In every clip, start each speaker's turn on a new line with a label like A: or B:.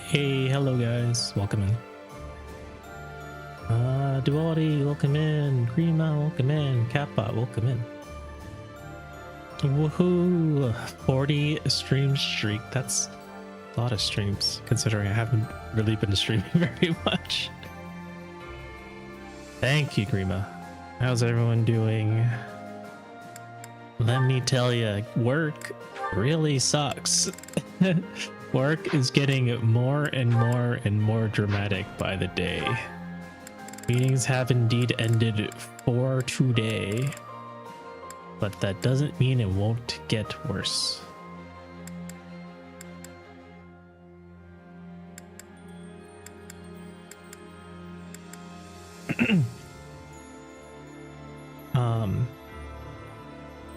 A: Hey, hello guys, welcome in. Duality, welcome in. Grima, welcome in. Kappa, welcome in. Woohoo! 40 stream streak. That's a lot of streams, considering I haven't really been streaming very much. Thank you, Grima. How's everyone doing? Let me tell you, work really sucks. Work is getting more and more and more dramatic by the day. Meetings have indeed ended for today, but that doesn't mean it won't get worse.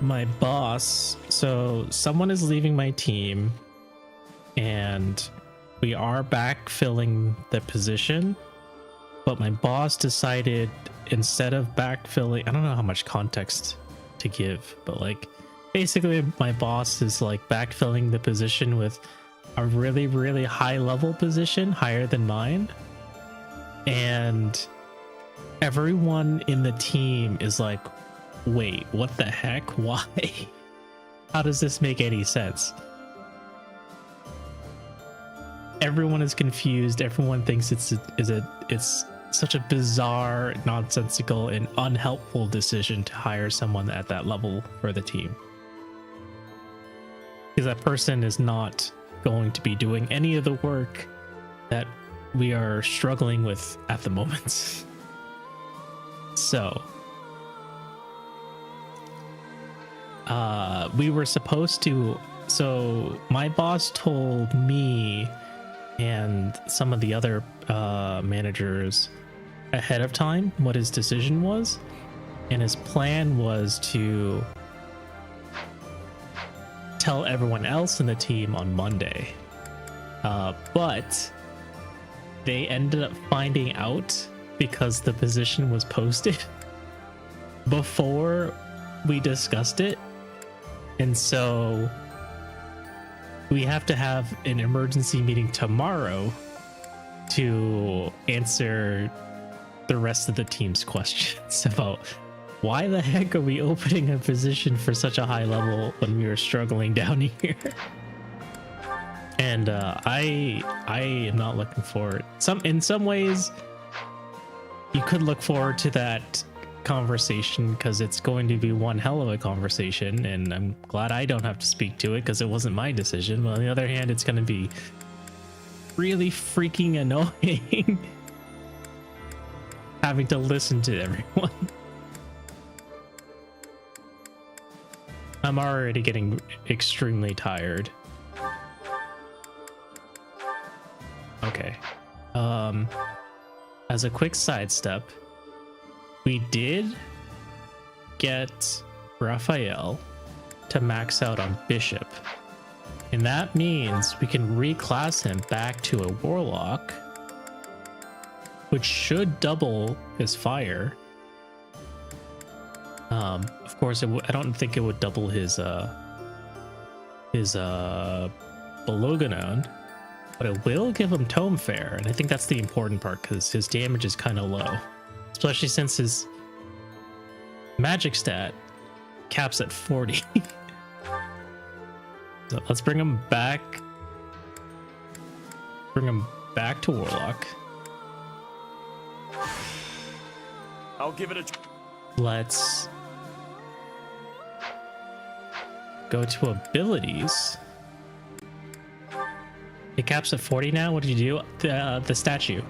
A: My boss, so someone is leaving my team and we are backfilling the position, but my boss decided instead of backfilling, I don't know how much context to give, but like basically my boss is like backfilling the position with a really high level position, higher than mine, and everyone in the team is like, wait, what the heck? Why? How does this make any sense? Everyone is confused. Everyone thinks it's such a bizarre, nonsensical, and unhelpful decision to hire someone at that level for the team, because that person is not going to be doing any of the work that we are struggling with at the moment. So we were supposed to, so my boss told me and some of the other managers ahead of time what his decision was, and his plan was to tell everyone else in the team on Monday, but they ended up finding out because the position was posted before we discussed it, and so we have to have an emergency meeting tomorrow to answer the rest of the team's questions about why the heck are we opening a position for such a high level when we are struggling down here. And I am not looking forward. In some ways, you could look forward to that conversation because it's going to be one hell of a conversation, and I'm glad I don't have to speak to it because it wasn't my decision. But on the other hand, it's going to be really freaking annoying having to listen to everyone. I'm already getting extremely tired. Okay. As a quick sidestep, we did get Raphael to max out on Bishop, and that means we can reclass him back to a Warlock, which should double his fire. Of course, I don't think it would double his Beloganon, but it will give him Tome Fair, and I think that's the important part because his damage is kind of low. Especially since his magic stat caps at 40. So let's bring him back. Bring him back to Warlock.
B: I'll give it a...
A: Let's go to abilities. It caps at 40 now. What did you do? The statue.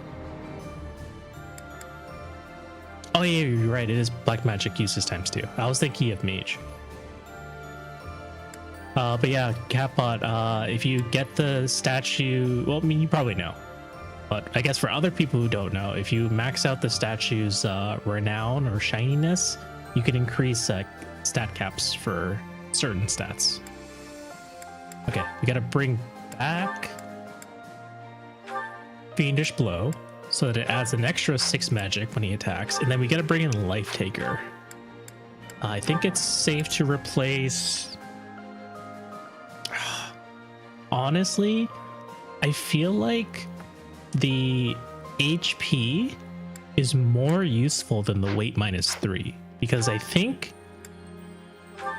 A: Oh yeah, you're right. It is black magic uses times 2. I was thinking of mage. But yeah, Catbot, if you get the statue, well, I mean, you probably know, but I guess for other people who don't know, if you max out the statue's renown or shininess, you can increase stat caps for certain stats. Okay, we gotta bring back Fiendish Blow, so that it adds an extra 6 magic when he attacks, and then we gotta bring in Life Taker. I think it's safe to replace... Honestly, I feel like the HP is more useful than the weight -3 because I think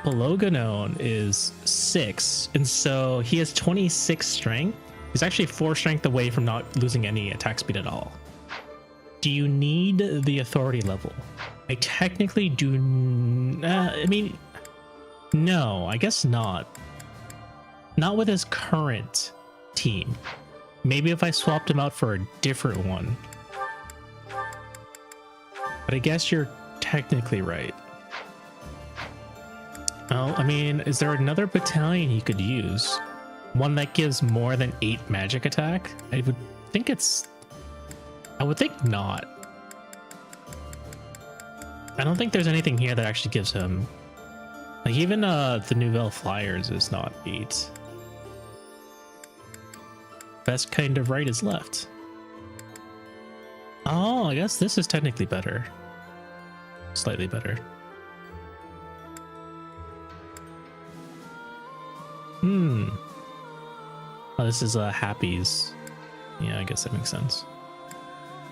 A: Pologanon is 6, and so he has 26 strength. He's actually 4 strength away from not losing any attack speed at all. Do you need the authority level? I technically do. I mean, no, I guess not. Not with his current team. Maybe if I swapped him out for a different one. But I guess you're technically right. Well, I mean, is there another battalion you could use? One that gives more than 8 magic attack? I would think not. I don't think there's anything here that actually gives him. Like even the Nouvelle Flyers is not 8. Best kind of right is left. Oh, I guess this is technically better. Slightly better. Oh, this is Happy's. Yeah, I guess that makes sense.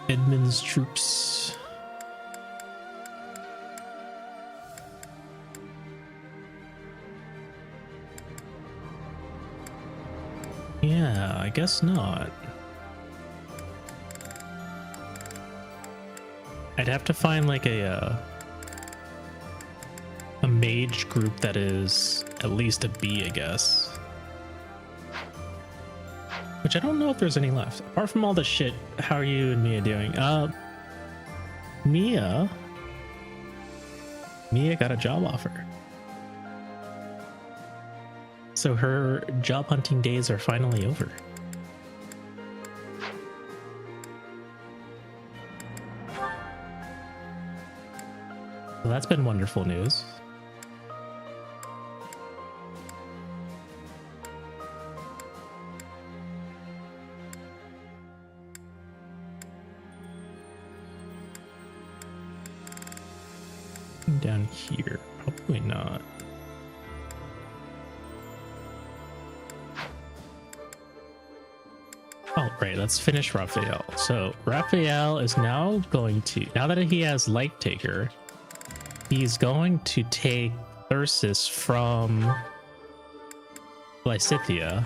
A: Edmund's troops. Yeah, I guess not. I'd have to find like a mage group that is at least a B, I guess. Which I don't know if there's any left. Apart from all the shit, how are you and Mia doing? Mia got a job offer. So her job hunting days are finally over. So that's been wonderful news. Down here, probably not. Oh, right, let's finish Raphael. So Raphael is now going to, now that he has Light Taker, he's going to take Thyrsis from Lysithea.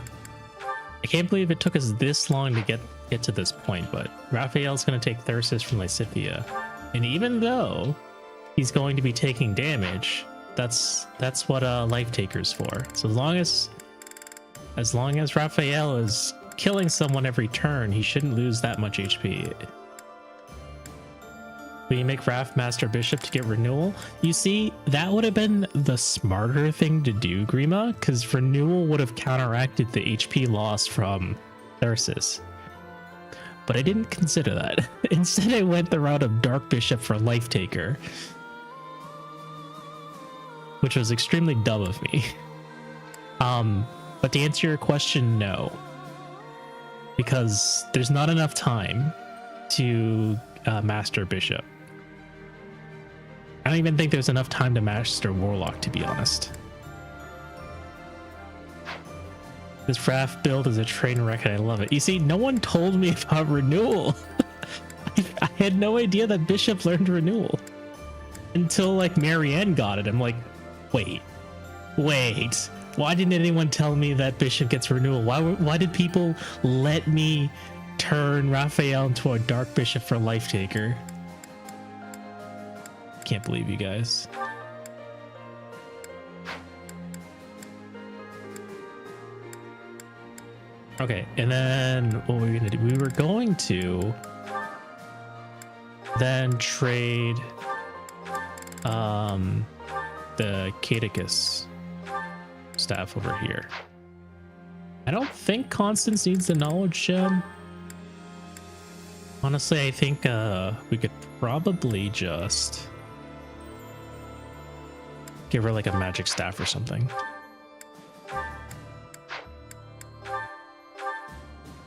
A: I can't believe it took us this long to get to this point, but Raphael's going to take Thyrsis from Lysithea. And even though he's going to be taking damage, that's what Life Taker's for. So as long as Raphael is killing someone every turn, he shouldn't lose that much HP. Will you make Raph Master Bishop to get renewal? You see, that would have been the smarter thing to do, Grima, because renewal would have counteracted the HP loss from Thyrsis. But I didn't consider that. Instead, I went the route of Dark Bishop for Life Taker, which was extremely dumb of me. But to answer your question, no. Because there's not enough time to master Bishop. I don't even think there's enough time to master Warlock, to be honest. This Raph build is a train wreck and I love it. You see, no one told me about renewal. I had no idea that Bishop learned renewal. Until like Marianne got it. I'm like, wait. Why didn't anyone tell me that Bishop gets renewal? Why did people let me turn Raphael into a Dark Bishop for Life Taker? Can't believe you guys. Okay, and then what were we gonna do? We were going to then trade the Caticus staff over here. I don't think Constance needs the knowledge gem. Honestly, I think we could probably just give her like a magic staff or something.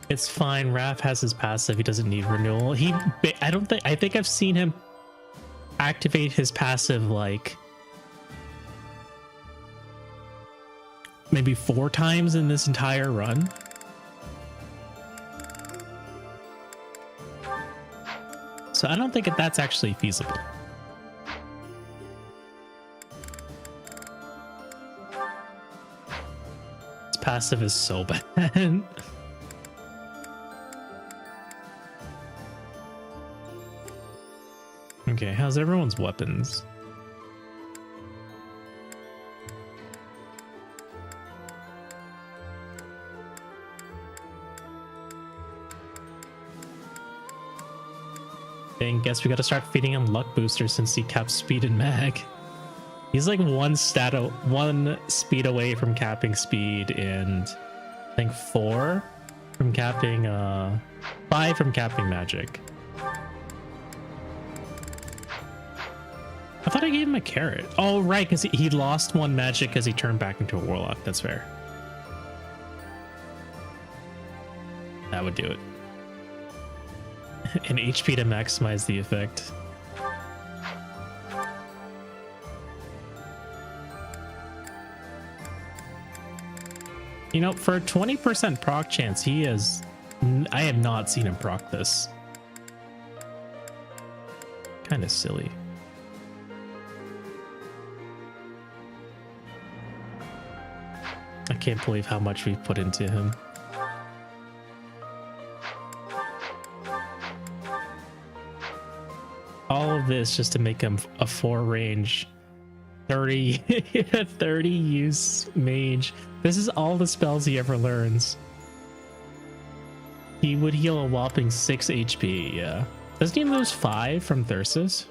A: It's fine. Raph has his passive. He doesn't need renewal. I think I've seen him activate his passive like maybe 4 times in this entire run. So I don't think that's actually feasible. His passive is so bad. Okay, how's everyone's weapons? Dang, guess we gotta start feeding him luck boosters since he caps speed and mag. He's like one speed away from capping speed and I think 4 from capping 5 from capping magic. I thought I gave him a carrot. Oh, right, because he lost 1 magic because he turned back into a warlock. That's fair. That would do it. And HP to maximize the effect. You know, for a 20% proc chance, he has... I have not seen him proc this. Kind of silly. I can't believe how much we've put into him. All of this just to make him a 4 range 30 30 use mage. This is all the spells he ever learns. He would heal a whopping 6 HP, yeah. Doesn't he lose 5 from Thyrsus?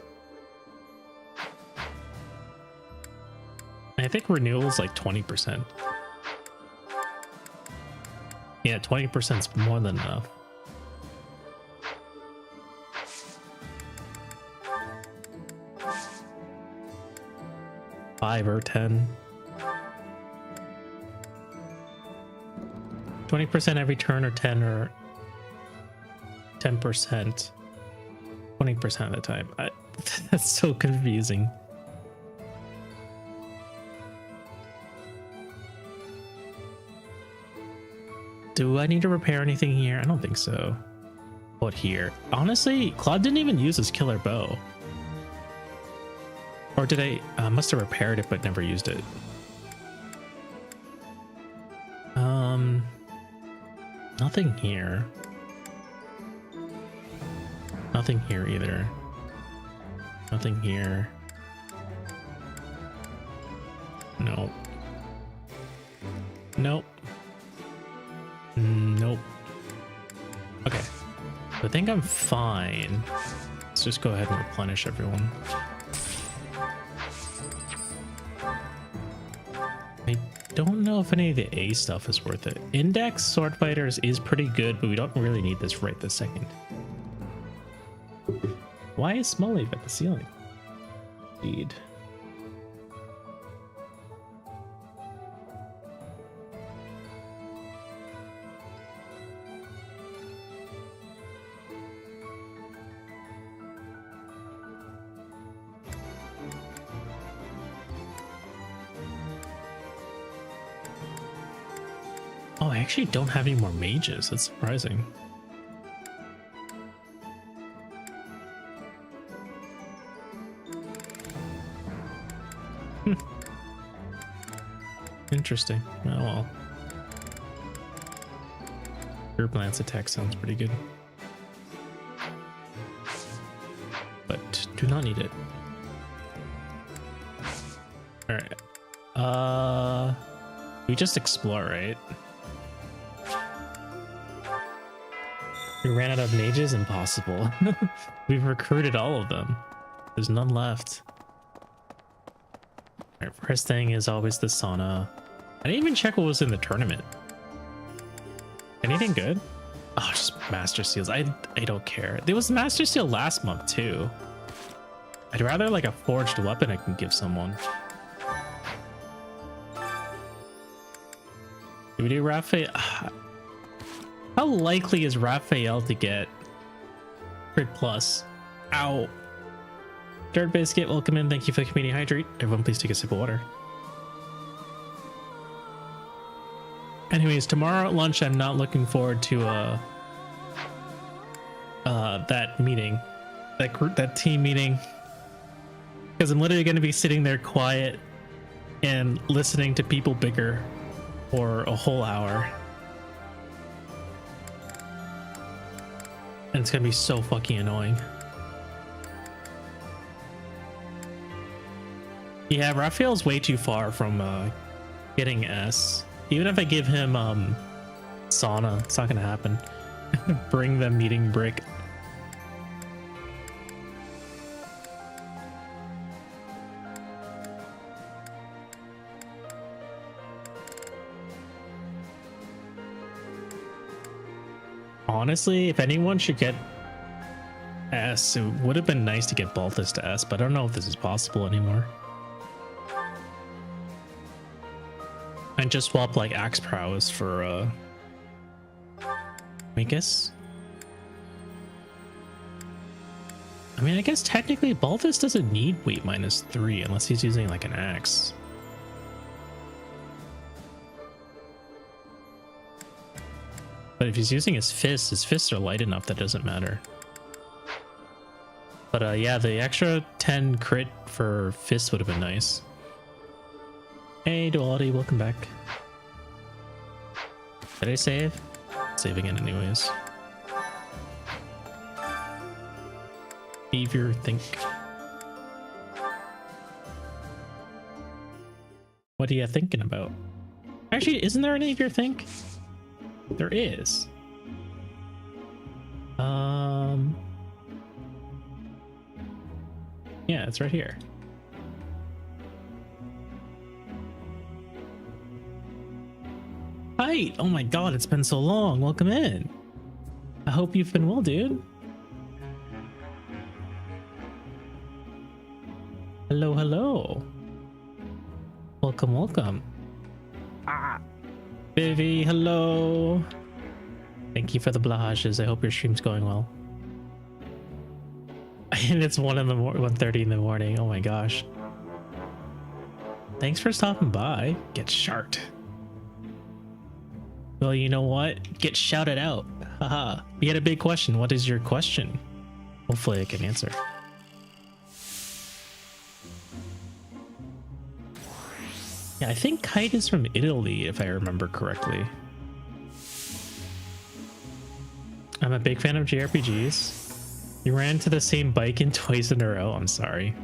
A: I think renewal is like 20%. Yeah, 20% is more than enough. $5 or $10. 20% every turn, or 10 or 10%. 20% of the time. That's so confusing. Do I need to repair anything here? I don't think so. What here? Honestly, Claude didn't even use his killer bow. Or did I must have repaired it but never used it. Nothing here. Nothing here either. Nothing here. Nope. Nope. Nope. Okay. I think I'm fine. Let's just go ahead and replenish everyone. I don't know if any of the A stuff is worth it. Index Sword Fighters is pretty good, but we don't really need this right this second. Why is Small Leaf at the ceiling? Indeed. Oh, I actually don't have any more mages. That's surprising. Interesting. Oh well. Group Lance attack sounds pretty good. But do not need it. Alright. We just explore, right? We ran out of mages? Impossible. We've recruited all of them. There's none left. Alright, first thing is always the sauna. I didn't even check what was in the tournament. Anything good? Oh, just Master Seals. I don't care. There was Master Seal last month too. I'd rather like a forged weapon I can give someone. Do we do Raphael? How likely is Raphael to get crit plus? Ow. Dirt Biscuit, welcome in. Thank you for the community hydrate. Everyone please take a sip of water. Anyways, tomorrow at lunch, I'm not looking forward to that meeting. that team meeting, because I'm literally going to be sitting there quiet and listening to people bicker for a whole hour. And it's going to be so fucking annoying. Yeah, Raphael's way too far from getting S. Even if I give him sauna, it's not going to happen. Bring the meeting brick. Honestly, if anyone should get S, it would have been nice to get Balthus to S, but I don't know if this is possible anymore. And just swap like axe prowess for I guess. I mean, I guess technically Balthus doesn't need weight -3 unless he's using like an axe. But if he's using his fists are light enough that doesn't matter. But yeah, the extra 10 crit for fists would have been nice. Hey, Duality, welcome back. Did I save? Save again anyways. Behavior, think. What are you thinking about? Actually, isn't there an Avior think? There is. Yeah, it's right here. Hi! Oh my god, it's been so long. Welcome in. I hope you've been well, dude. Hello, hello. Welcome, welcome. Ah, Vivi, hello. Thank you for the blahages. I hope your stream's going well. And it's 1:30 in the morning. Oh my gosh. Thanks for stopping by. Get sharked. Well, you know what? Get shouted out. Haha. You had a big question. What is your question? Hopefully I can answer. Yeah, I think Kite is from Italy, if I remember correctly. I'm a big fan of JRPGs. You ran to the same bike in twice in a row. I'm sorry.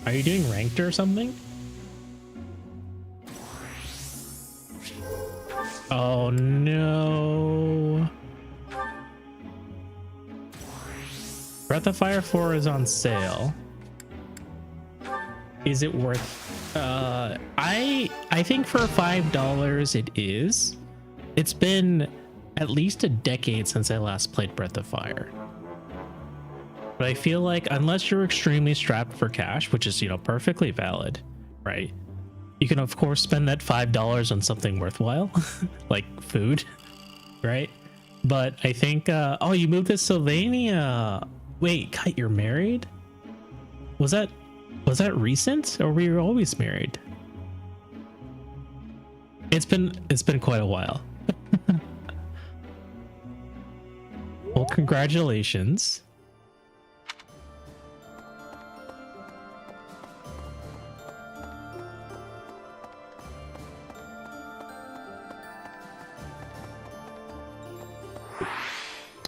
A: Are you doing ranked or something? Oh no. Breath of Fire 4 is on sale. Is it worth I think for $5 it is. It's been at least a decade since I last played Breath of Fire. But I feel like unless you're extremely strapped for cash, which is, you know, perfectly valid, right? You can of course spend that $5 on something worthwhile, like food, right? But I think oh, you moved to Sylvania. Wait, Kite, you're married? Was that recent, or were you always married? It's been quite a while. Well, congratulations.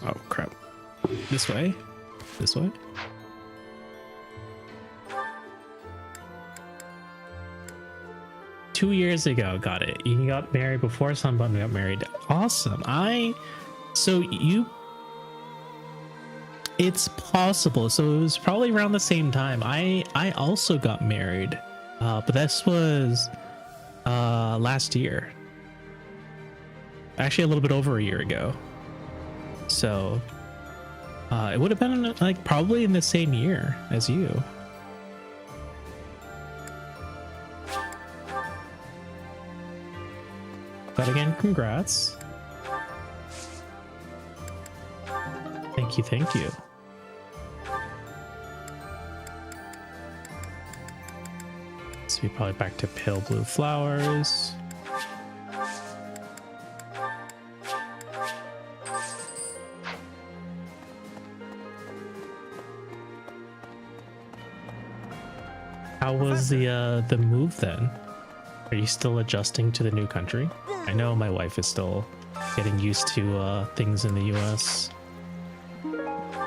A: Oh crap. This way? This way? Two years ago, got it. You got married before Sunbutton got married. Awesome. It's possible. So it was probably around the same time. I also got married, but this was last year. Actually, a little bit over a year ago. So it would have been like probably in the same year as you. But again, congrats. Thank you, thank you. So we're probably back to pale blue flowers. how was the move then? Are you still adjusting to the new country? I know my wife is still getting used to things in the US. Can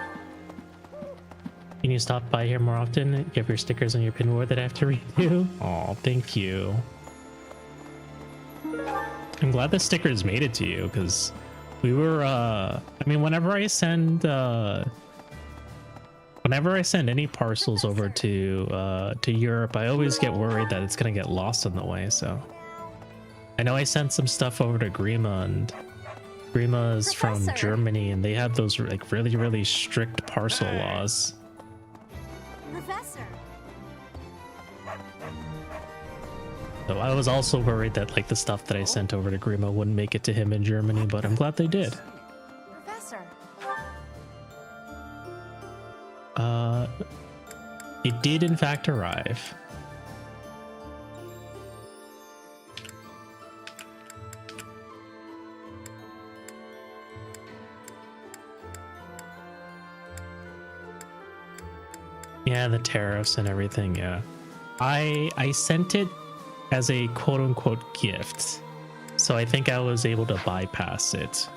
A: you stop by here more often? You have your stickers on your pinboard that I have to redo? Oh, thank you. I'm glad the stickers made it to you, because we were I mean, whenever I send any parcels over to Europe, I always get worried that it's gonna get lost on the way. So I know I sent some stuff over to Grima, and Grima is from Germany, and they have those like really strict parcel laws.
C: Professor.
A: So I was also worried that like the stuff that I sent over to Grima wouldn't make it to him in Germany, but I'm glad they did.
C: Professor.
A: It did in fact arrive. Yeah, the tariffs and everything, yeah. I sent it as a quote-unquote gift, so I think I was able to bypass it.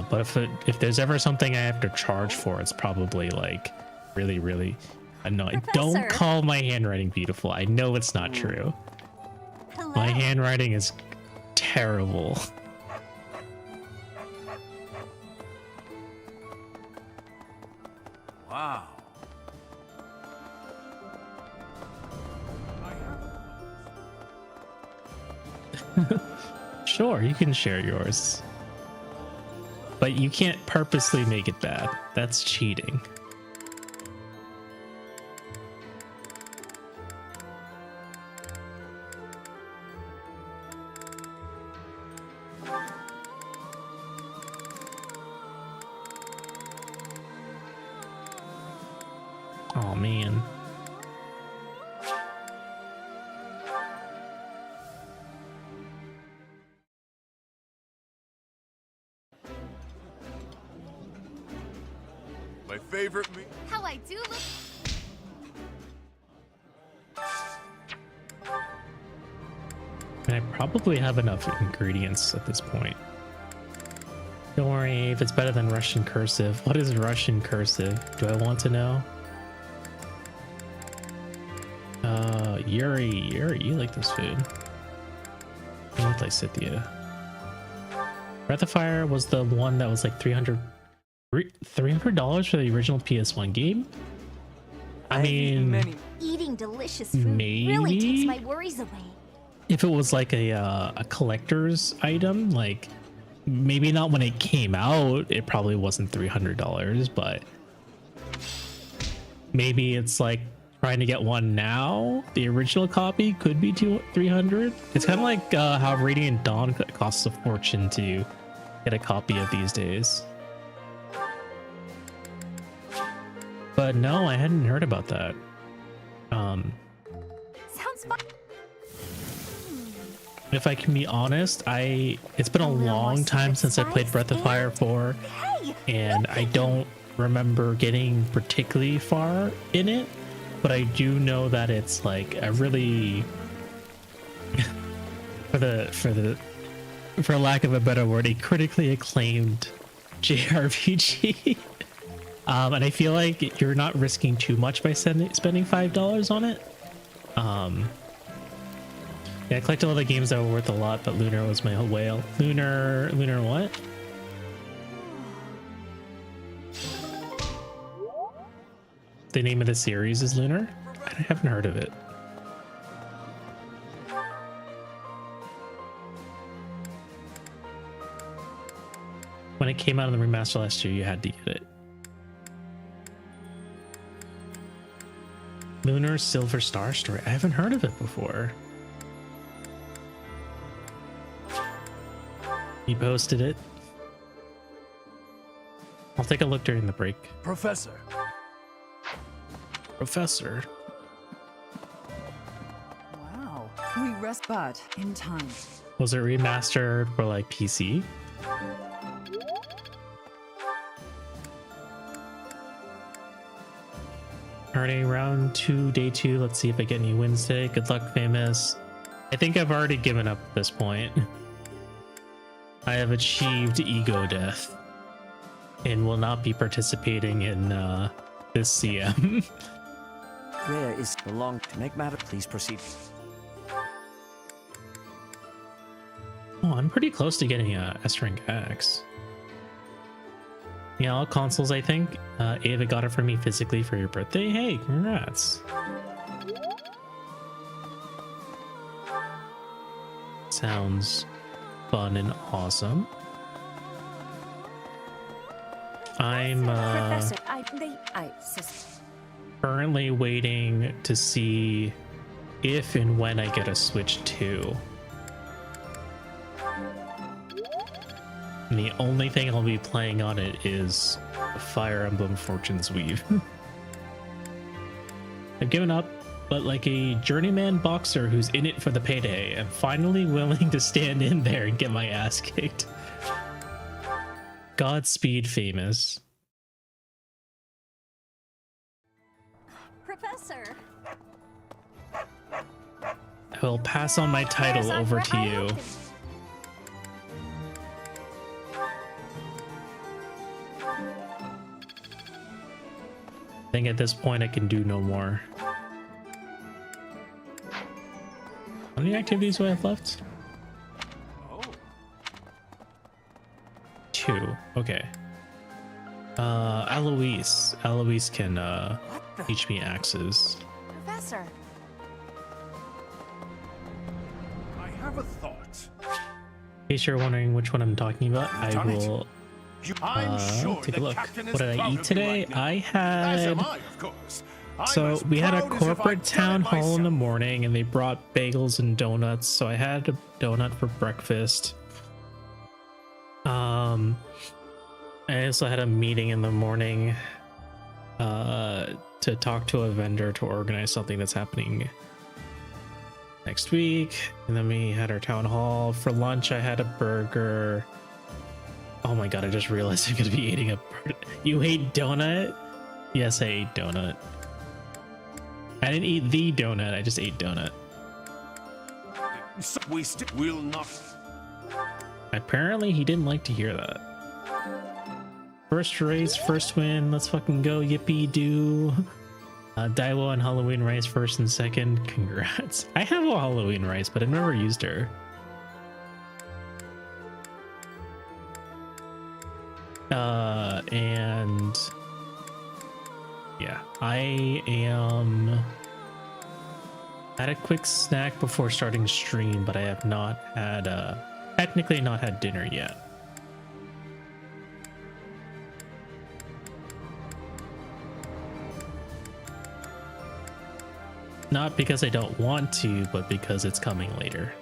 A: But if there's ever something I have to charge for, it's probably like really annoying. Don't call my handwriting beautiful. I know it's not true.
C: Hello.
A: My handwriting is terrible.
B: Wow.
A: Sure, you can share yours. But you can't purposely make it bad. That's cheating. Oh man.
B: My favorite me.
C: How I do look.
A: And I probably have enough ingredients at this point. Don't worry, if it's better than Russian cursive. What is Russian cursive? Do I want to know? Yuri, you like this food. I want Lysithia. Breath of Fire was the one that was like $300 for the original PS1 game? I mean,
C: Eating delicious food
A: maybe
C: really takes my worries away.
A: if it was like a collector's item, like maybe not when it came out, it probably wasn't $300, but maybe it's like trying to get one now. The original copy could be 300. It's kind of like how Radiant Dawn costs a fortune to get a copy of these days. But no, I hadn't heard about that.
C: Sounds fun.
A: If I can be honest, it's been a long time since I played Breath of Fire 4, and I don't remember getting particularly far in it, but I do know that it's like a really for lack of a better word, a critically acclaimed JRPG. And I feel like you're not risking too much by spending $5 on it. Yeah, I collected all the games that were worth a lot, but Lunar was my whale. Lunar what? The name of the series is Lunar? I haven't heard of it. When it came out in the remaster last year, you had to get it. Lunar Silver Star Story. I haven't heard of it before. You posted it. I'll take a look during the break.
B: Professor.
A: Professor.
D: Wow. We rest but in time.
A: Was it remastered for like PC? Alrighty, round 2, day 2. Let's see if I get any wins today. Good luck, famous. I think I've already given up at this point. I have achieved ego death and will not be participating in this CM.
E: Rhea is belong to make matter. Please proceed.
A: Oh, I'm pretty close to getting a S rank axe. Yeah, all consoles, I think. Ava got it for me physically for your birthday. Hey, congrats. Sounds fun and awesome. I'm
C: Professor,
A: currently waiting to see if and when I get a Switch 2. And the only thing I'll be playing on it is Fire Emblem Fortune's Weave. I've given up, but like a journeyman boxer who's in it for the payday, I'm finally willing to stand in there and get my ass kicked. Godspeed, famous.
C: Professor.
A: I will pass on my title over to you. I think at this point I can do no more. How many activities do I have left? 2. Okay. Eloise can teach me axes.
C: Professor.
B: I have a thought.
A: In case you're wondering which one I'm talking about, I
B: Done it.
A: will
B: I'm sure
A: take a
B: the
A: look.
B: captain is
A: What did I
B: proud
A: eat
B: of you
A: today?
B: right now.
A: I
B: As
A: had...
B: am I, of course. I'm
A: So
B: as
A: we had a
B: proud as if I'd
A: corporate
B: done
A: town
B: it
A: hall in the
B: myself.
A: morning and they brought bagels and donuts. So I had a donut for breakfast. I also had a meeting in the morning to talk to a vendor to organize something that's happening next week. And then we had our town hall. For lunch, I had a burger. Oh my god, I just realized I'm gonna be eating a burger. You ate donut? Yes, I ate donut. I didn't eat the donut, I just ate donut.
B: So we still will not.
A: Apparently he didn't like to hear that. First race, first win, let's fucking go, yippee doo. Daiwo and Halloween Rice first and second, congrats. I have a Halloween Rice, but I've never used her. And yeah, I had a quick snack before starting stream, but I have not had technically not had dinner yet. Not because I don't want to, but because it's coming later.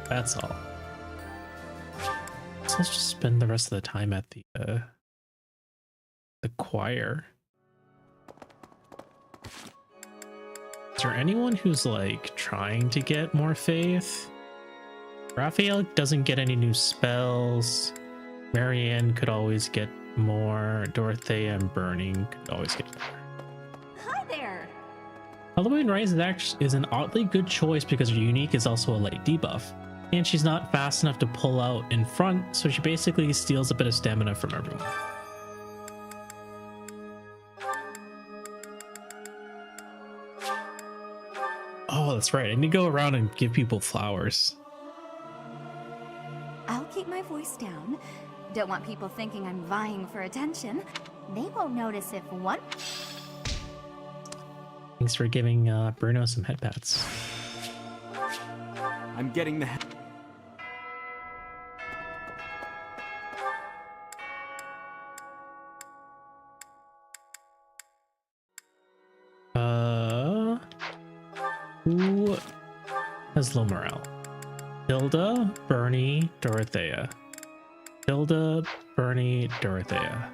A: That's all. So let's just spend the rest of the time at the choir. Is there anyone who's like trying to get more faith? Raphael doesn't get any new spells. Marianne could always get more. Dorothea and Burning could always get more.
C: Hi there.
A: Halloween Rise is an oddly good choice because her unique is also a light debuff. And she's not fast enough to pull out in front, so she basically steals a bit of stamina from everyone. Oh, that's right. I need to go around and give people flowers.
C: I'll keep my voice down. Don't want people thinking I'm vying for attention. They won't notice if one...
A: Thanks for giving Bruno some head pats.
E: I'm getting the
A: Who has low morale? Hilda, Bernie, Dorothea. Hilda, Bernie, Dorothea.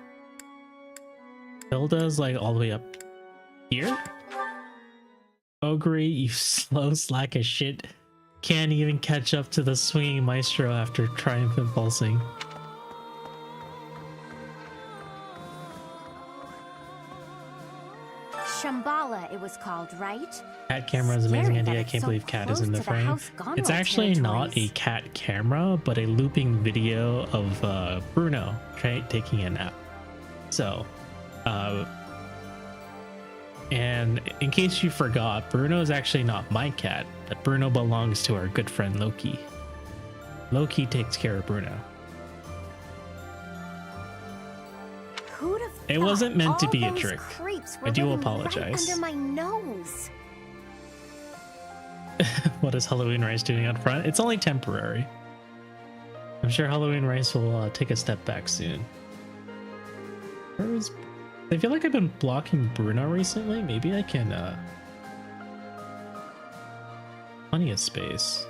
A: Hilda's like all the way up here? Ogre, you slow slack of shit. Can't even catch up to the swinging maestro after triumphant pulsing.
C: it was called, right?
A: Cat camera is an amazing
C: Scary that
A: idea. I
C: it's
A: can't
C: so
A: believe cat is in the
C: close to
A: frame.
C: House Gonwall
A: It's actually not a
C: territories.
A: cat camera, but a looping video of Bruno taking a nap. So, and in case you forgot, Bruno is actually not my cat, but Bruno belongs to our good friend Loki. Loki takes care of Bruno.
C: Who'd have
A: It wasn't
C: thought
A: meant to
C: all
A: be a
C: those
A: trick.
C: creeps were
A: I do
C: living
A: apologize.
C: Right under my nose.
A: What is Halloween Rice doing out front? It's only temporary. I'm sure Halloween Rice will take a step back soon. Where is... I feel like I've been blocking Bruno recently. Maybe I can plenty of space.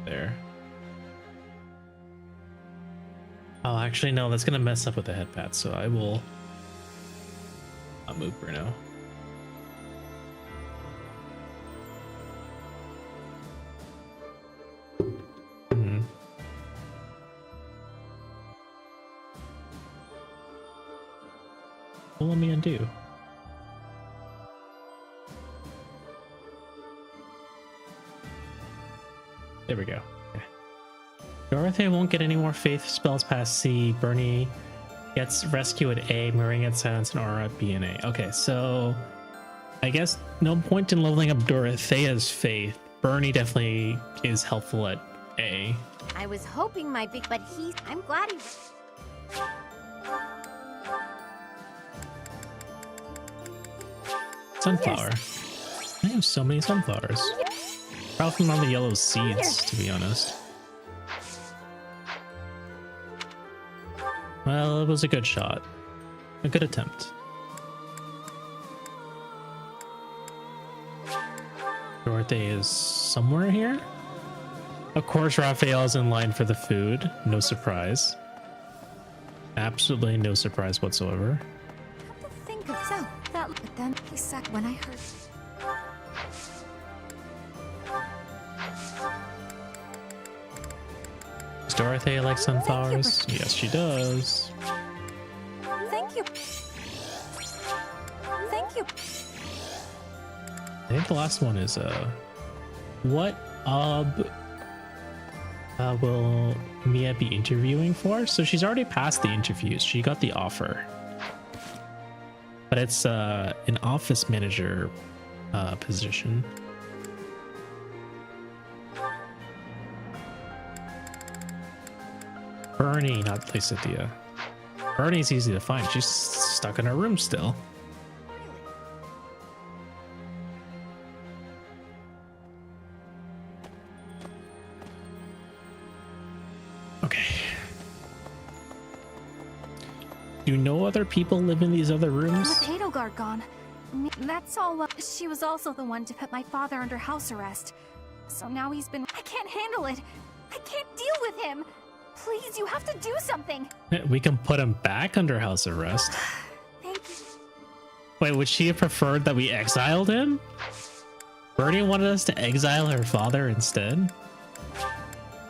A: There. Oh, actually no, that's gonna mess up with the headpad, so I will not move Bruno. Well, let me undo. There we go. Okay. Dorothy won't get any more faith spells past C. Bernie gets rescue at A. Marie gets silence and aura at B and A. Okay, so I guess no point in leveling up Dorothea's faith. Bernie definitely is helpful at A.
C: I was hoping my big, but I'm glad he.
A: Sunflower. I have so many sunflowers. Probably from all the yellow seeds, to be honest. Well, it was a good shot. A good attempt. Dorothy is somewhere here? Of course, Raphael's in line for the food. No surprise. Absolutely no surprise whatsoever.
C: Come to think of so that, but then he said when I heard.
A: Does Dorothea like sunflowers? Yes, she does.
C: Thank you. Thank you.
A: I think the last one is what will Mia be interviewing for? So she's already passed the interviews. She got the offer, but it's an office manager position. Bernie, not Placidia. Bernie's easy to find. She's stuck in her room still. Okay. Do no other people live in these other rooms?
C: Potato guard gone. That's all. She was also the one to put my father under house arrest. So now he's been. I can't handle it. I can't deal with him. Please, you have to do something.
A: We can put him back under house arrest.
C: Thank you.
A: Wait, would she have preferred that we exiled him? Bernie wanted us to exile her father instead.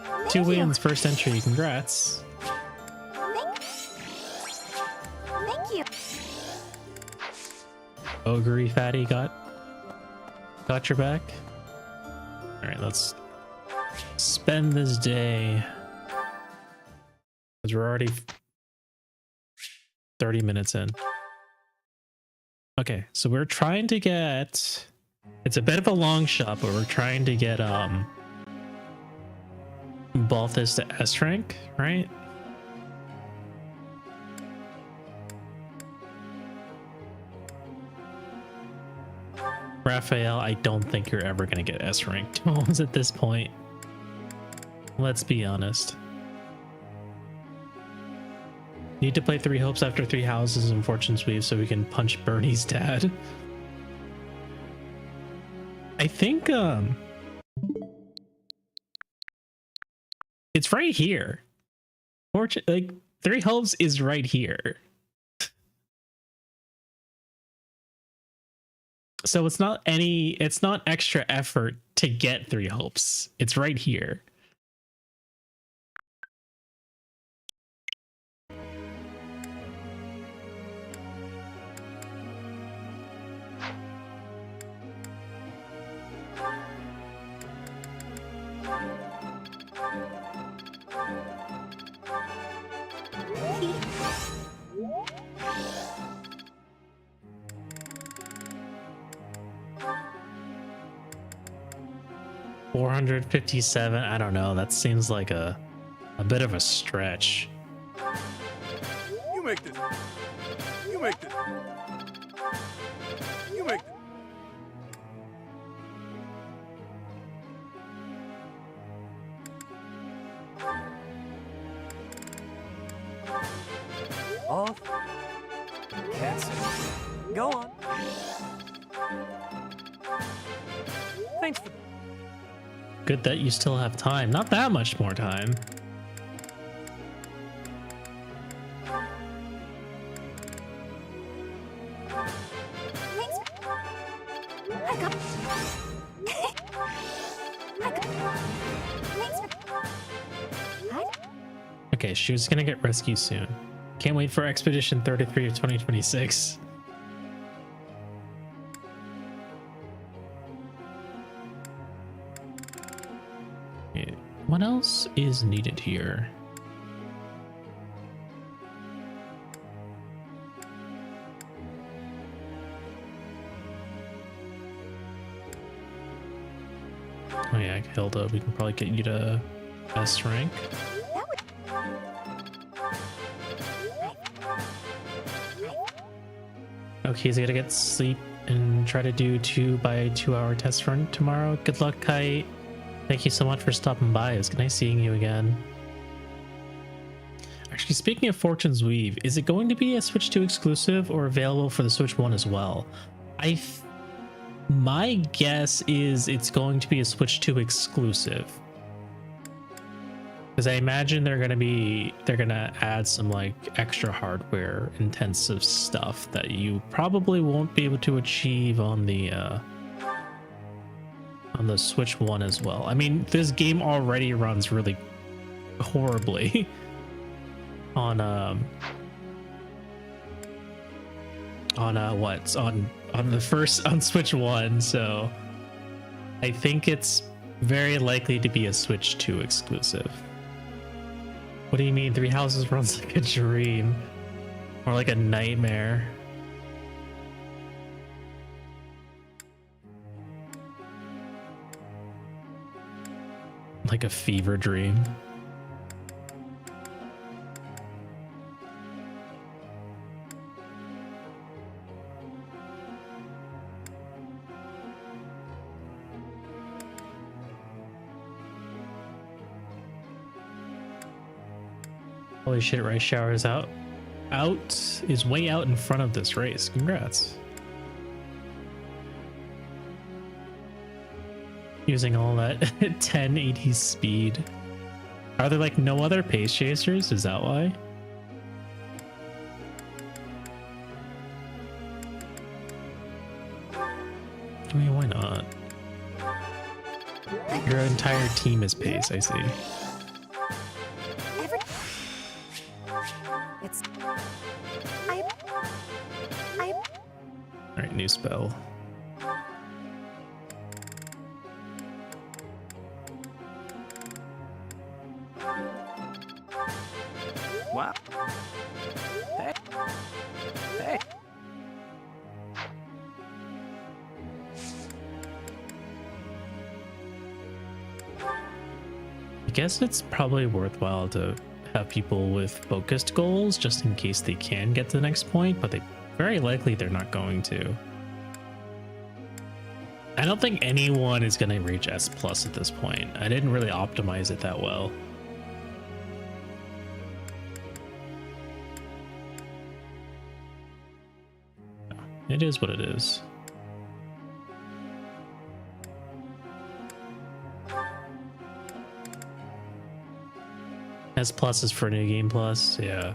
C: Thank
A: 2
C: you.
A: wins, first entry, congrats.
C: Thank you.
A: Ogre fatty got your back. All right, let's spend this day. Because we're already 30 minutes in. Okay, so we're trying to get... It's a bit of a long shot, but we're trying to get Balthus to S rank, right? Raphael, I don't think you're ever going to get S ranked at this point. Let's be honest. Need to play 3 hopes after 3 houses and fortune sweep so we can punch Bernie's dad. I think it's right here. Fortune, like 3 hopes is right here. So it's not extra effort to get 3 hopes. It's right here. 457. I don't know. That seems like a bit of a stretch.
B: You make this. You make this. You make this.
E: Off. Cats. Go on. Thanks for...
A: Good that you still have time. Not that much more time.
C: Thanks. I got. I got. Thanks. What?
A: Okay, she was gonna get rescued soon. Can't wait for Expedition 33 of 2026. Okay, what else is needed here? Oh yeah, Hilda, we can probably get you to S rank.
C: That would.
A: Okay, he's gonna get sleep and try to do 2 by 2 hour test run tomorrow. Good luck, Kite. Thank you so much for stopping by. It's nice seeing you again. Actually, speaking of Fortune's Weave, is it going to be a Switch 2 exclusive or available for the Switch 1 as well? My guess is it's going to be a Switch 2 exclusive. Because I imagine they're gonna add some like extra hardware intensive stuff that you probably won't be able to achieve on the Switch 1 as well. I mean, this game already runs really horribly on Switch 1, so I think it's very likely to be a Switch 2 exclusive. What do you mean 3 Houses runs like a dream or like a nightmare? Like a fever dream. Holy shit, Rice Shower is is way out in front of this race. Congrats. Using all that 1080 speed. Are there like no other pace chasers? Is that why? I mean, why not? Your entire team is pace, I see.
C: It's.
A: Alright, new spell.
E: Wow. Hey. Hey.
A: I guess it's probably worthwhile to have people with focused goals just in case they can get to the next point, but very likely they're not going to. I don't think anyone is going to reach S plus at this point. I didn't really optimize it that well. It is what it is. S plus is for New Game Plus, yeah.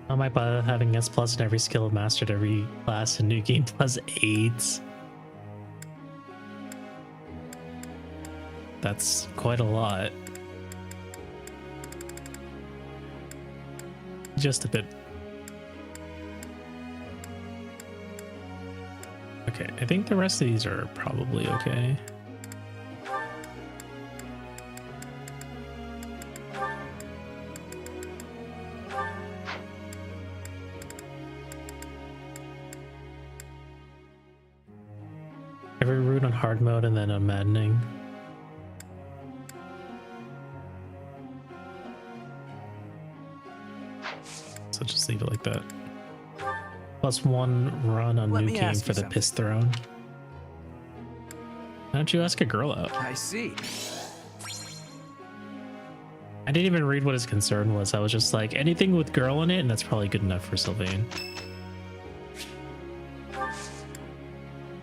A: How am I by having S plus in every skill mastered every class in new game plus 8? That's quite a lot. Just a bit. Okay, I think the rest of these are probably okay. Every route on hard mode and then on maddening. So just leave it like that. +1 run on
B: Let
A: new
B: me
A: game
B: ask
A: for
B: you
A: the
B: something.
A: piss throne. Why don't you ask a girl out?
B: I see.
A: I didn't even read what his concern was. I was just like, anything with girl in it, and that's probably good enough for Sylvain.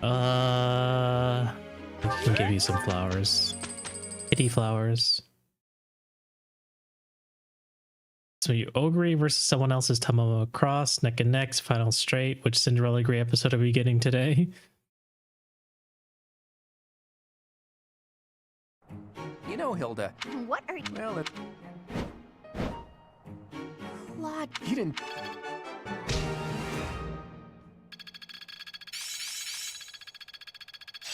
A: I can give you some flowers. Kitty flowers. So you Ogre versus someone else's Tamamo Cross, neck and neck, final straight. Which Cinderella Grey episode are we getting today?
B: You know, Hilda.
C: What are you?
B: Well,
C: Lord,
B: you didn't.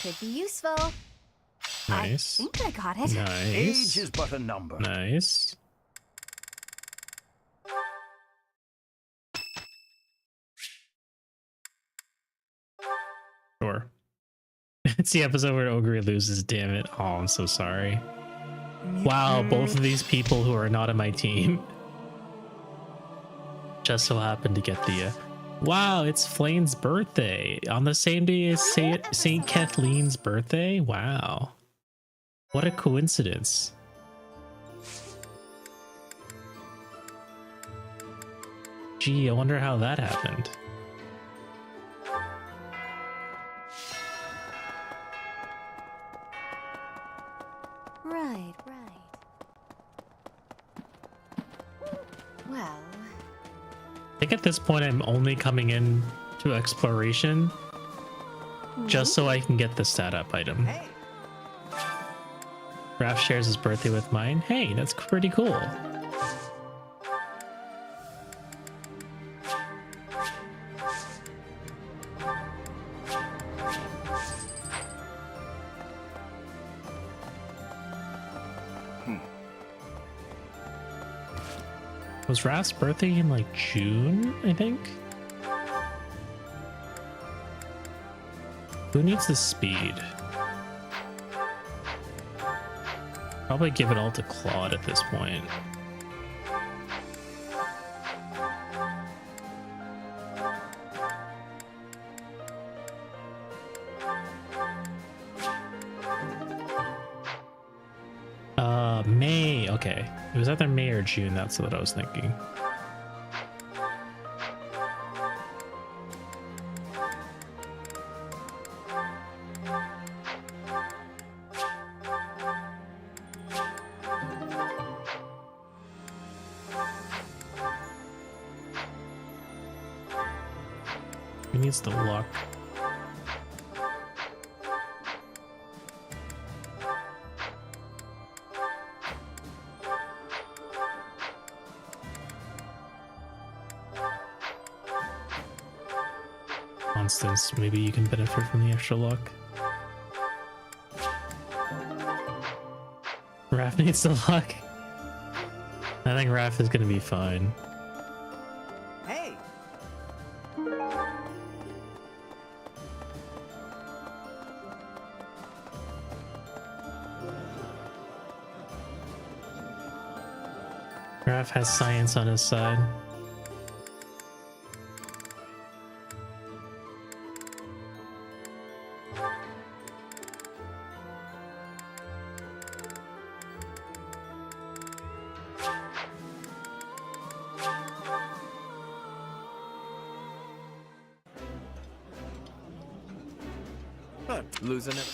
C: could be useful.
A: Nice.
C: I think I got it.
A: Nice.
B: Age is but a number.
A: Nice. Sure. It's the episode where Ogre loses, damn it. Oh, I'm so sorry. Wow, both of these people who are not on my team just so happened to get the... Wow, it's Flane's birthday. On the same day as Saint Kathleen's birthday? Wow. What a coincidence. Gee, I wonder how that happened.
C: Right. Well,
A: I think at this point I'm only coming in to exploration just so I can get the stat up item.
B: Hey,
A: Raph shares his birthday with mine. Hey, that's pretty cool. Was Raph's birthday in like June, I think? Who needs the speed? Probably give it all to Claude at this point. May, okay. It was either May or June, that's what I was thinking. Who needs the luck? Constance, maybe you can benefit from the extra luck. Raph needs the luck. I think Raph is gonna be fine.
B: hey.
A: Raph has science on his side.
B: Huh, losing it.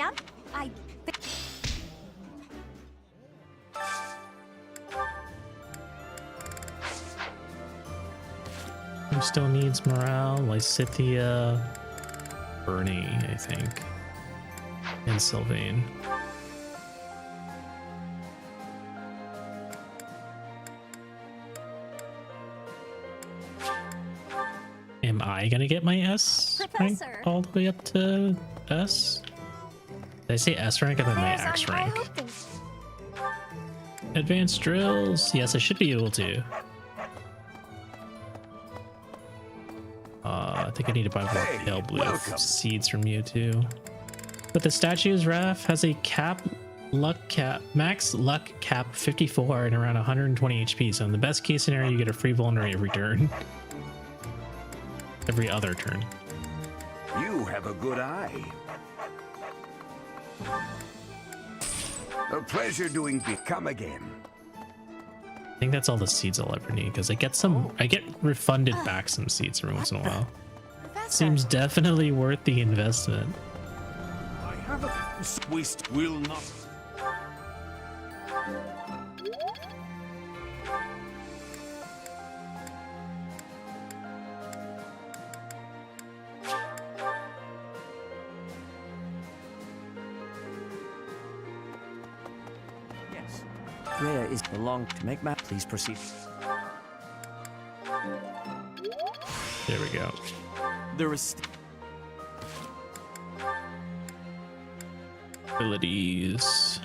C: Yep. I.
A: Who still needs morale? Lysithia, Bernie, I think, and Sylvain. Am I gonna get my S rank
C: Professor.
A: all the way up to S? Did I say S rank? I meant my X
C: I
A: rank.
C: hope they-
A: Advanced drills. Yes, I should be able to. I think I need to buy more
B: Hey,
A: pale blue
B: welcome.
A: seeds from you too. But the statue's Raph has a max luck cap 54 and around 120 HP. So in the best case scenario, you get a free vulnerate every turn. Every other turn.
F: You have a good eye. A pleasure doing become again.
A: I think that's all the seeds I'll ever need because I get refunded back some seeds every once in a while.
C: Professor.
A: Seems definitely worth the investment.
F: I have a twist will not.
B: Yes.
E: Rhea is belong to make map. Please proceed.
A: There we go.
B: There is.
A: Abilities.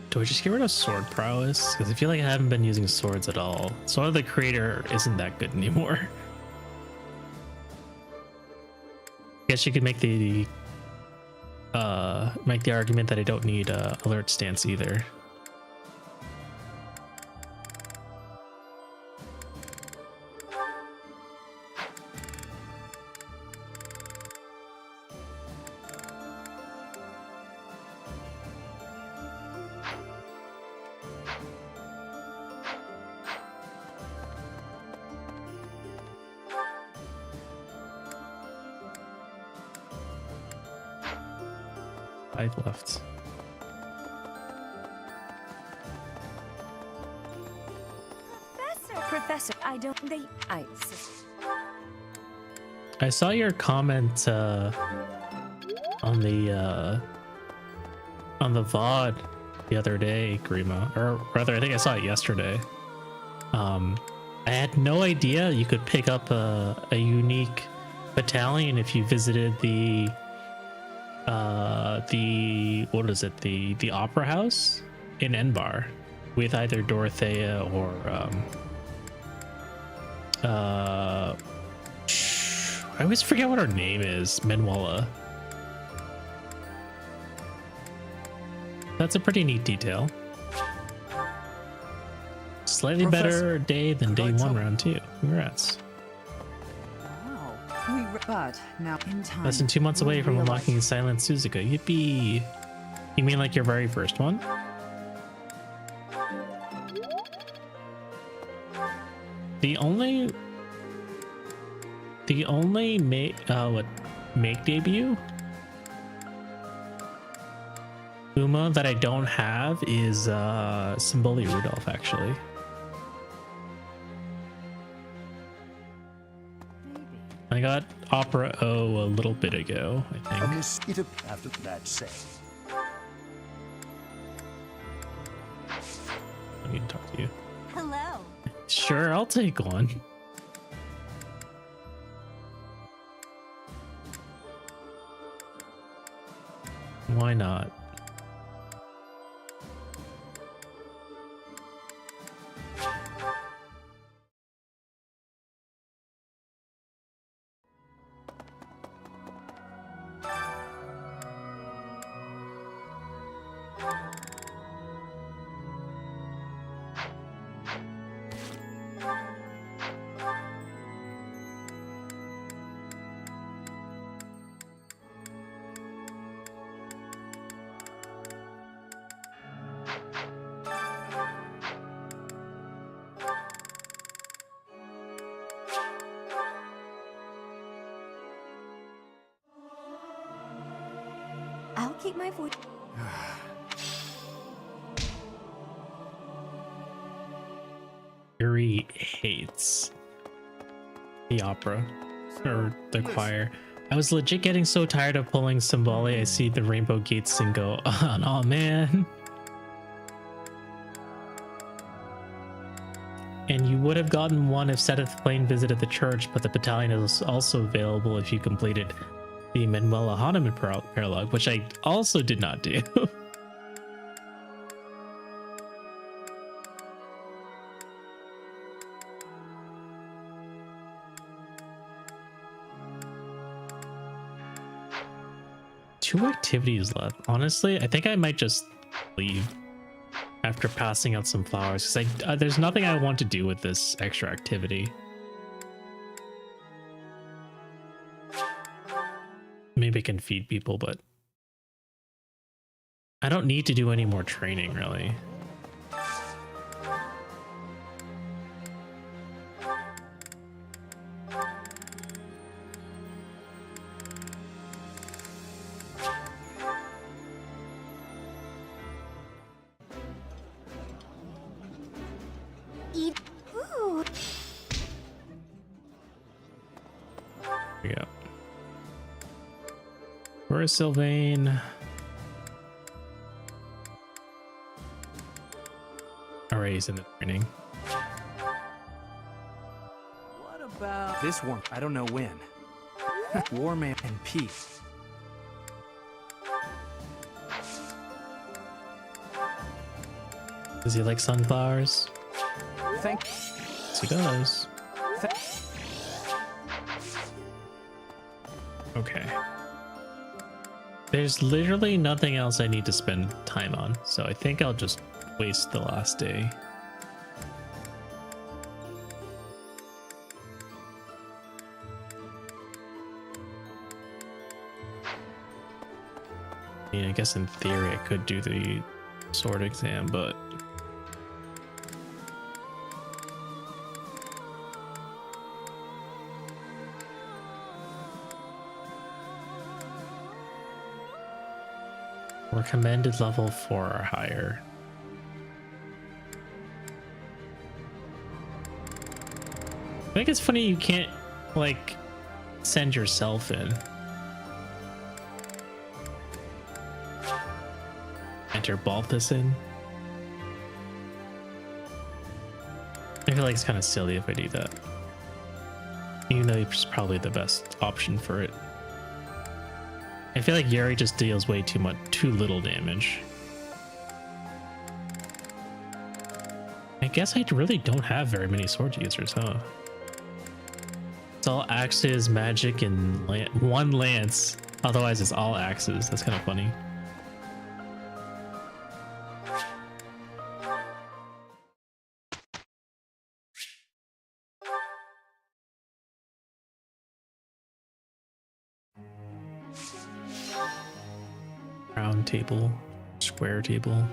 A: Do I just get rid of sword prowess? Because I feel like I haven't been using swords at all. Sword of the Creator isn't that good anymore. Guess you could make the argument that I don't need alert stance either. I've left.
C: Professor, I don't.
A: I saw your comment on the VOD the other day, Grima, or rather, I think I saw it yesterday. I had no idea you could pick up a unique battalion if you visited the what is it, the opera house in Enbar with either Dorothea or I always forget what her name is. Menwala. That's a pretty neat detail. Slightly better day than day one round two. Congrats.
D: Wow. But now in time.
A: Less than 2 months away from unlocking Silent Suzuka. Yippee! You mean like your very first one? The only make debut Uma that I don't have is Symboli Rudolph, actually. I got Opera O a little bit ago, I
F: A
A: think.
F: mosquito after that say.
A: I need to talk to you.
C: Hello.
A: Sure, I'll take one. Why not?
C: keep my voice.
A: Yuri hates the opera or the choir. I was legit getting so tired of pulling Symbole. I see the rainbow gates and go, oh man. And you would have gotten one if Seth Plain visited the church, but the battalion is also available if you completed the Manuela Hahnemann paralogue, which I also did not do. Two activities left. Honestly, I think I might just leave after passing out some flowers, because there's nothing I want to do with this extra activity. Maybe I can feed people, but I don't need to do any more training, really.
C: Eat food.
A: Yeah. Where is Sylvain? Alright, he's in the training.
E: What about this one? I don't know when. Warman and peace.
A: Does he like sunflowers?
E: Thank.
A: Yes, he does. Okay. There's literally nothing else I need to spend time on, so I think I'll just waste the last day. I mean, I guess in theory I could do the sword exam, but recommended level 4 or higher. I think it's funny you can't like send yourself in. Enter Balthus in. I feel like it's kind of silly if I do that, even though it's probably the best option for it. I feel like Yuri just deals way too little damage. I guess I really don't have very many sword users, huh? It's all axes, magic, and one lance. Otherwise, it's all axes. That's kind of funny. Round table, square table.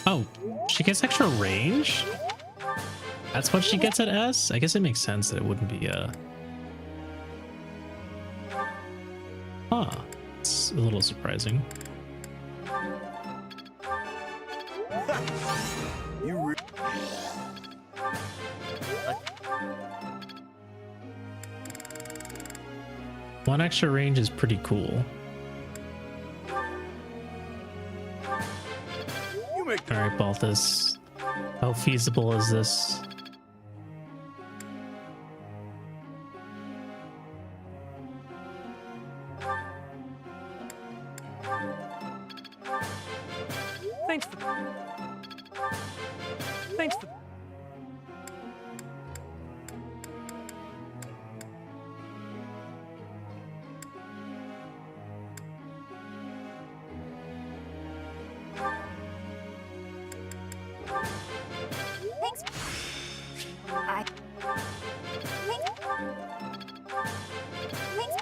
A: Oh, she gets extra range? That's what she gets at S? I guess it makes sense that it wouldn't be Huh. It's a little surprising. One extra range is pretty cool. Alright, Balthus. How feasible is this?
E: Thanks for. Thanks for.
C: Thanks. Thanks.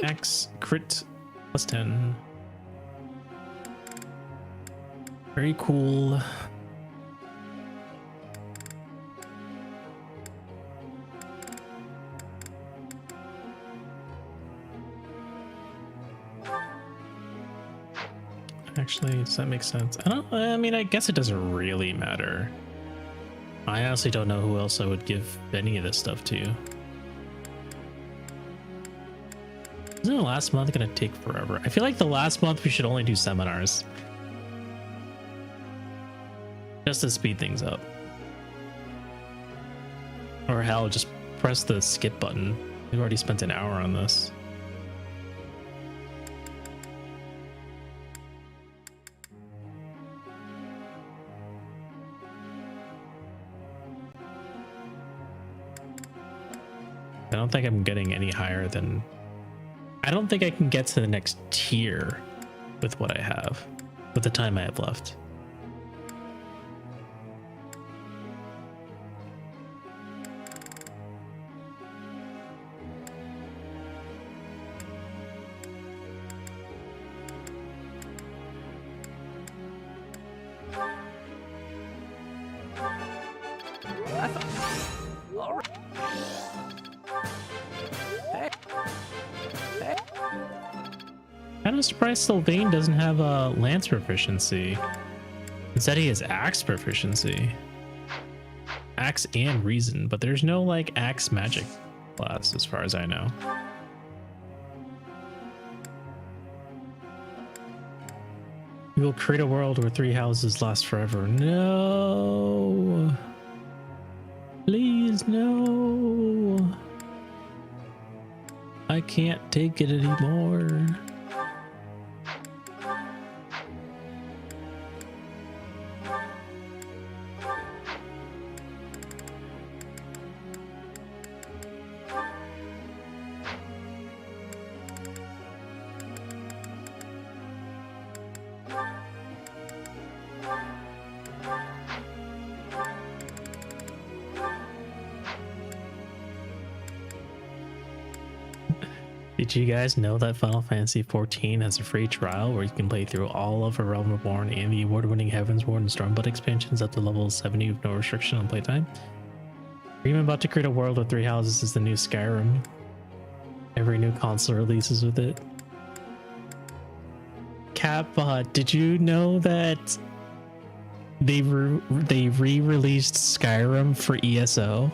A: X crit plus 10. Very cool. Actually, does that make sense? I mean, I guess it doesn't really matter. I honestly don't know who else I would give any of this stuff to. Isn't the last month gonna take forever? I feel like the last month we should only do seminars. Just to speed things up. Or hell, just press the skip button. We've already spent an hour on this. I don't think I'm getting any higher than... I don't think I can get to the next tier with what I have, with the time I have left. I'm surprised Sylvain doesn't have a lance proficiency. Instead he has axe proficiency. Axe and reason, but there's no like axe magic class as far as I know. We will create a world where 3 houses last forever. No. Please, no. I can't take it anymore. Did you guys know that Final Fantasy XIV has a free trial where you can play through all of A Realm Reborn and the award-winning Heavensward and Stormblood expansions up to level 70 with no restriction on playtime? We're even about to create a world with 3 houses as the new Skyrim. Every new console releases with it. Catbot, did you know that they re-released Skyrim for ESO?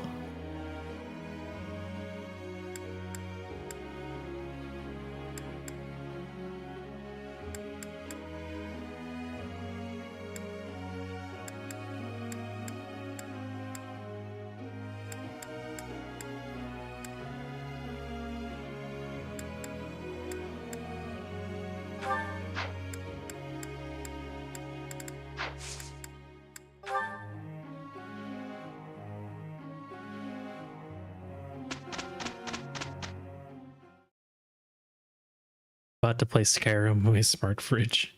A: About to play Skyrim with my smart fridge.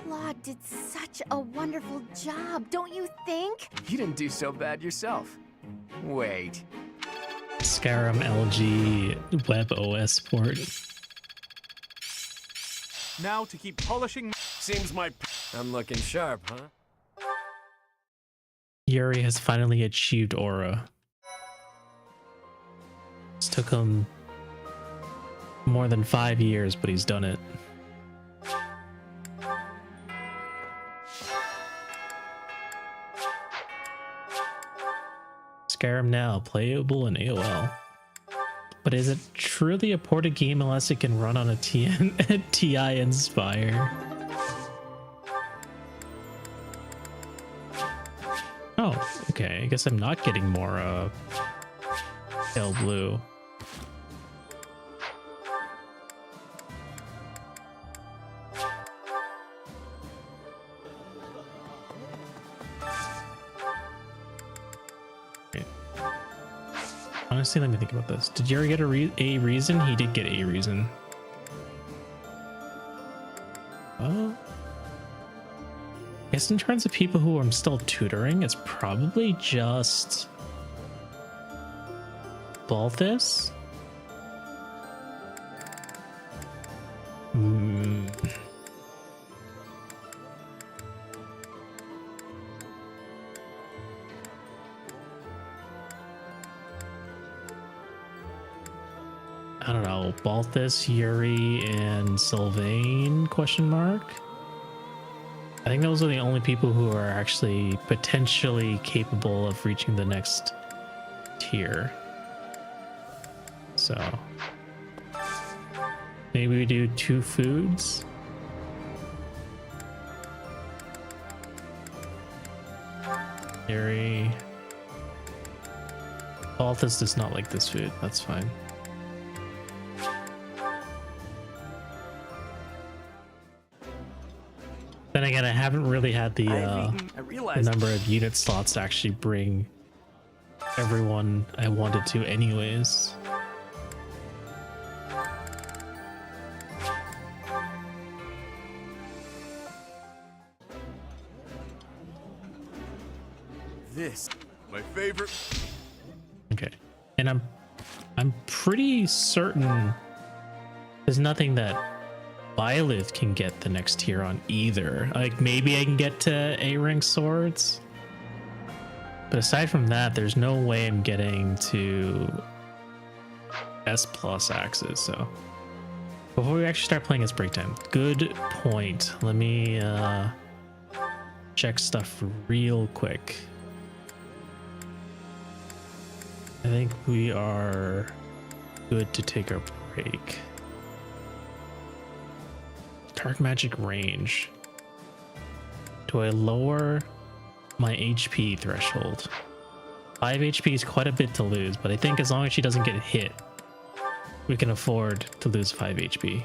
C: Claude did such a wonderful job, don't you think?
B: You didn't do so bad yourself. Wait.
A: Skyrim LG Web OS port.
E: Now to keep polishing.
F: Seems my...
B: I'm looking sharp, huh?
A: Yuri has finally achieved Aura. It's took him more than 5 years, but he's done it. Skyrim now, playable in AOL. But is it truly a ported game unless it can run on a TI Inspire? Oh, okay. I guess I'm not getting more pale blue. Honestly, let me think about this. Did Yuri get a reason? He did get a reason. Oh. guess in terms of people who I'm still tutoring, it's probably just Balthus. I don't know, Balthus, Yuri, and Sylvain, question mark? I think those are the only people who are actually potentially capable of reaching the next tier. So maybe we do 2 foods. Yuri. Balthus does not like this food, that's fine. Then again, I haven't really had the number of unit slots to actually bring everyone I wanted to anyways.
F: This, my favorite.
A: Okay. And I'm pretty certain there's nothing that Byleth can get the next tier on either. Like maybe I can get to A rank swords, but aside from that, there's no way I'm getting to S plus axes. So before we actually start playing, it's break time. Good point. Let me check stuff real quick. I think we are good to take our break. Dark magic range. Do I lower my HP threshold? 5 HP is quite a bit to lose, but I think as long as she doesn't get hit, we can afford to lose 5 HP.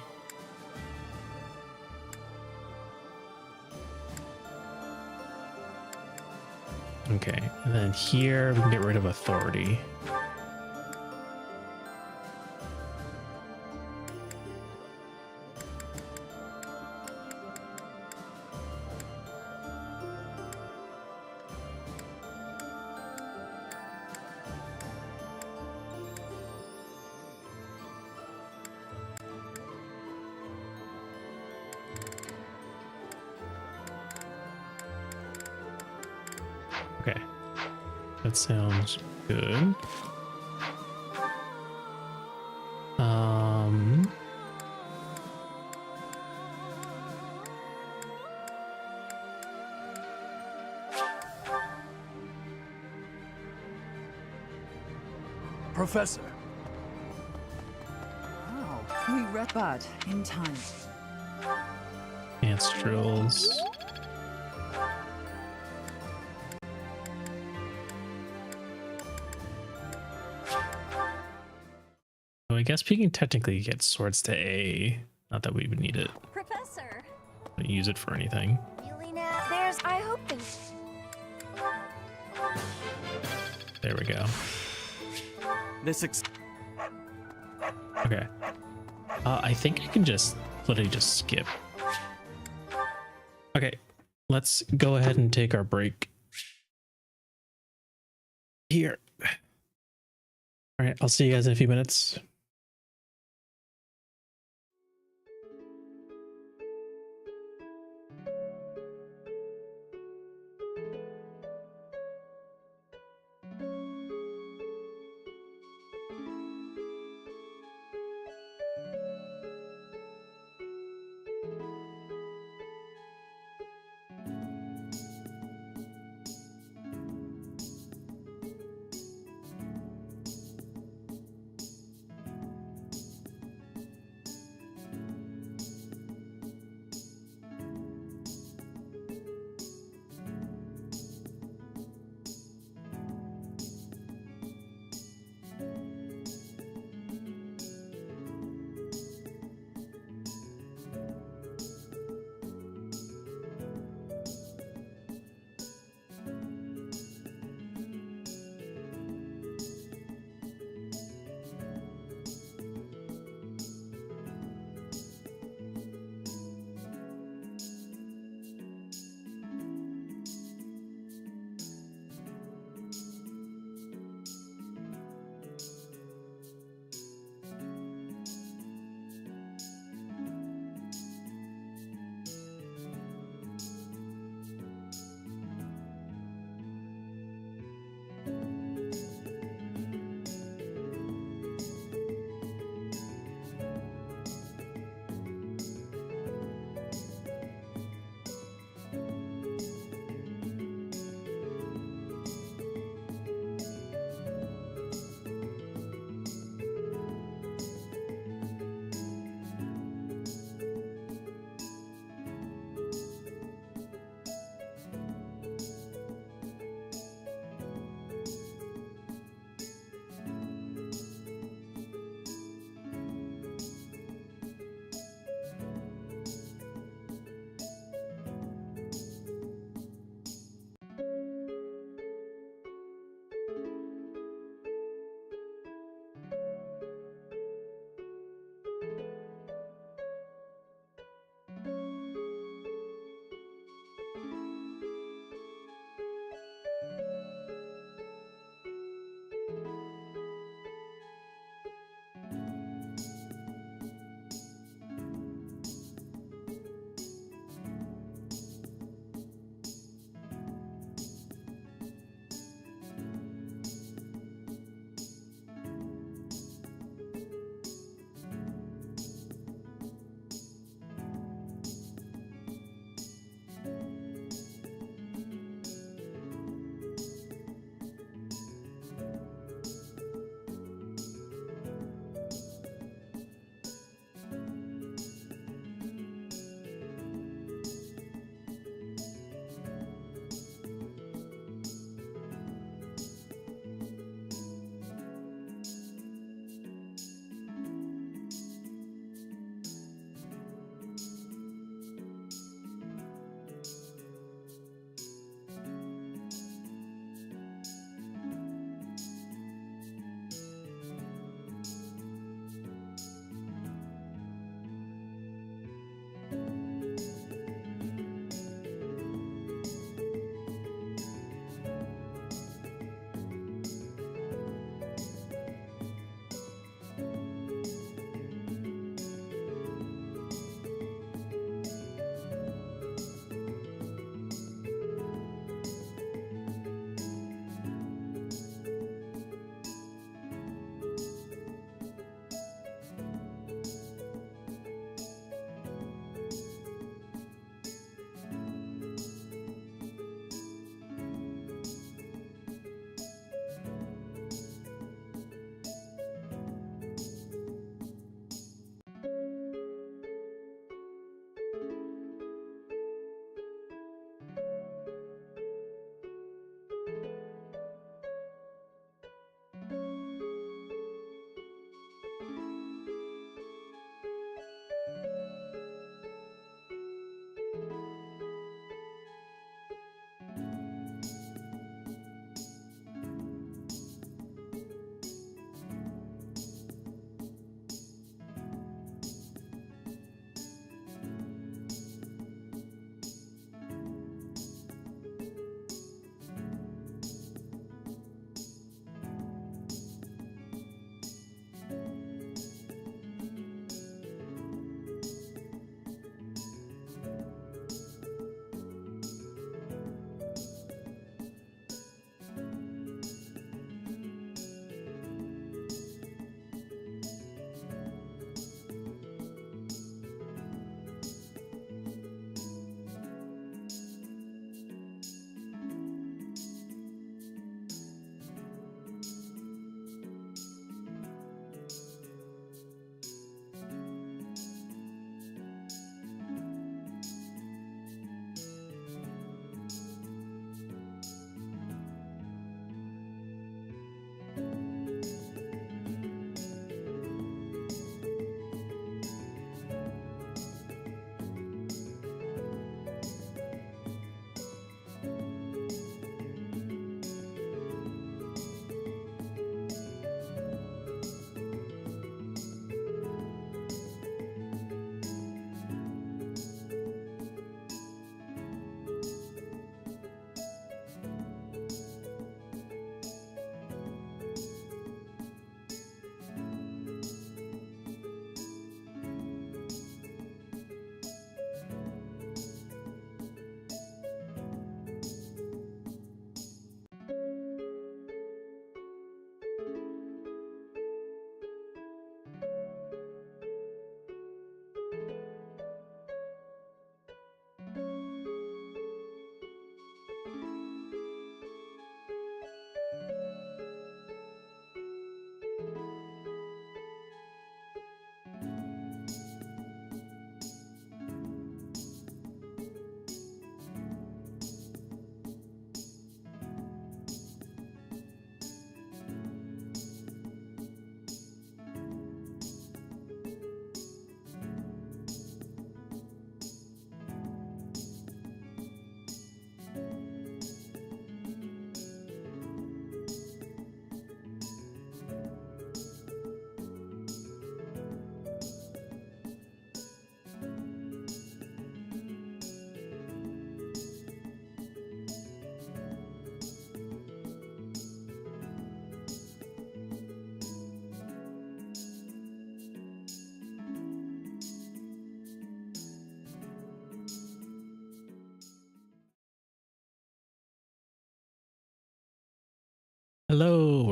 A: Okay, and then here we can get rid of authority. Okay, that sounds good.
E: Professor.
D: Wow. We read but in time.
A: Advanced drills. So I guess we can technically get swords to A. Not that we would need it.
C: Professor.
A: Don't use it for anything.
C: Yelena, there's. I hope there's.
A: There we go. Okay. I think I can just literally just skip. Okay, let's go ahead and take our break here. All right, I'll see you guys in a few minutes.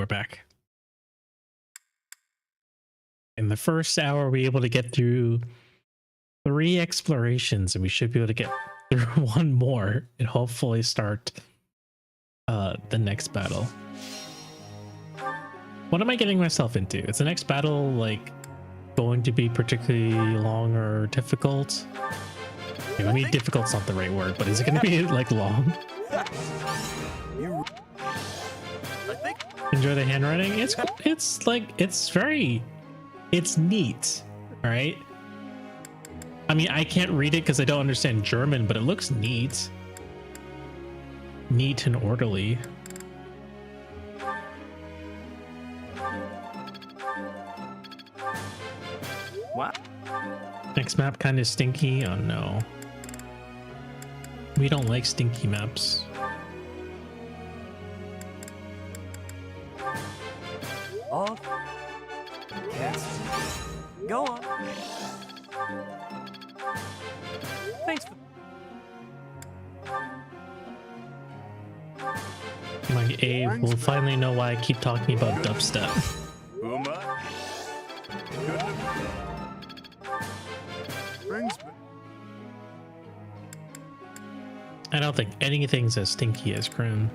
A: we're back. In the first hour, we're able to get through 3 explorations, and we should be able to get through 1 more and hopefully start the next battle. What am I getting myself into? Is the next battle like going to be particularly long or difficult? Maybe difficult's not the right word, but is it going to be like long? Enjoy the handwriting. It's neat. All right. I mean, I can't read it because I don't understand German, but it looks neat. Neat and orderly.
E: What?
A: Next map kind of stinky. Oh no. We don't like stinky maps.
E: Oh. Yes. Go on. Thanks for...
A: My Abe will finally know why I keep talking about dubstep.
F: Uma. Brings
A: I don't think anything's as stinky as Kryn.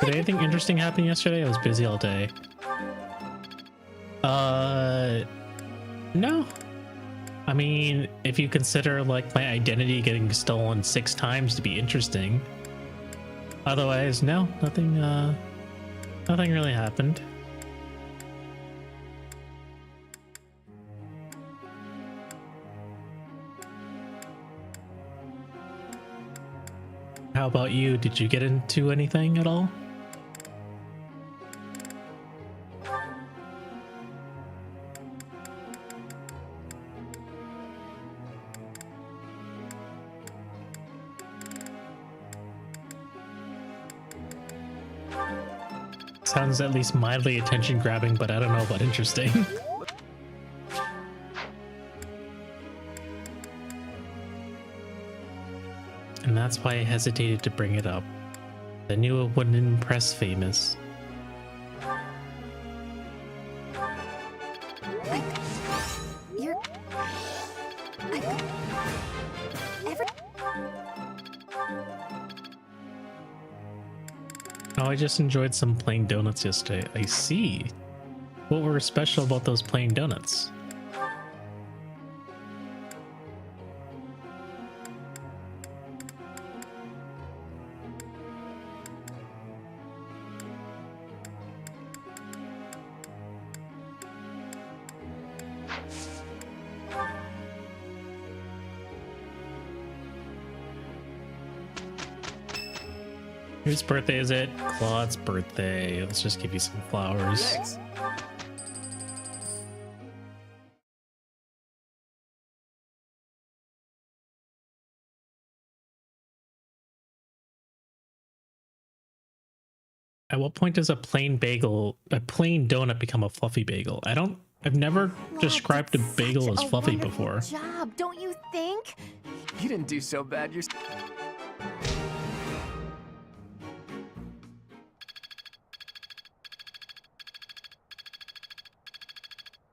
A: Did anything interesting happen yesterday? I was busy all day. No. I mean, if you consider like my identity getting stolen 6 times to be interesting. Otherwise, no, nothing really happened. How about you? Did you get into anything at all? Sounds at least mildly attention grabbing, but I don't know about interesting. And that's why I hesitated to bring it up. I knew it wouldn't impress Famous. Oh, I just enjoyed some plain donuts yesterday. I see. What were special about those plain donuts? Whose birthday is it? Claude's birthday. Let's just give you some flowers.
E: Thanks.
A: At what point does a plain donut become a fluffy bagel? I've never described a bagel as fluffy before.
C: Job, don't you think?
B: You didn't do so bad yourself.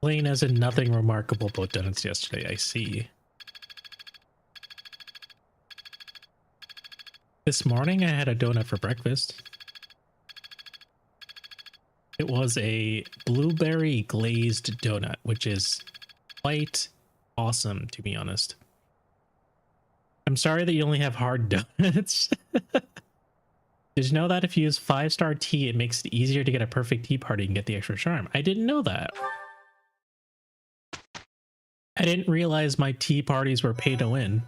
A: Plain as in nothing remarkable about donuts yesterday, I see. This morning I had a donut for breakfast. It was a blueberry glazed donut, which is quite awesome, to be honest. I'm sorry that you only have hard donuts. Did you know that if you use 5-star tea, it makes it easier to get a perfect tea party and get the extra charm? I didn't know that. I didn't realize my tea parties were pay to win.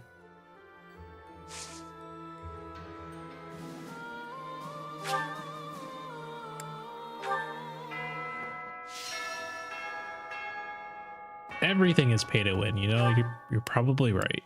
A: Everything is pay to win, you know, you're probably right.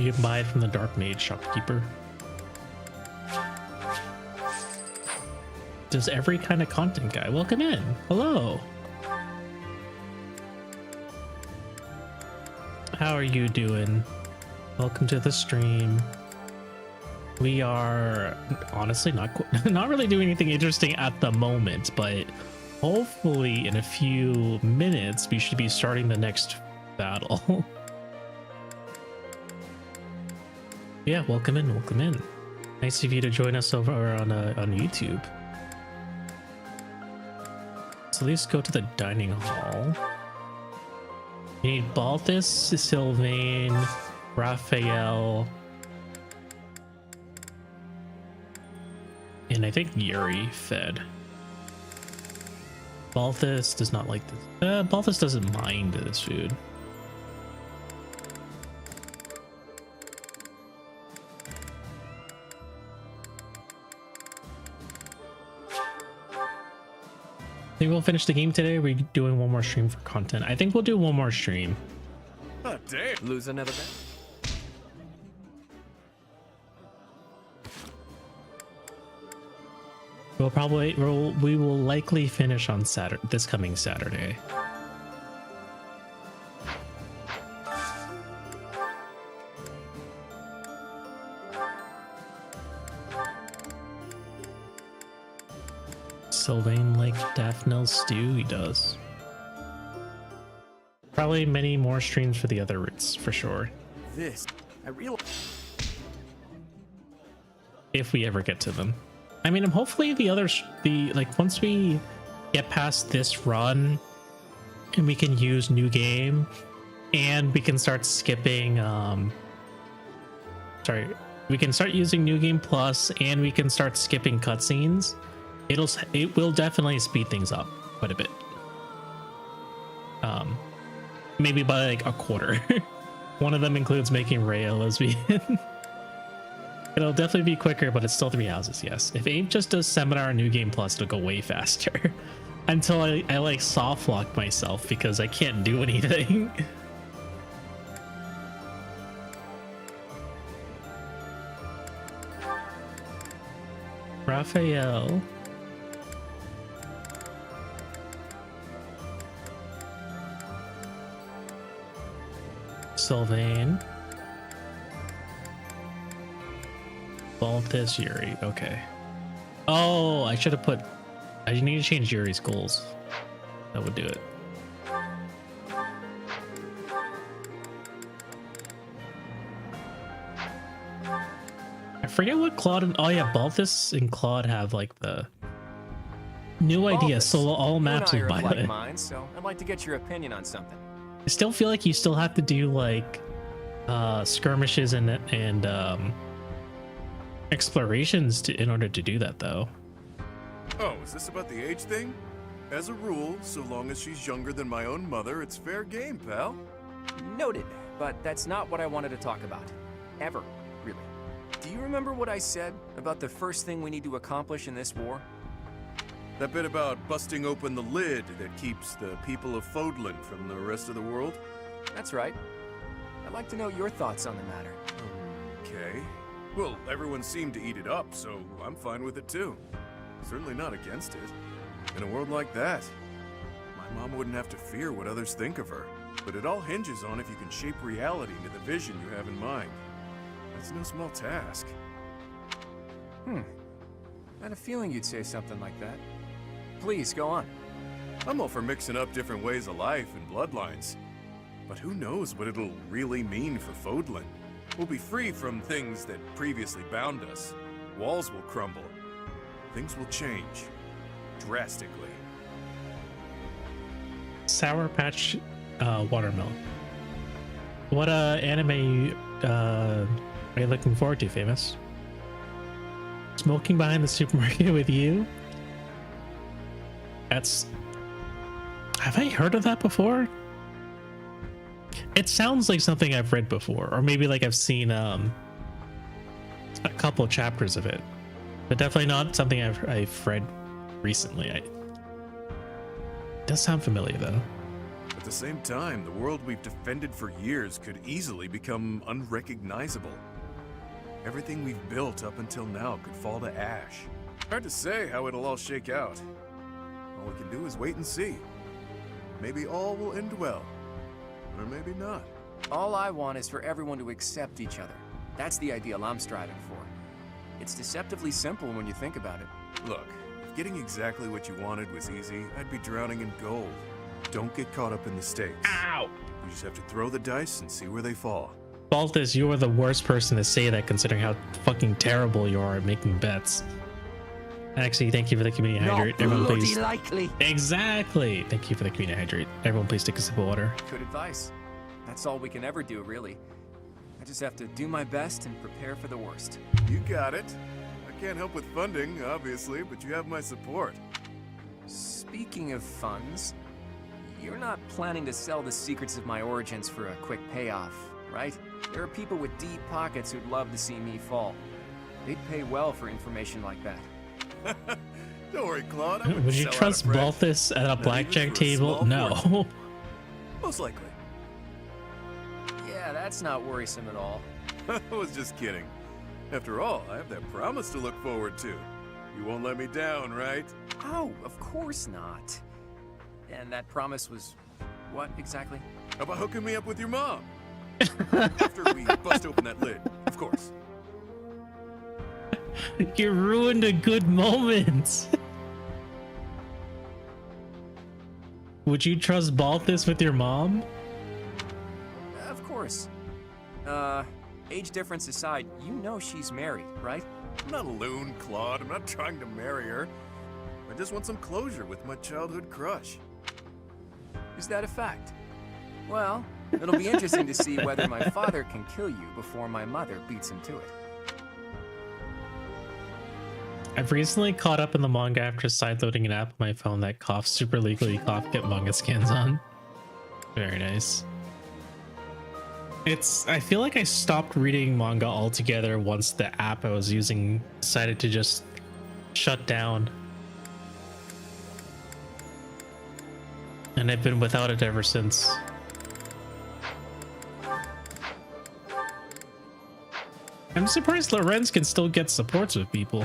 A: You can buy it from the Dark Mage shopkeeper. Does every kind of content guy. Welcome in. Hello. How are you doing? Welcome to the stream. We are honestly not really doing anything interesting at the moment, but hopefully in a few minutes we should be starting the next battle. Yeah, welcome in, welcome in. Nice of you to join us over on YouTube. So let's go to the dining hall. You need Balthus, Sylvain, Raphael, and I think Yuri fed. Balthus does not like this. Balthus doesn't mind this food. I think we'll finish the game today. We're doing one more stream for content. I think we'll do one more stream.
F: Oh, damn.
B: Lose another bet?
A: We will likely finish on Saturday, this coming Saturday. Sylvain like Daphne's stew? He does. Probably many more streams for the other routes, for sure.
E: This, I realize.
A: If we ever get to them. I mean, hopefully like once we get past this run and we can use new game and we can start skipping, we can start using new game plus and we can start skipping cutscenes. It will definitely speed things up quite a bit. Maybe by like a quarter. One of them includes making Ray a lesbian. It'll definitely be quicker, but it's still 3 houses, yes. If Abe just does Seminar New Game Plus, it'll go way faster. Until I like soft lock myself because I can't do anything. Raphael. Sylvain. Balthus, Yuri. Okay. Oh, I should have put. I need to change Yuri's goals. That would do it. I forget what Claude and. Oh yeah, Balthus and Claude have like the new idea. So all maps are by the way.
B: Mine, so I'd like to get your opinion on something.
A: I still feel like you still have to do like skirmishes and explorations in order to do that though.
F: Oh, is this about the age thing? As a rule, so long as she's younger than my own mother, it's fair game, pal.
B: Noted, but that's not what I wanted to talk about. Ever, really. Do you remember what I said about the first thing we need to accomplish in this war?
F: That bit about busting open the lid that keeps the people of Fodlan from the rest of the world?
B: That's right. I'd like to know your thoughts on the matter.
F: Okay. Well, everyone seemed to eat it up, so I'm fine with it too. Certainly not against it. In a world like that, my mom wouldn't have to fear what others think of her. But it all hinges on if you can shape reality into the vision you have in mind. That's no small task.
B: I had a feeling you'd say something like that. Please, go on.
F: I'm all for mixing up different ways of life and bloodlines. But who knows what it'll really mean for Fodlan? We'll be free from things that previously bound us. Walls will crumble. Things will change. Drastically.
A: Sour Patch Watermelon. What anime are you looking forward to, Famous? Smoking behind the supermarket with you? That's... Have I heard of that before? It sounds like something I've read before, or maybe like I've seen a couple chapters of it, but definitely not something I've read recently. It does sound familiar though.
F: A at the same time, the world we've defended for years could easily become unrecognizable. Everything we've built up until now could fall to ash. Hard to say how it'll all shake out. All we can do is wait and see. Maybe all will end well, or maybe not.
B: All I want is for everyone to accept each other. That's the ideal I'm striving for. It's deceptively simple when you think about it.
F: Look, if getting exactly what you wanted was easy, I'd be drowning in gold. Don't get caught up in the stakes.
A: Ow!
F: You just have to throw the dice and see where they fall.
A: Balthus, you are the worst person to say that considering how fucking terrible you are at making bets. Actually, thank you for the community hydrate. Everyone please.
G: Likely.
A: Exactly. Thank you for the community hydrate. Everyone please take a sip of water.
B: Good advice. That's all we can ever do, really. I just have to do my best and prepare for the worst.
F: You got it. I can't help with funding, obviously, but you have my support.
B: Speaking of funds, you're not planning to sell the secrets of my origins for a quick payoff, right? There are people with deep pockets who'd love to see me fall. They'd pay well for information like that.
F: Don't worry, Claude. I wouldn't
A: Would you
F: sell out
A: trust
F: a friend.
A: Balthus at a
F: Not even
A: blackjack
F: for a
A: table?
F: small
A: No.
F: fortune. Most likely.
B: Yeah, that's not worrisome at all.
F: I was just kidding. After all, I have that promise to look forward to. You won't let me down, right?
B: Oh, of course not. And that promise was what exactly?
F: How about hooking me up with your mom? After we bust open that lid, of course.
A: You ruined a good moment. Would you trust Balthus with your mom?
B: Of course. Age difference aside, you know she's married, right?
F: I'm not a loon, Claude. I'm not trying to marry her. I just want some closure with my childhood crush.
B: Is that a fact? Well, it'll be interesting to see whether my father can kill you before my mother beats him to it.
A: I've recently caught up in the manga after sideloading an app on my phone that coughs super legally cough get manga scans on. Very nice. I feel like I stopped reading manga altogether once the app I was using decided to just shut down. And I've been without it ever since. I'm surprised Lorenz can still get supports with people.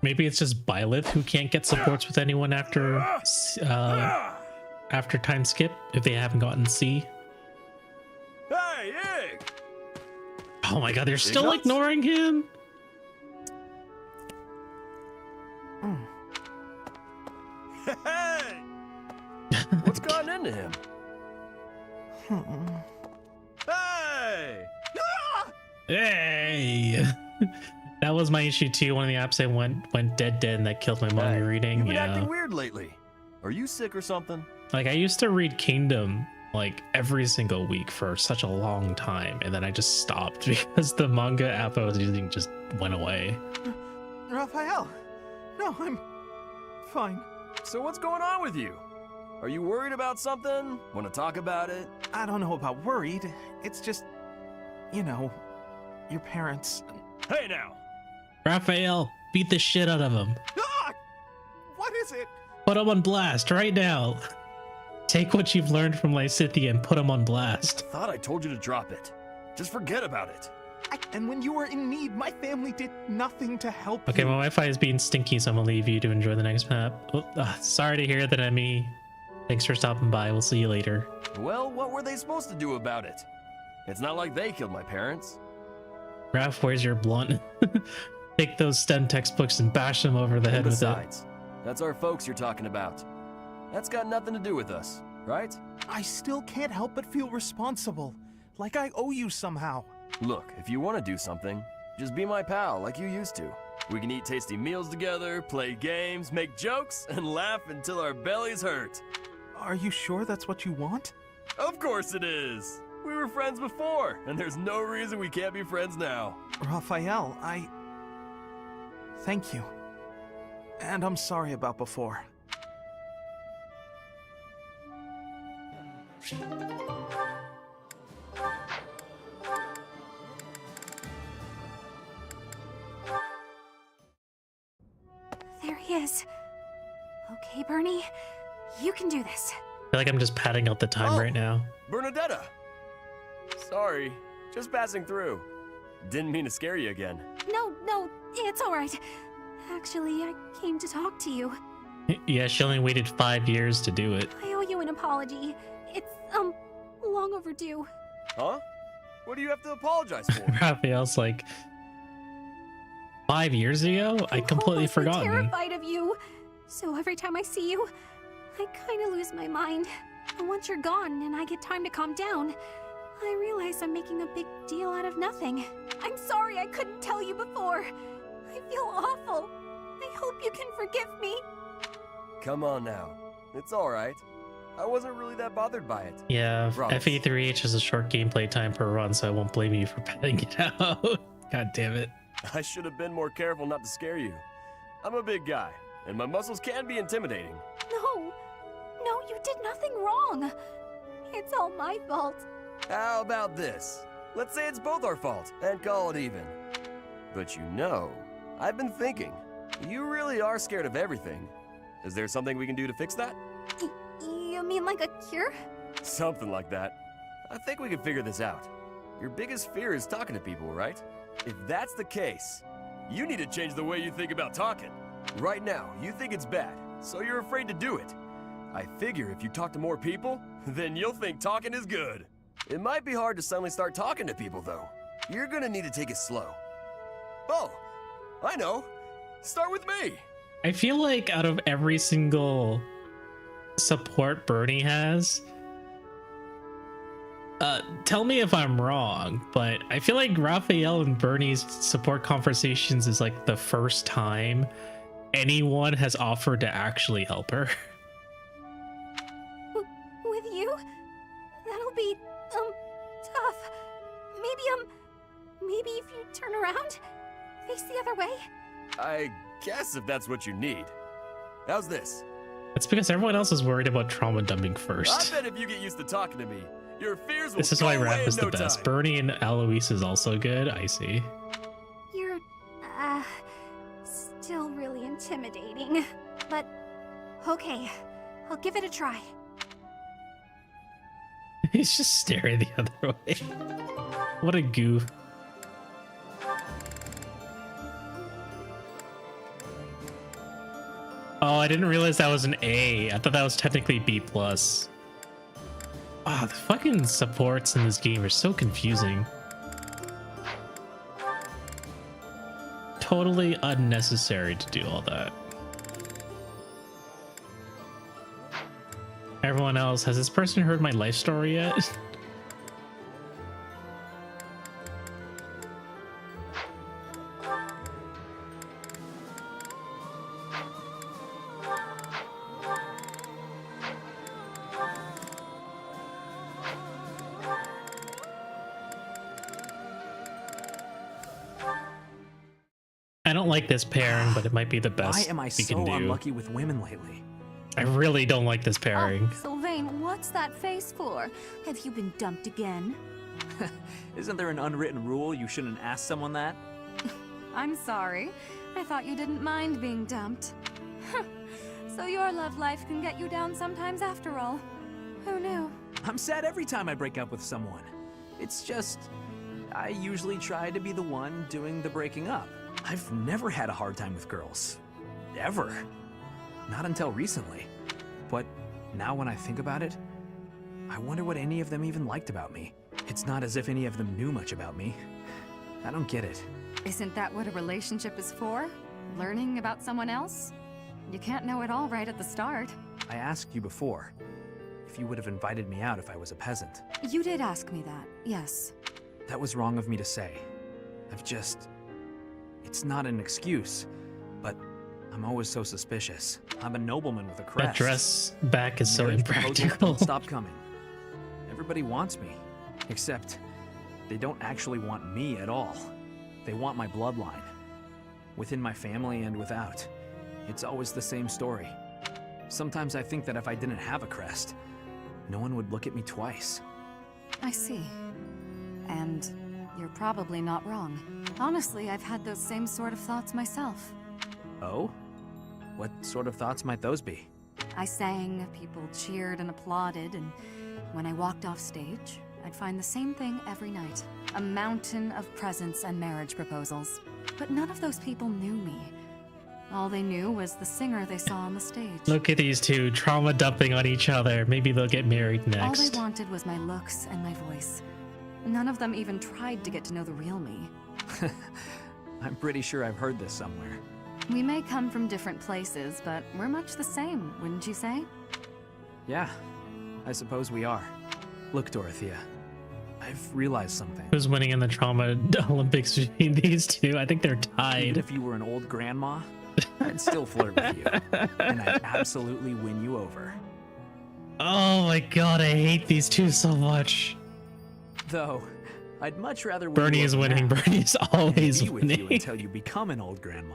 A: Maybe it's just Byleth who can't get supports with anyone after time skip if they haven't gotten C.
G: Hey, Egg!
A: Oh my god, they're still
G: nuts?
A: ignoring him.
G: Hey! What's gotten into him? Hey!
A: Hey. That was my issue too. One of the apps I went dead and that killed my manga reading.
G: You've been
A: Yeah.
G: acting weird lately. Are you sick or something?
A: Like I used to read Kingdom like every single week for such a long time, and then I just stopped because the manga app I was using just went away.
H: Raphael! No, I'm fine.
G: So what's going on with you? Are you worried about something? Want to talk about it?
H: I don't know about worried. It's just, you know, your parents.
G: Hey now!
A: Raphael, beat the shit out of him.
H: Ah! What is it?
A: Put him on blast right now. Take what you've learned from Lysithea and put him on blast.
G: Thought I told you to drop it. Just forget about it.
H: And when you were in need, my family did nothing to help
A: Okay,
H: you.
A: my Wi-Fi is being stinky, so I'm gonna leave you to enjoy the next map. Oh, sorry to hear that, Emmy. Thanks for stopping by. We'll see you later.
G: Well, what were they supposed to do about it? It's not like they killed my parents.
A: Raph, where's your blunt? Take those STEM textbooks and bash them over the head with it.
G: Besides, that's our folks you're talking about. That's got nothing to do with us, right?
H: I still can't help but feel responsible. Like I owe you somehow.
G: Look, if you want to do something, just be my pal like you used to. We can eat tasty meals together, play games, make jokes, and laugh until our bellies hurt.
H: Are you sure that's what you want?
G: Of course it is! We were friends before, and there's no reason we can't be friends now.
H: Raphael, thank you. And I'm sorry about before.
C: There he is. Okay, Bernie, you can do this.
A: I feel like I'm just padding out the time
G: Oh.
A: right now.
G: Bernadetta! Sorry, just passing through. Didn't mean to scare you again.
C: No, it's all right. Actually, I came to talk to you.
A: Yeah, she only waited 5 years to do it.
C: I owe you an apology. It's, long overdue.
G: Huh? What do you have to apologize for?
A: Raphael's like, 5 years ago? I completely
C: I'm
A: forgotten.
C: terrified of you. So every time I see you, I kind of lose my mind. And once you're gone and I get time to calm down, I realize I'm making a big deal out of nothing. I'm sorry I couldn't tell you before. I feel awful. I hope you can forgive me.
G: Come on now. It's alright. I wasn't really that bothered by it.
A: Yeah,
G: Promise.
A: FE3H is a short gameplay time per run, so I won't blame you for padding it out. God damn it.
G: I should have been more careful not to scare you. I'm a big guy, and my muscles can be intimidating.
C: No, you did nothing wrong. It's all my fault.
G: How about this? Let's say it's both our fault, and call it even. But you know, I've been thinking, you really are scared of everything. Is there something we can do to fix that?
C: You mean like a cure?
G: Something like that. I think we can figure this out. Your biggest fear is talking to people, right? If that's the case, you need to change the way you think about talking. Right now, you think it's bad, so you're afraid to do it. I figure if you talk to more people, then you'll think talking is good. It might be hard to suddenly start talking to people, though. You're gonna need to take it slow. Oh, I know. Start with me.
A: I feel like out of every single support Bernie has, tell me if I'm wrong, but I feel like Raphael and Bernie's support conversations is like the first time anyone has offered to actually help her.
C: With you? That'll be, tough. Maybe if you turn around, face the other way?
G: I guess if that's what you need. How's this?
A: It's because everyone else is worried about trauma dumping
G: I
A: first.
G: bet if you get used to talking to me, your fears will
A: This is
G: go
A: why
G: away
A: Raph
G: in
A: is the
G: no
A: best.
G: time.
A: Bernie and Eloise is also good. I see.
C: You're, still really intimidating. But, okay, I'll give it a try.
A: He's just staring the other way. What a goof. Oh, I didn't realize that was an A. I thought that was technically B+. Wow, the fucking supports in this game are so confusing. Totally unnecessary to do all that. Everyone else, has this person heard my life story yet? I don't like this pairing, but it might be the best
E: Why am I
A: we
E: so
A: can do.
E: unlucky with women lately?
A: I really don't like this pairing.
I: Oh, Sylvain, what's that face for? Have you been dumped again?
E: Isn't there an unwritten rule you shouldn't ask someone that?
I: I'm sorry. I thought you didn't mind being dumped. So your love life can get you down sometimes after all. Who knew?
E: I'm sad every time I break up with someone. It's just, I usually try to be the one doing the breaking up. I've never had a hard time with girls. Ever. Not until recently. But now when I think about it, I wonder what any of them even liked about me. It's not as if any of them knew much about me. I don't get it.
I: Isn't that what a relationship is for? Learning about someone else? You can't know it all right at the start.
E: I asked you before if you would have invited me out if I was a peasant.
I: You did ask me that, yes.
E: That was wrong of me to say. It's not an excuse, but I'm always so suspicious. I'm a nobleman with a crest.
A: That dress back is so
E: Marriage proposals
A: impractical.
E: don't stop coming. Everybody wants me, except they don't actually want me at all. They want my bloodline. Within my family and without. It's always the same story. Sometimes I think that if I didn't have a crest, no one would look at me twice.
I: I see. And you're probably not wrong. Honestly, I've had those same sort of thoughts myself.
E: Oh? What sort of thoughts might those be?
I: I sang, people cheered and applauded, and when I walked off stage, I'd find the same thing every night. A mountain of presents and marriage proposals. But none of those people knew me. All they knew was the singer they saw on the stage.
A: Look at these two trauma dumping on each other. Maybe they'll get married
I: All
A: next.
I: they wanted was my looks and my voice. None of them even tried to get to know the real me.
E: I'm pretty sure I've heard this somewhere.
I: We may come from different places, but we're much the same, wouldn't you say?
E: Yeah, I suppose we are. Look, Dorothea, I've realized something.
A: Who's winning in the trauma Olympics between these two? I think they're
E: Even
A: tied.
E: if you were an old grandma, I'd still flirt with you. And I'd absolutely win you over.
A: Oh my god, I hate these two so much.
E: Though, I'd much rather win
A: Bernie
E: you
A: is
E: over
A: winning.
E: now
A: Bernie's
E: and
A: always
E: be with you
A: winning.
E: until you become an old grandma.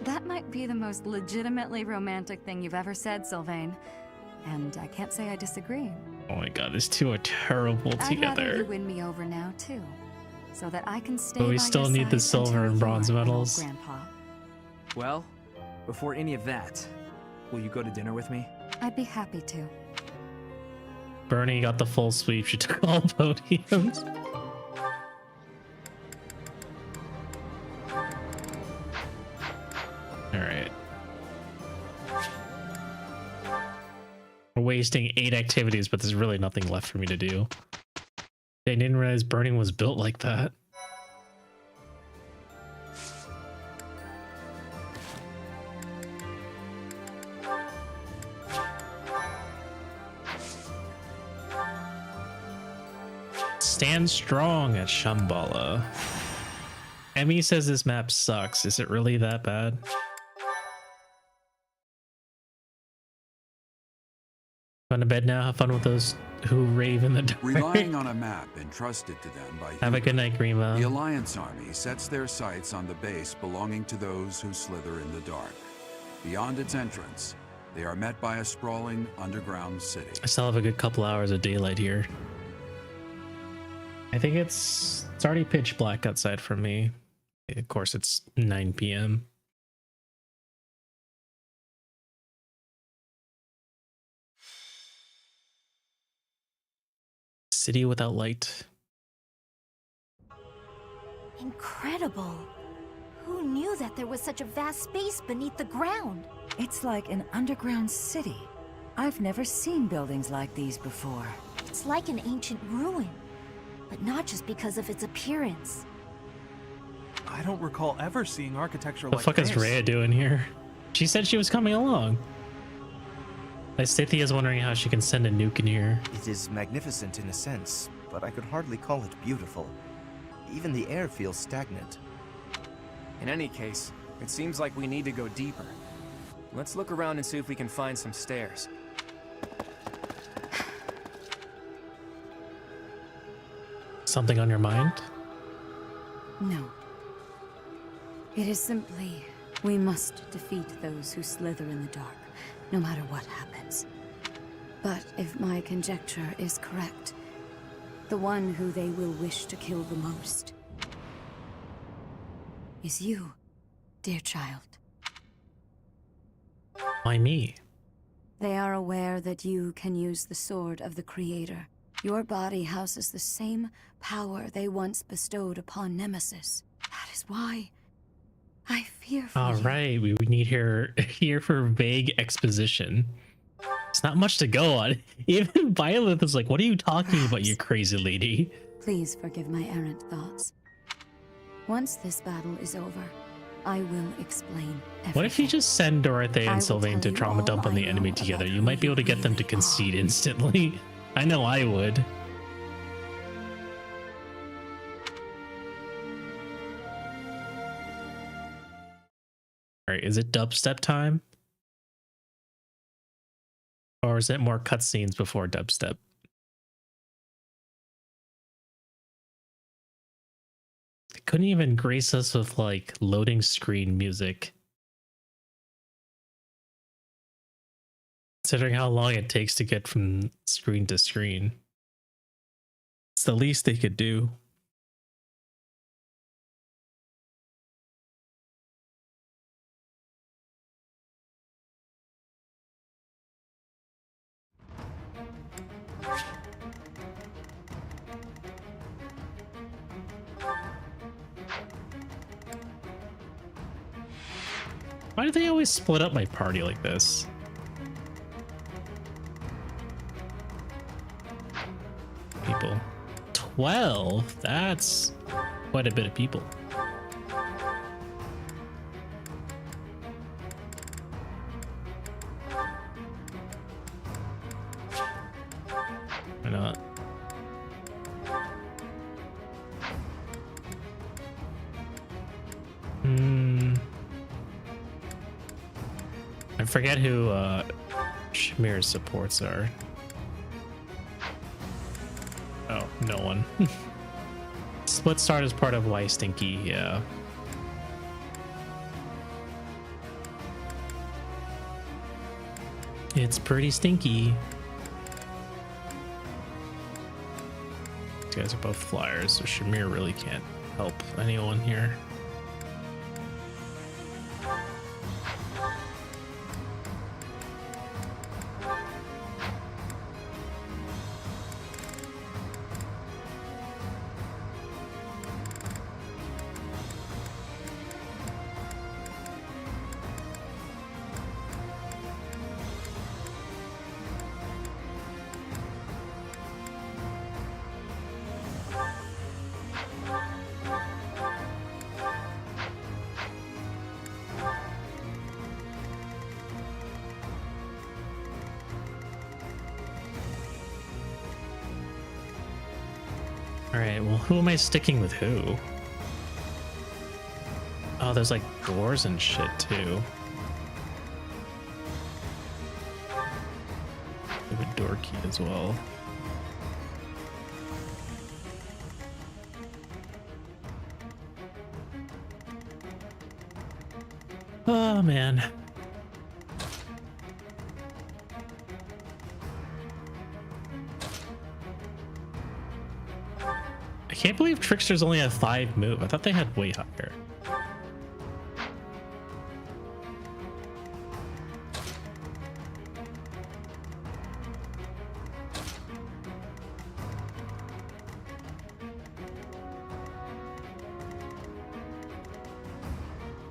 I: That might be the most legitimately romantic thing you've ever said, Sylvain. And I can't say I disagree.
A: Oh my god, these two are terrible
I: I'd rather you
A: together.
I: win me over now, too. So that I can stay
A: But we
I: by
A: still
I: your
A: need the
I: side
A: silver
I: until
A: and bronze
I: you're an old
A: medals.
I: Grandpa.
E: Well, before any of that, will you go to dinner with me?
I: I'd be happy to.
A: Bernie got the full sweep. She took all podiums. Alright. We're wasting 8 activities, but there's really nothing left for me to do. I didn't realize burning was built like that. Stand strong at Shambhala. Emmy says this map sucks. Is it really that bad? Going to bed now. Have fun with those who rave in the dark.
J: Relying on a map entrusted to them by
A: Have a good night, Grima.
J: the Alliance Army sets their sights on the base belonging to those who slither in the dark. Beyond its entrance, they are met by a sprawling underground city.
A: I still have a good couple hours of daylight here. I think it's already pitch black outside for me. Of course, it's 9 p.m. City without light.
C: Incredible. Who knew that there was such a vast space beneath the ground?
D: It's like an underground city. I've never seen buildings like these before.
C: It's like an ancient ruin, but not just because of its appearance.
H: I don't recall ever seeing architecture
A: The
H: like
A: fuck
H: this.
A: is Rhea doing here? She said she was coming along. Cynthia is wondering how she can send a nuke in here.
K: It is magnificent in a sense, but I could hardly call it beautiful. Even the air feels stagnant.
B: In any case, it seems like we need to go deeper. Let's look around and see if we can find some stairs.
A: Something on your mind?
I: No. It is simply, we must defeat those who slither in the dark, no matter what happens. But if my conjecture is correct, the one who they will wish to kill the most is you, dear child.
A: Why me?
I: They are aware that you can use the sword of the Creator. Your body houses the same power they once bestowed upon Nemesis. That is why I fear for
A: All
I: you.
A: right, we need her here for vague exposition. It's not much to go on. Even Violet is like, what are you talking about, you crazy lady?
I: Please forgive my errant thoughts. Once this battle is over, I will explain everything.
A: What if you just send Dorothea
I: I
A: and
I: will
A: Sylvain to
I: tell you
A: trauma
I: all
A: dump on
I: I
A: the enemy
I: know
A: together?
I: about
A: You
I: who
A: might be able to
I: you
A: get them to
I: really
A: concede
I: are.
A: instantly. I know I would. Alright, is it dubstep time? Or is it more cutscenes before dubstep? They couldn't even grace us with like loading screen music. Considering how long it takes to get from screen to screen. It's the least they could do. Why do they always split up my party like this? People. 12? That's quite a bit of people. Why not? I forget who Shamir's supports are. Oh, no one. Split start is part of Why Stinky, yeah. It's pretty stinky. These guys are both flyers, so Shamir really can't help anyone here. Alright, well, who am I sticking with who? Oh, there's like doors and shit too. I have a door key as well. Oh man. I can't believe Tricksters only have 5 move. I thought they had way higher.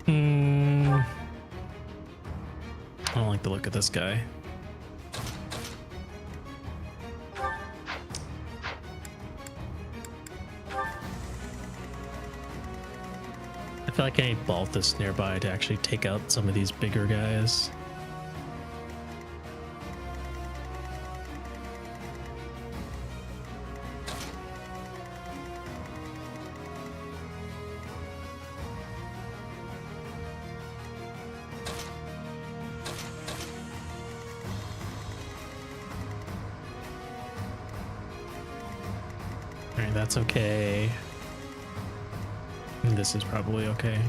A: I don't like the look of this guy. I feel like I need Balthus nearby to actually take out some of these bigger guys. Alright, that's okay. This is probably okay.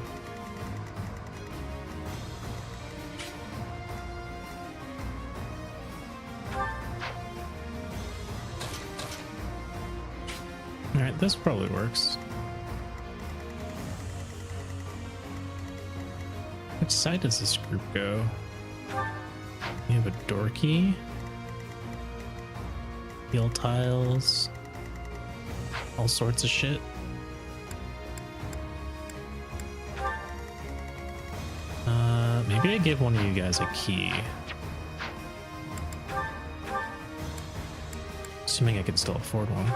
A: Alright, this probably works. Which side does this group go? We have a door key. Steel tiles. All sorts of shit. Maybe I give one of you guys a key. Assuming I can still afford one.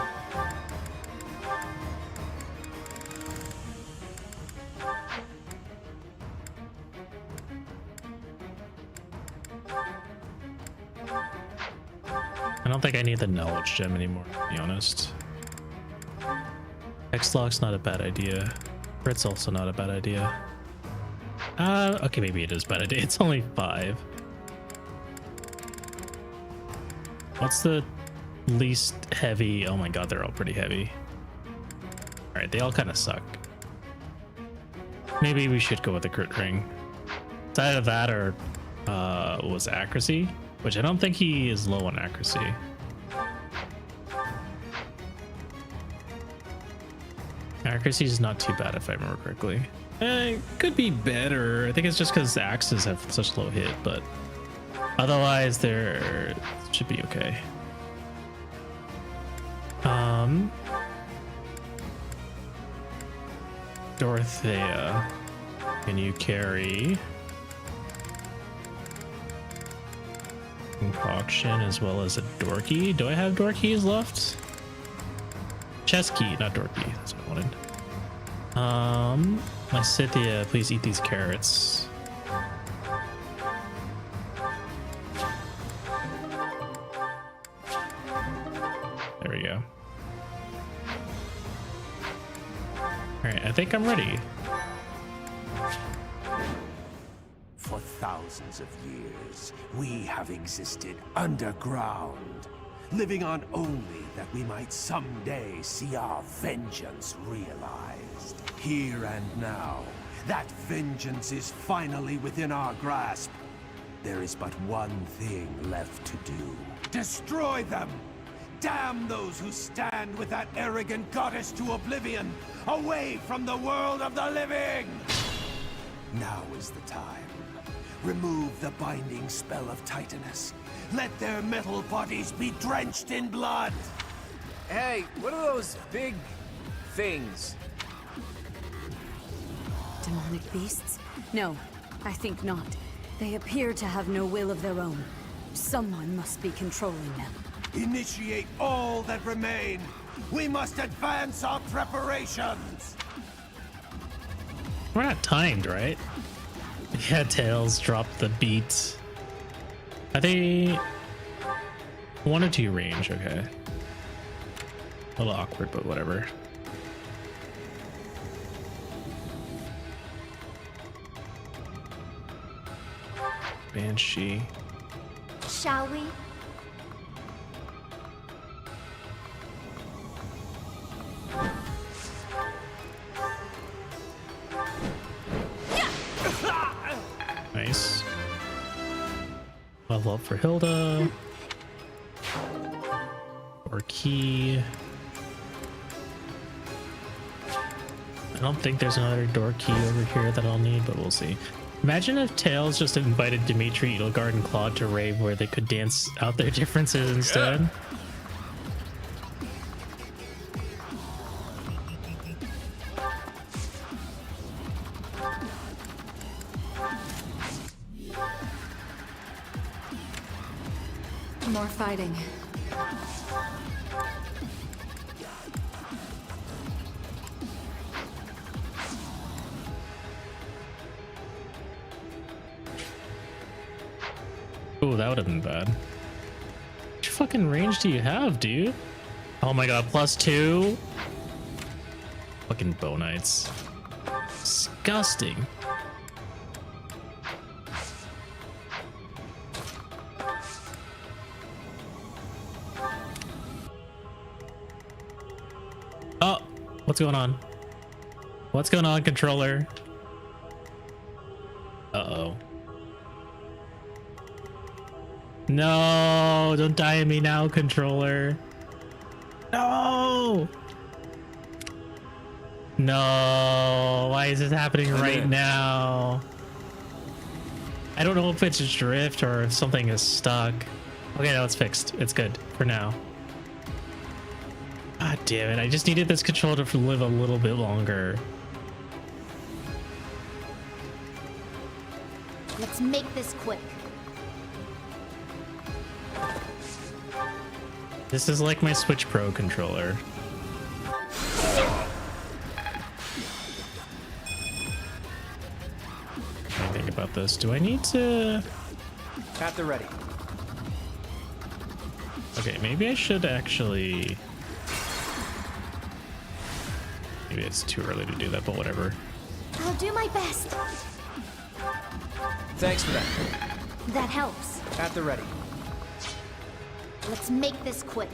A: I don't think I need the knowledge gem anymore, to be honest. X-Lock's not a bad idea. Crit's also not a bad idea. Okay, maybe it is a bad idea. It's only 5. What's the least heavy? Oh my god, they're all pretty heavy. Alright, they all kind of suck. Maybe we should go with the crit ring. It's either that or was accuracy, which I don't think he is low on accuracy. Accuracy is not too bad if I remember correctly. It could be better. I think it's just because axes have such low hit, but otherwise there should be okay. Dorothea, can you carry concoction as well as a door key? Do I have door keys left? Chest key, not door key. That's what I wanted. My Scythia, please eat these carrots. There we go. Alright, I think I'm ready.
L: For thousands of years, we have existed underground, living on only that we might someday see our vengeance realized. Here and now, that vengeance is finally within our grasp. There is but one thing left to do. Destroy them! Damn those who stand with that arrogant goddess to oblivion, away from the world of the living! Now is the time. Remove the binding spell of Titanus. Let their metal bodies be drenched in blood!
B: Hey, what are those big things?
I: Demonic beasts? No, I think not. They appear to have no will of their own. Someone must be controlling them.
L: Initiate all that remain! We must advance our preparations!
A: We're not timed, right? Yeah, Tails dropped the beat. Are they 1 or 2 range? Okay. A little awkward, but whatever. Banshee.
C: Shall we?
A: Nice. Level up for Hilda. Or key. I don't think there's another door key over here that I'll need, but we'll see. Imagine if Tails just invited Dimitri, Edelgard, and Claude to rave where they could dance out their differences instead. Yeah.
I: More fighting.
A: Oh, that would have been bad. What fucking range do you have, dude? Oh my god, +2? Fucking bow knights. Disgusting. Oh, what's going on? What's going on, controller? Uh-oh. No, don't die on me now, controller. No! No, why is this happening right now? I don't know if it's a drift or if something is stuck. Okay, no, it's fixed. It's good for now. God damn it, I just needed this controller to live a little bit longer.
C: Let's make this quick.
A: This is like my Switch Pro controller. What do you think about this? Do I need to...
B: At the ready.
A: Okay, maybe I should actually... Maybe it's too early to do that, but whatever.
C: I'll do my best.
B: Thanks for that.
C: That helps.
B: At the ready.
C: Let's make this quick.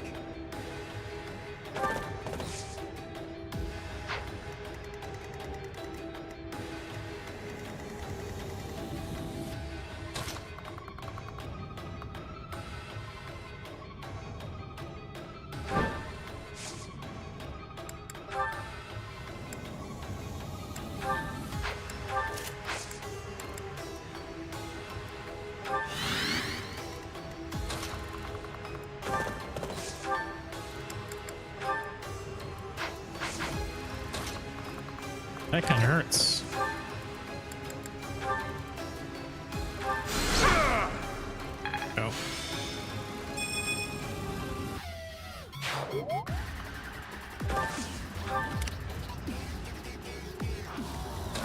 A: That kind of hurts. Oh.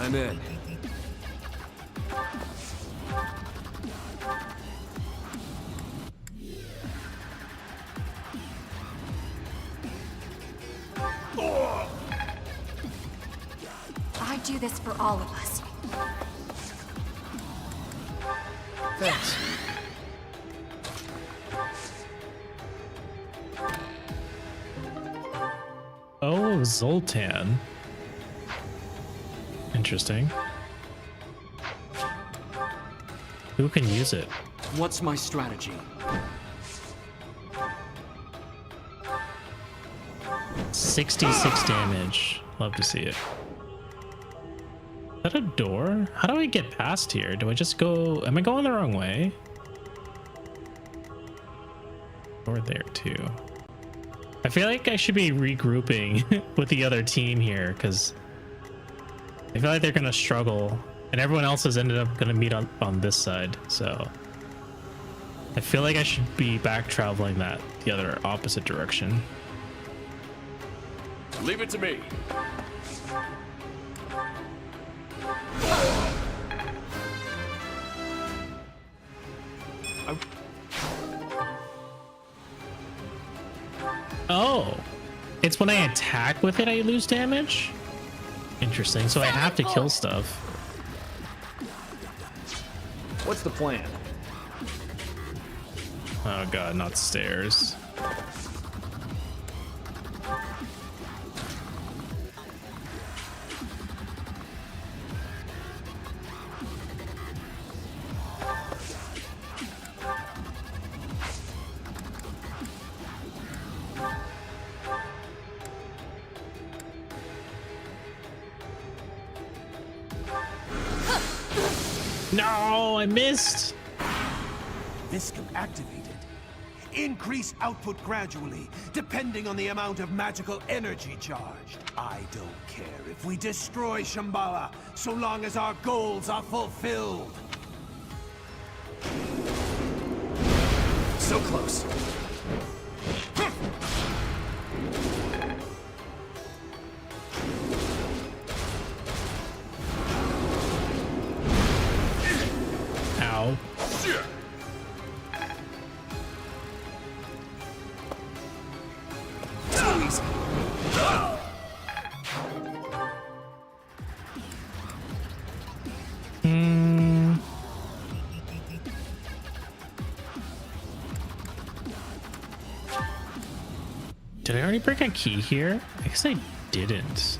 B: I'm in.
C: I do this for all of us.
A: Thanks. Oh, Zoltan. Interesting. Who can use it?
M: What's my strategy?
A: 66 damage. Love to see it. Is that a door? How do I get past here? Do I just go... Am I going the wrong way? Door there too. I feel like I should be regrouping with the other team here because I feel like they're gonna struggle and everyone else has ended up gonna meet on this side, so I feel like I should be back traveling the other opposite direction.
G: Leave it to me.
A: Oh, it's when I attack with it I lose damage? Interesting, so I have to kill stuff.
E: What's the plan?
A: Oh god, not stairs. No, I missed.
L: Viscum activated. Increase output gradually, depending on the amount of magical energy charged. I don't care if we destroy Shambhala, so long as our goals are fulfilled.
B: So close.
A: Ow.
B: Too easy.
A: Did I already break a key here? I guess I didn't.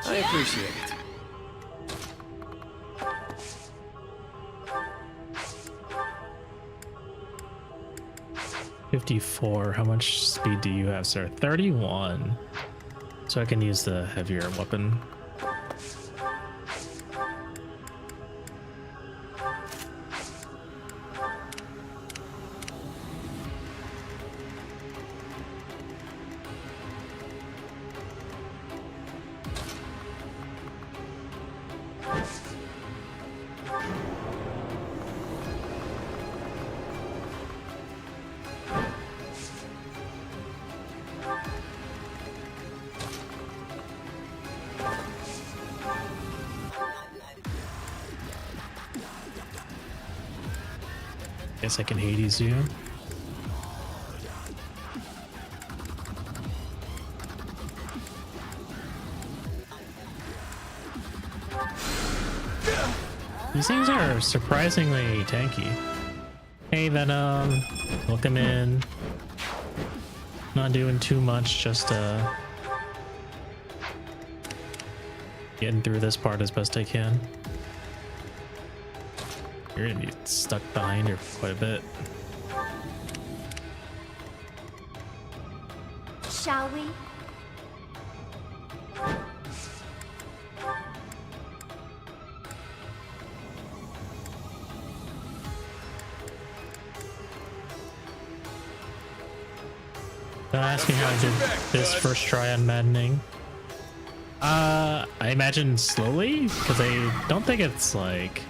B: I appreciate it.
A: $54. How much speed do you have, sir? 31. So I can use the heavier weapon. Guess I can Hades you. These things are surprisingly tanky. Hey Venom, welcome in. Not doing too much, just Getting through this part as best I can. You're gonna be stuck behind her for quite a bit.
C: Shall we?
A: Don't ask me how I did this first try on Maddening. I imagine slowly, because I don't think it's like...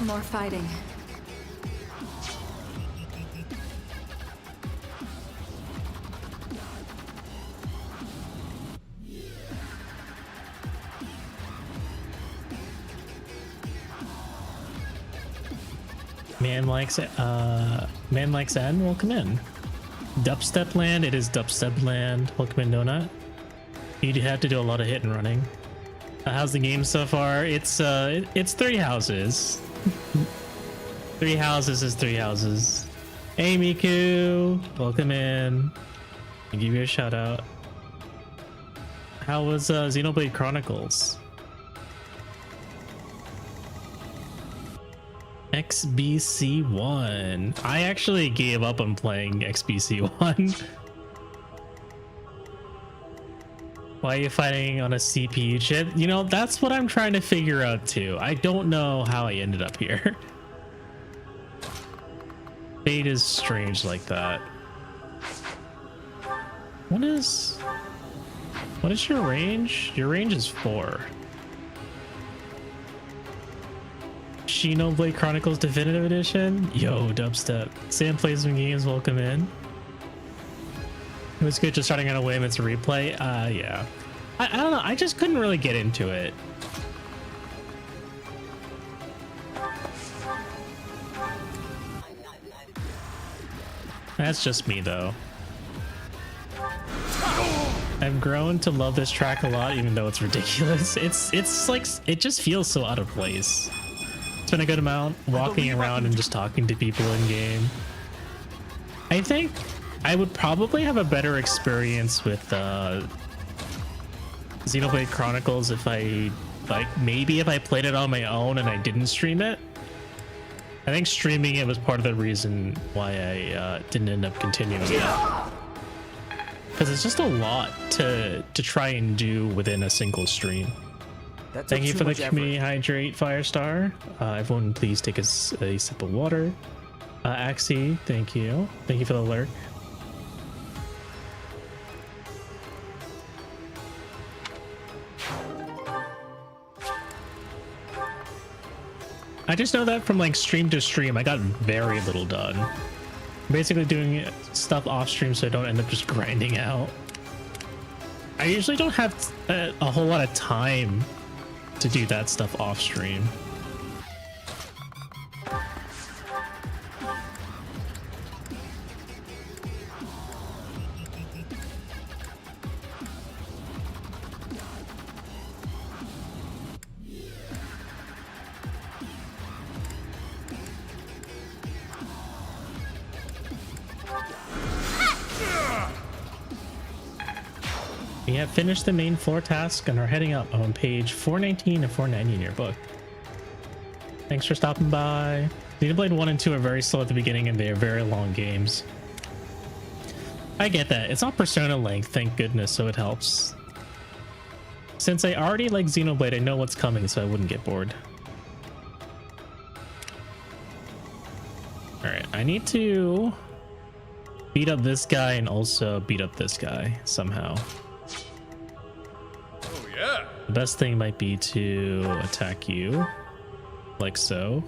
I: More fighting.
A: Man likes N, welcome in. Dubstep land, it is dubstep land. Welcome in, Donut. You have to do a lot of hit and running. How's the game so far? It's 3 houses. 3 houses is 3 houses. Hey Miku, welcome in. I'll give you a shout out. How was Xenoblade Chronicles? XBC1. I actually gave up on playing XBC1. Why are you fighting on a CPU chip? You know, that's what I'm trying to figure out too. I don't know how I ended up here. Fate is strange like that. What is your range? Your range is 4. Xenoblade Chronicles Definitive Edition? Yo, dubstep. Sam plays some games, welcome in. It was good just starting on a whim, it's a replay. Yeah. I don't know, I just couldn't really get into it. That's just me though. I've grown to love this track a lot, even though it's ridiculous. It's like, it just feels so out of place. Spent a good amount walking around and just talking to people in game. I think I would probably have a better experience with Xenoblade Chronicles if I maybe if I played it on my own and I didn't stream it. I think streaming it was part of the reason why I didn't end up continuing it, because it's just a lot to try and do within a single stream. Thank you for the community hydrate, Firestar. Everyone please take a sip of water. Axie, thank you. Thank you for the lurk. I just know that from like stream to stream, I got very little done. Basically doing stuff off stream so I don't end up just grinding out. I usually don't have a whole lot of time to do that stuff off stream. We have finished the main floor task and are heading up on page 419 and 490 in your book. Thanks for stopping by. Xenoblade 1 and 2 are very slow at the beginning and they are very long games. I get that. It's not Persona length, thank goodness, so it helps. Since I already like Xenoblade, I know what's coming, so I wouldn't get bored. Alright, I need to beat up this guy and also beat up this guy somehow. The best thing might be to attack you, like so.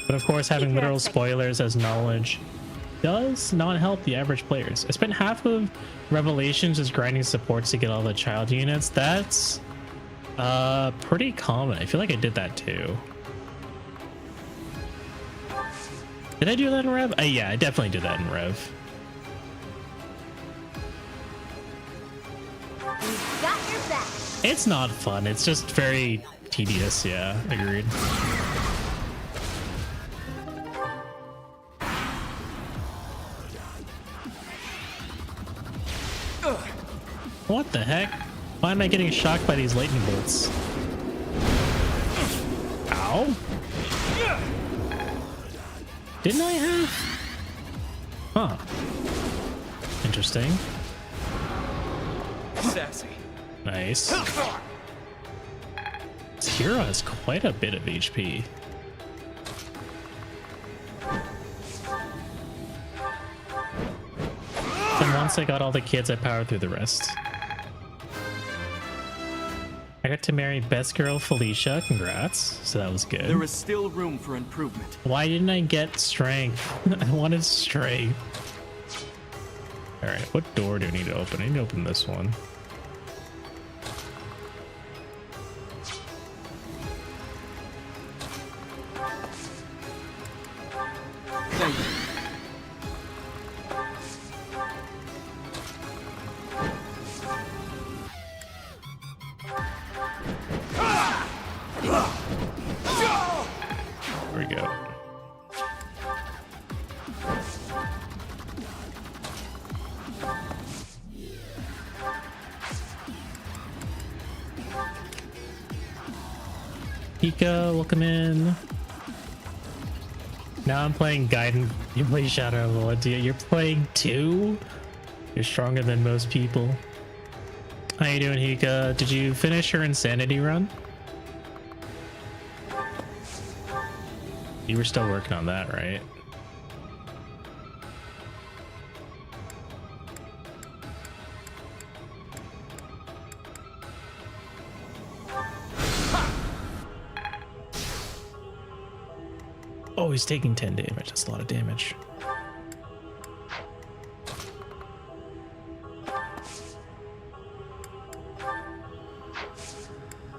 A: But of course, having literal spoilers as knowledge does not help the average players. I spent half of Revelations just grinding supports to get all the child units. That's pretty common. I feel like I did that too. Did I do that in Rev? Yeah, I definitely did that in Rev. It's not fun. It's just very tedious. Yeah, agreed. What the heck? Why am I getting shocked by these lightning bolts? Ow! Didn't I have? Huh. Interesting.
B: Sassy.
A: Nice. This hero has quite a bit of HP. And once I got all the kids, I powered through the rest. I got to marry best girl Felicia, congrats. So that was good.
M: There is still room for improvement.
A: Why didn't I get strength? I wanted strength. Alright, what door do I need to open? I need to open this one.
M: Thank you.
A: There we go. Pika, welcome in. Now I'm playing Gaiden. You play Shadow of Valentia. You're playing 2? You're stronger than most people. How you doing, Hika? Did you finish your Insanity run? You were still working on that, right? Oh, he's taking 10 damage. That's a lot of damage.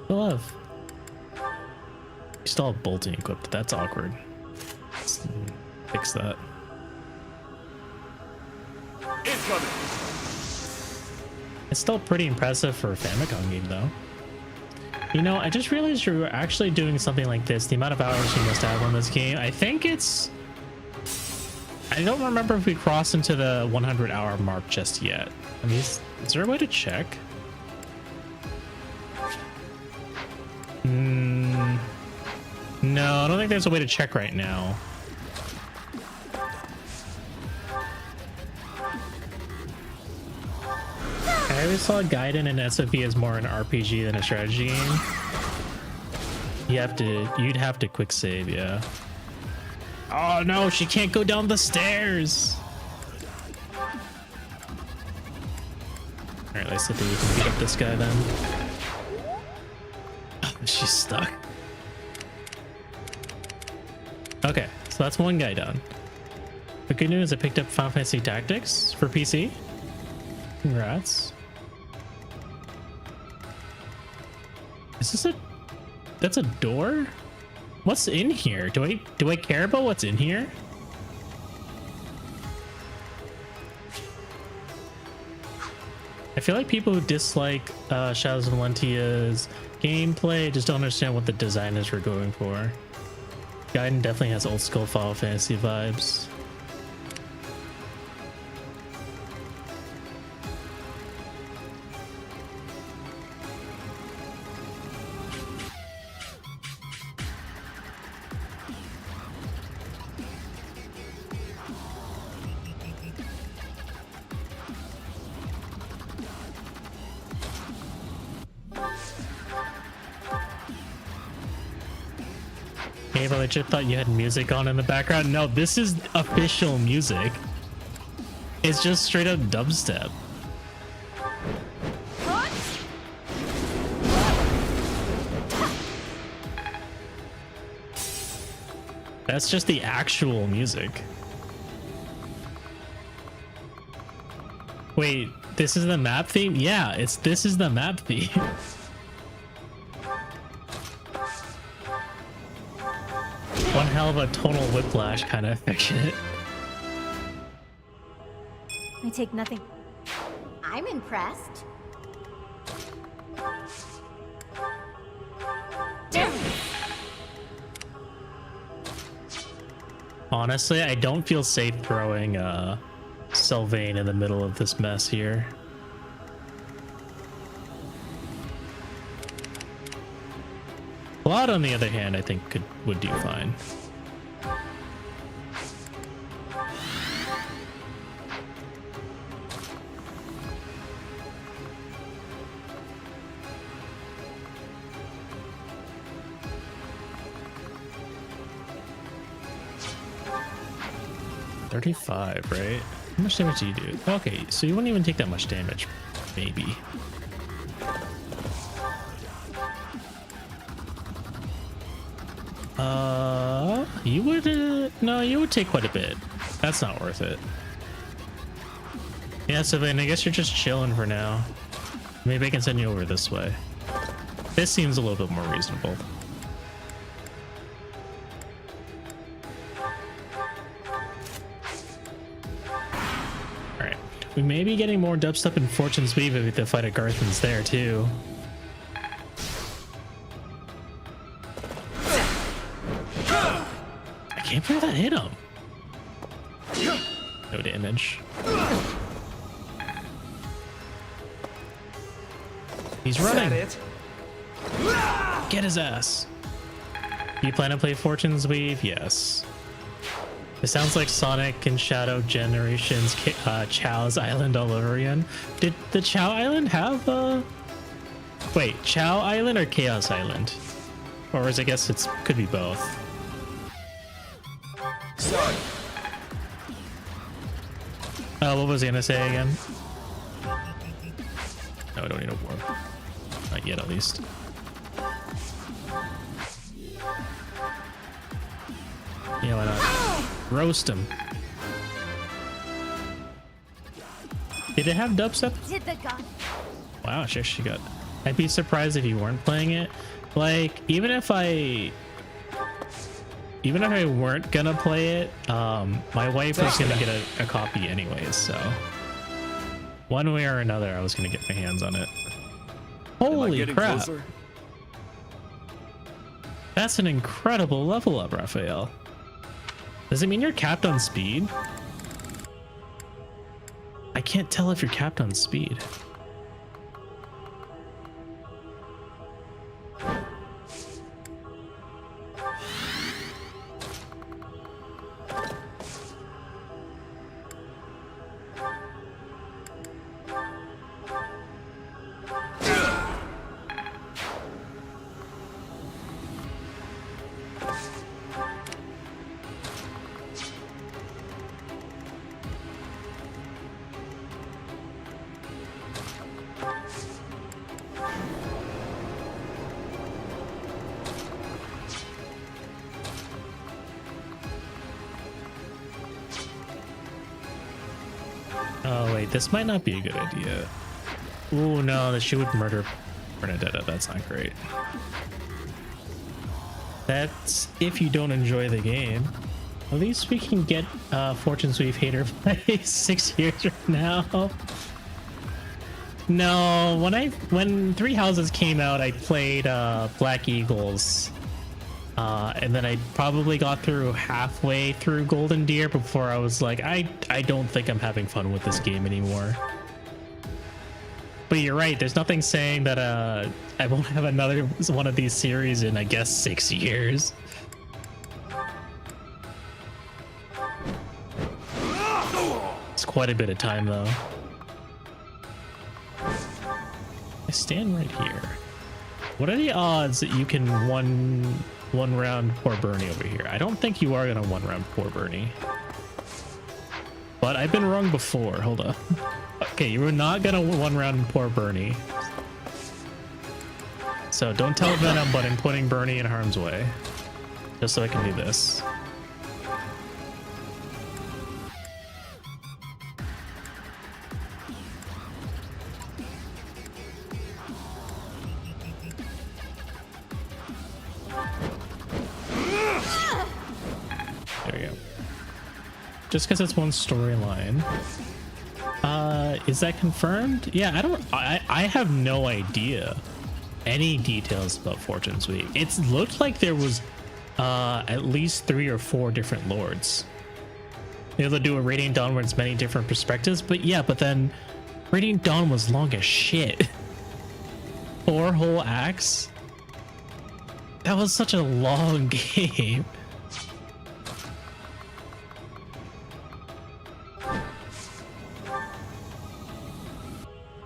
A: Love. You still have bolting equipped. That's awkward. Let's fix that.
F: Incoming.
A: It's still pretty impressive for a Famicom game, though. You know, I just realized you're actually doing something like this. The amount of hours you must have on this game. I think it's... I don't remember if we crossed into the 100-hour mark just yet. I mean, is there a way to check? No, I don't think there's a way to check right now. I always saw Gaiden and SFE as more an RPG than a strategy game. You'd have to quick save, yeah. Oh no, she can't go down the stairs. Alright, let's see if we can beat up this guy then. Oh, she's stuck. Okay, so that's one guy done. The good news, I picked up Final Fantasy Tactics for PC. Congrats. Is this a... That's a door? What's in here? Do I care about what's in here? I feel like people who dislike Shadows of Valentia's gameplay just don't understand what the designers were going for. Gaiden definitely has old school Final Fantasy vibes. I legit thought you had music on in the background. No, this is official music. It's just straight up dubstep. That's just the actual music. Wait, this is the map theme? Yeah, this is the map theme. One hell of a tonal whiplash kind of affectionate.
C: I take nothing.
N: I'm impressed.
A: Honestly, I don't feel safe throwing Sylvain in the middle of this mess here. Cloud, on the other hand, I think would do fine. $35, right? How much damage do you do? Okay, so you wouldn't even take that much damage, maybe. You would, no, you would take quite a bit. That's not worth it. Yeah, Sylvain, I guess you're just chilling for now. Maybe I can send you over this way. This seems a little bit more reasonable. Alright. We may be getting more dubstep in Fortune's Weave if the fight at Garthen's there too. I can't believe that hit him. No damage. He's running.
H: Is that it?
A: Get his ass. You plan to play Fortune's Weave? Yes. It sounds like Sonic and Shadow Generations Chow's Island all over again. Did the Chow Island have wait, Chow Island or Chaos Island? Or is I guess it's could be both.
L: Sorry.
A: What was I gonna say again? No, I don't need a war. Not yet, at least. Yeah, why not? Roast him. Did it have dubstep?
C: Did the gun.
A: Wow, sure she got. I'd be surprised if you weren't playing it. Like, even if I weren't gonna play it, my wife was gonna get a copy anyways, so one way or another I was gonna get my hands on it. Holy crap. Closer? That's an incredible level up, Raphael. Does it mean you're capped on speed? I can't tell if you're capped on speed. Oh wait, this might not be a good idea. Oh no, that she would murder Bernadetta. That's not great. That's if you don't enjoy the game. At least we can get Fortune's Weave hater play 6 years from now. No, when Three Houses came out, I played Black Eagles. And then I probably got through halfway through Golden Deer before I was like, I don't think I'm having fun with this game anymore. But you're right, there's nothing saying that I won't have another one of these series in, I guess, 6 years. It's quite a bit of time though. I stand right here. What are the odds that you can one round poor Bernie over here? I don't think you are gonna one round poor Bernie, but I've been wrong before. Hold up. Okay, you were not gonna one round poor Bernie, so don't tell Venom, but I'm putting Bernie in harm's way just so I can do this. There we go. Just because it's one storyline. Is that confirmed? Yeah, I have no idea any details about Fortune's Weave. It looked like there was at least 3 or 4 different lords. They'll do a Radiant Dawn where it's many different perspectives, but yeah, but then Radiant Dawn was long as shit. 4 whole acts? That was such a long game.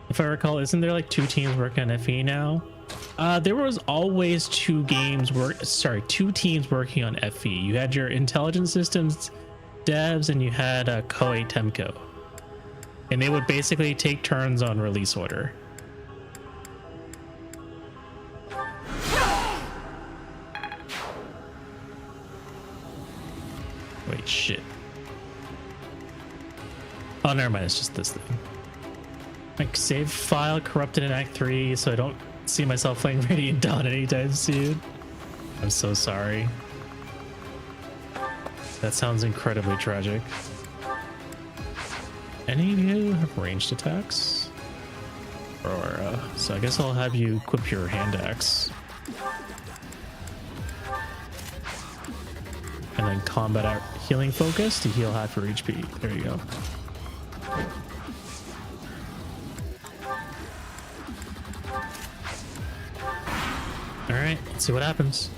A: If I recall, isn't there like 2 teams working on FE now? There was always 2 teams working on FE. You had your intelligence systems devs and you had Koei Temco. And they would basically take turns on release order. Wait, shit. Oh, never mind. It's just this thing. Like, save file corrupted in Act 3, so I don't see myself playing Radiant Dawn anytime soon. I'm so sorry. That sounds incredibly tragic. Any of you have ranged attacks? Or, so I guess I'll have you equip your hand axe. And then combat healing focus to heal half your HP. There you go. Alright, let's see what happens.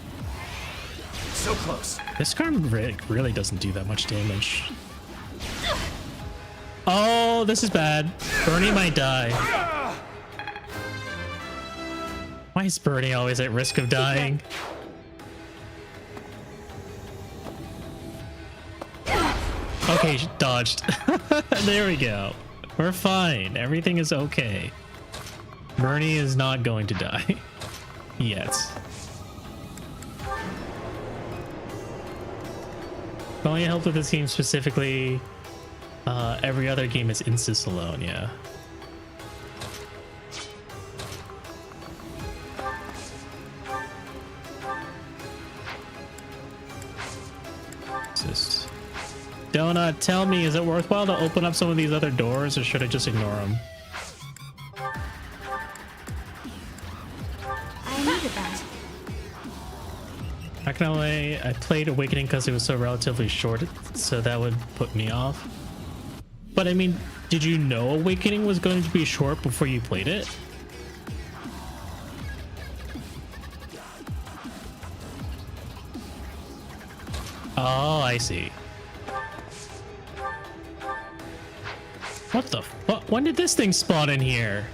G: So close.
A: This card really doesn't do that much damage. Oh, this is bad. Bernie might die. Why is Bernie always at risk of dying? Okay, dodged. There we go. We're fine. Everything is okay. Bernie is not going to die. Yet. The only help with this game specifically, every other game is insist alone, yeah. Insist. Donut, tell me, is it worthwhile to open up some of these other doors, or should I just ignore them? I played Awakening because it was so relatively short, so that would put me off. But I mean, did you know Awakening was going to be short before you played it? Oh, I see. What the fuck? When did this thing spawn in here?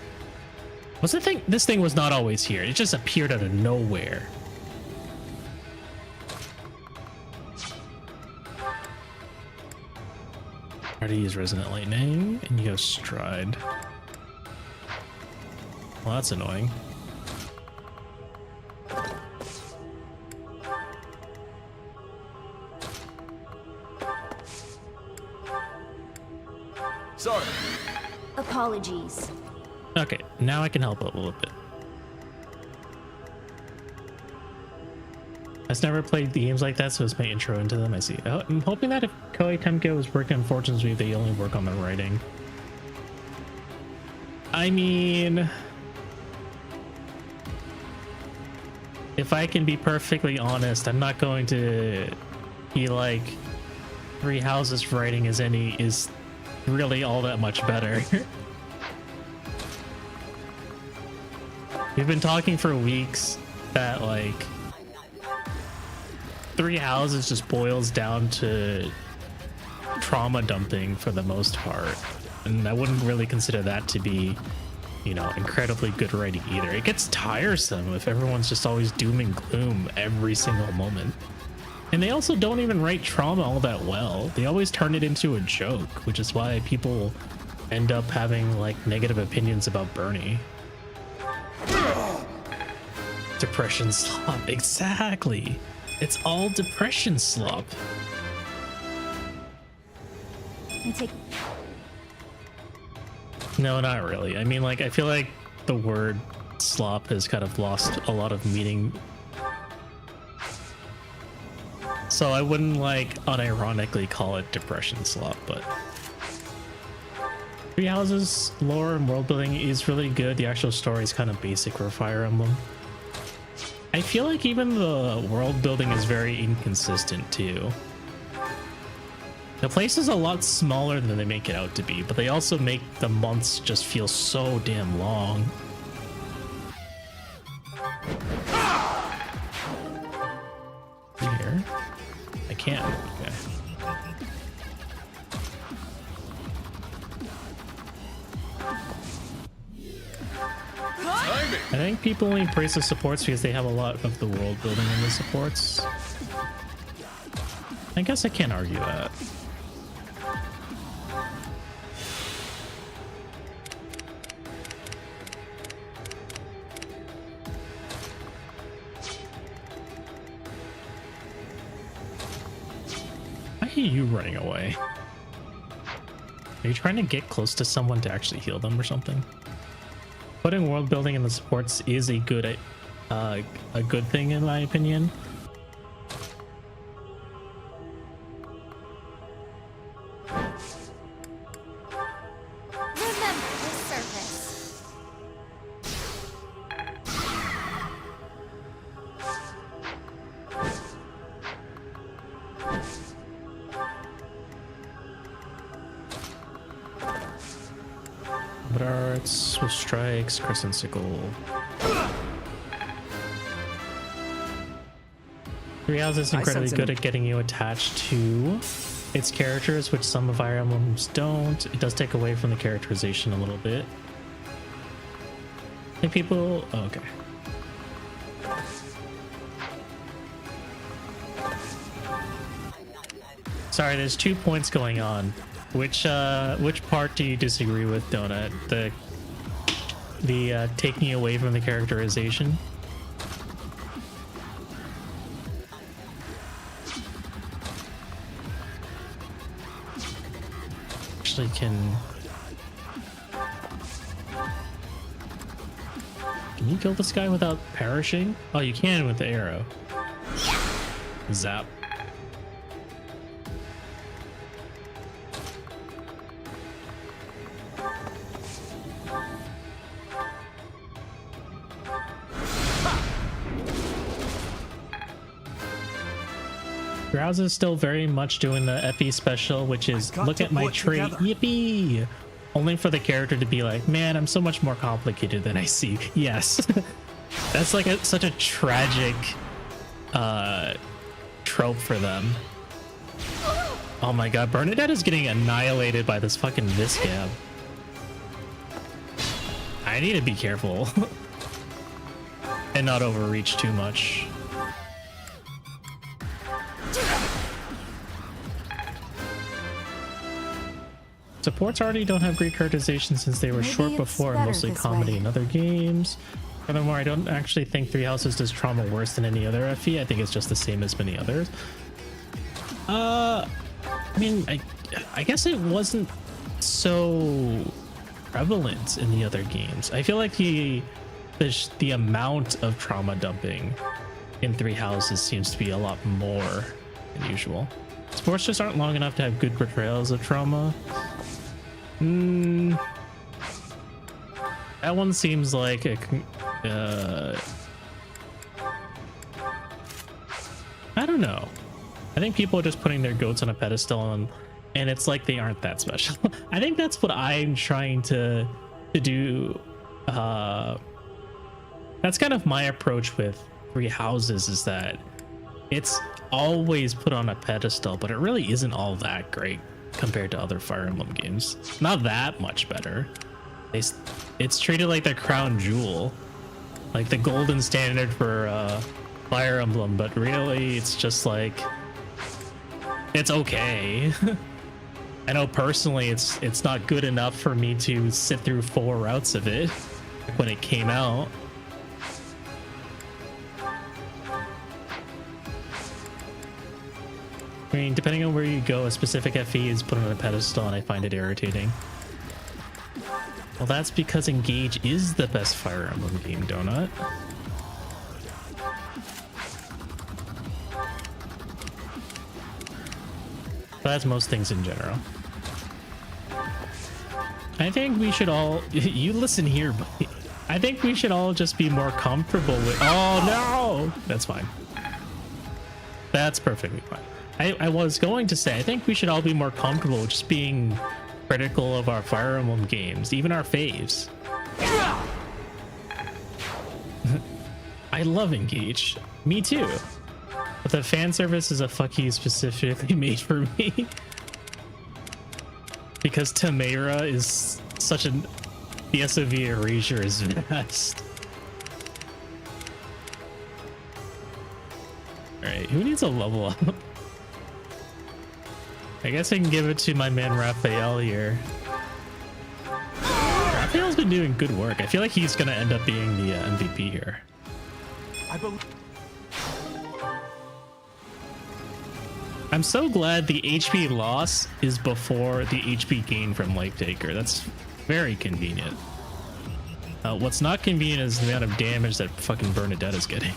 A: Was the thing? This thing was not always here. It just appeared out of nowhere. Try to use Resonant Lightning, and you go Stride. Well, that's annoying.
G: Sorry.
C: Apologies.
A: Okay, now I can help out a little bit. I've never played the games like that, so it's my intro into them. I see. I'm hoping that if Koei Temco is working on Fortune's Weave, they only work on the writing. I mean, if I can be perfectly honest, I'm not going to be like Three Houses writing is really all that much better. We've been talking for weeks that like Three Houses just boils down to trauma dumping for the most part, and I wouldn't really consider that to be, you know, incredibly good writing either. It gets tiresome if everyone's just always doom and gloom every single moment. And they also don't even write trauma all that well. They always turn it into a joke, which is why people end up having like negative opinions about Bernie. Depression slop, exactly. It's all depression slop. No, not really. I mean, like, I feel like the word slop has kind of lost a lot of meaning. So I wouldn't like unironically call it depression slop, but Three Houses lore and world building is really good. The actual story is kind of basic for Fire Emblem. I feel like even the world building is very inconsistent too. The place is a lot smaller than they make it out to be, but they also make the months just feel so damn long. Here? I can't. Okay. I think people only praise the supports because they have a lot of the world building in the supports. I guess I can't argue that. Why are you running away? Are you trying to get close to someone to actually heal them or something? Putting world building in the supports is a good thing in my opinion.
C: Remember this service.
A: But arts, Swift Strikes, Crescent Sickle. 3H is incredibly good at getting you attached to its characters, which some of Fire Emblems don't. It does take away from the characterization a little bit. I think people... Oh, okay. Sorry, there's 2 points going on. Which part do you disagree with, Donut? The taking away from the characterization? Actually can you kill this guy without perishing? Oh, you can with the arrow. Zap. Grouse is still very much doing the FE special, which is look at my trait, yippee! Only for the character to be like, man, I'm so much more complicated than I see. Yes. That's like such a tragic trope for them. Oh my god, Bernadette is getting annihilated by this fucking Viscab. I need to be careful and not overreach too much. Supports already don't have great characterization since they were short before and mostly comedy in other games. Furthermore, I don't actually think Three Houses does trauma worse than any other FE. I think it's just the same as many others. I mean, I guess it wasn't so prevalent in the other games. I feel like the amount of trauma dumping in Three Houses seems to be a lot more than usual. Sports just aren't long enough to have good portrayals of trauma. That one seems like a I don't know. I think people are just putting their goats on a pedestal and it's like they aren't that special. I think that's what I'm trying to do. That's kind of my approach with Three Houses, is that it's always put on a pedestal, but it really isn't all that great compared to other Fire Emblem games. Not that much better. It's treated like the crown jewel, like the golden standard for Fire Emblem, but really it's just like, it's okay. I know personally it's not good enough for me to sit through 4 routes of it when it came out. I mean, depending on where you go, a specific FE is put on a pedestal and I find it irritating. Well, that's because Engage is the best Fire Emblem game, Donut. But that's most things in general. I think we should all... You listen here, buddy. I think we should all just be more comfortable with. Oh no, that's fine. That's perfectly fine. I was going to say I think we should all be more comfortable with just being critical of our Fire Emblem games, even our faves. I love Engage. Me too. But the fan service is a fuck you specifically made for me. Because Tamara is such an... The SOV erasure is vast. Alright, who needs a level up? I guess I can give it to my man Raphael here. Raphael's been doing good work. I feel like he's gonna end up being the MVP here. I'm so glad the HP loss is before the HP gain from Life Taker. That's very convenient. What's not convenient is the amount of damage that fucking Bernadette is getting.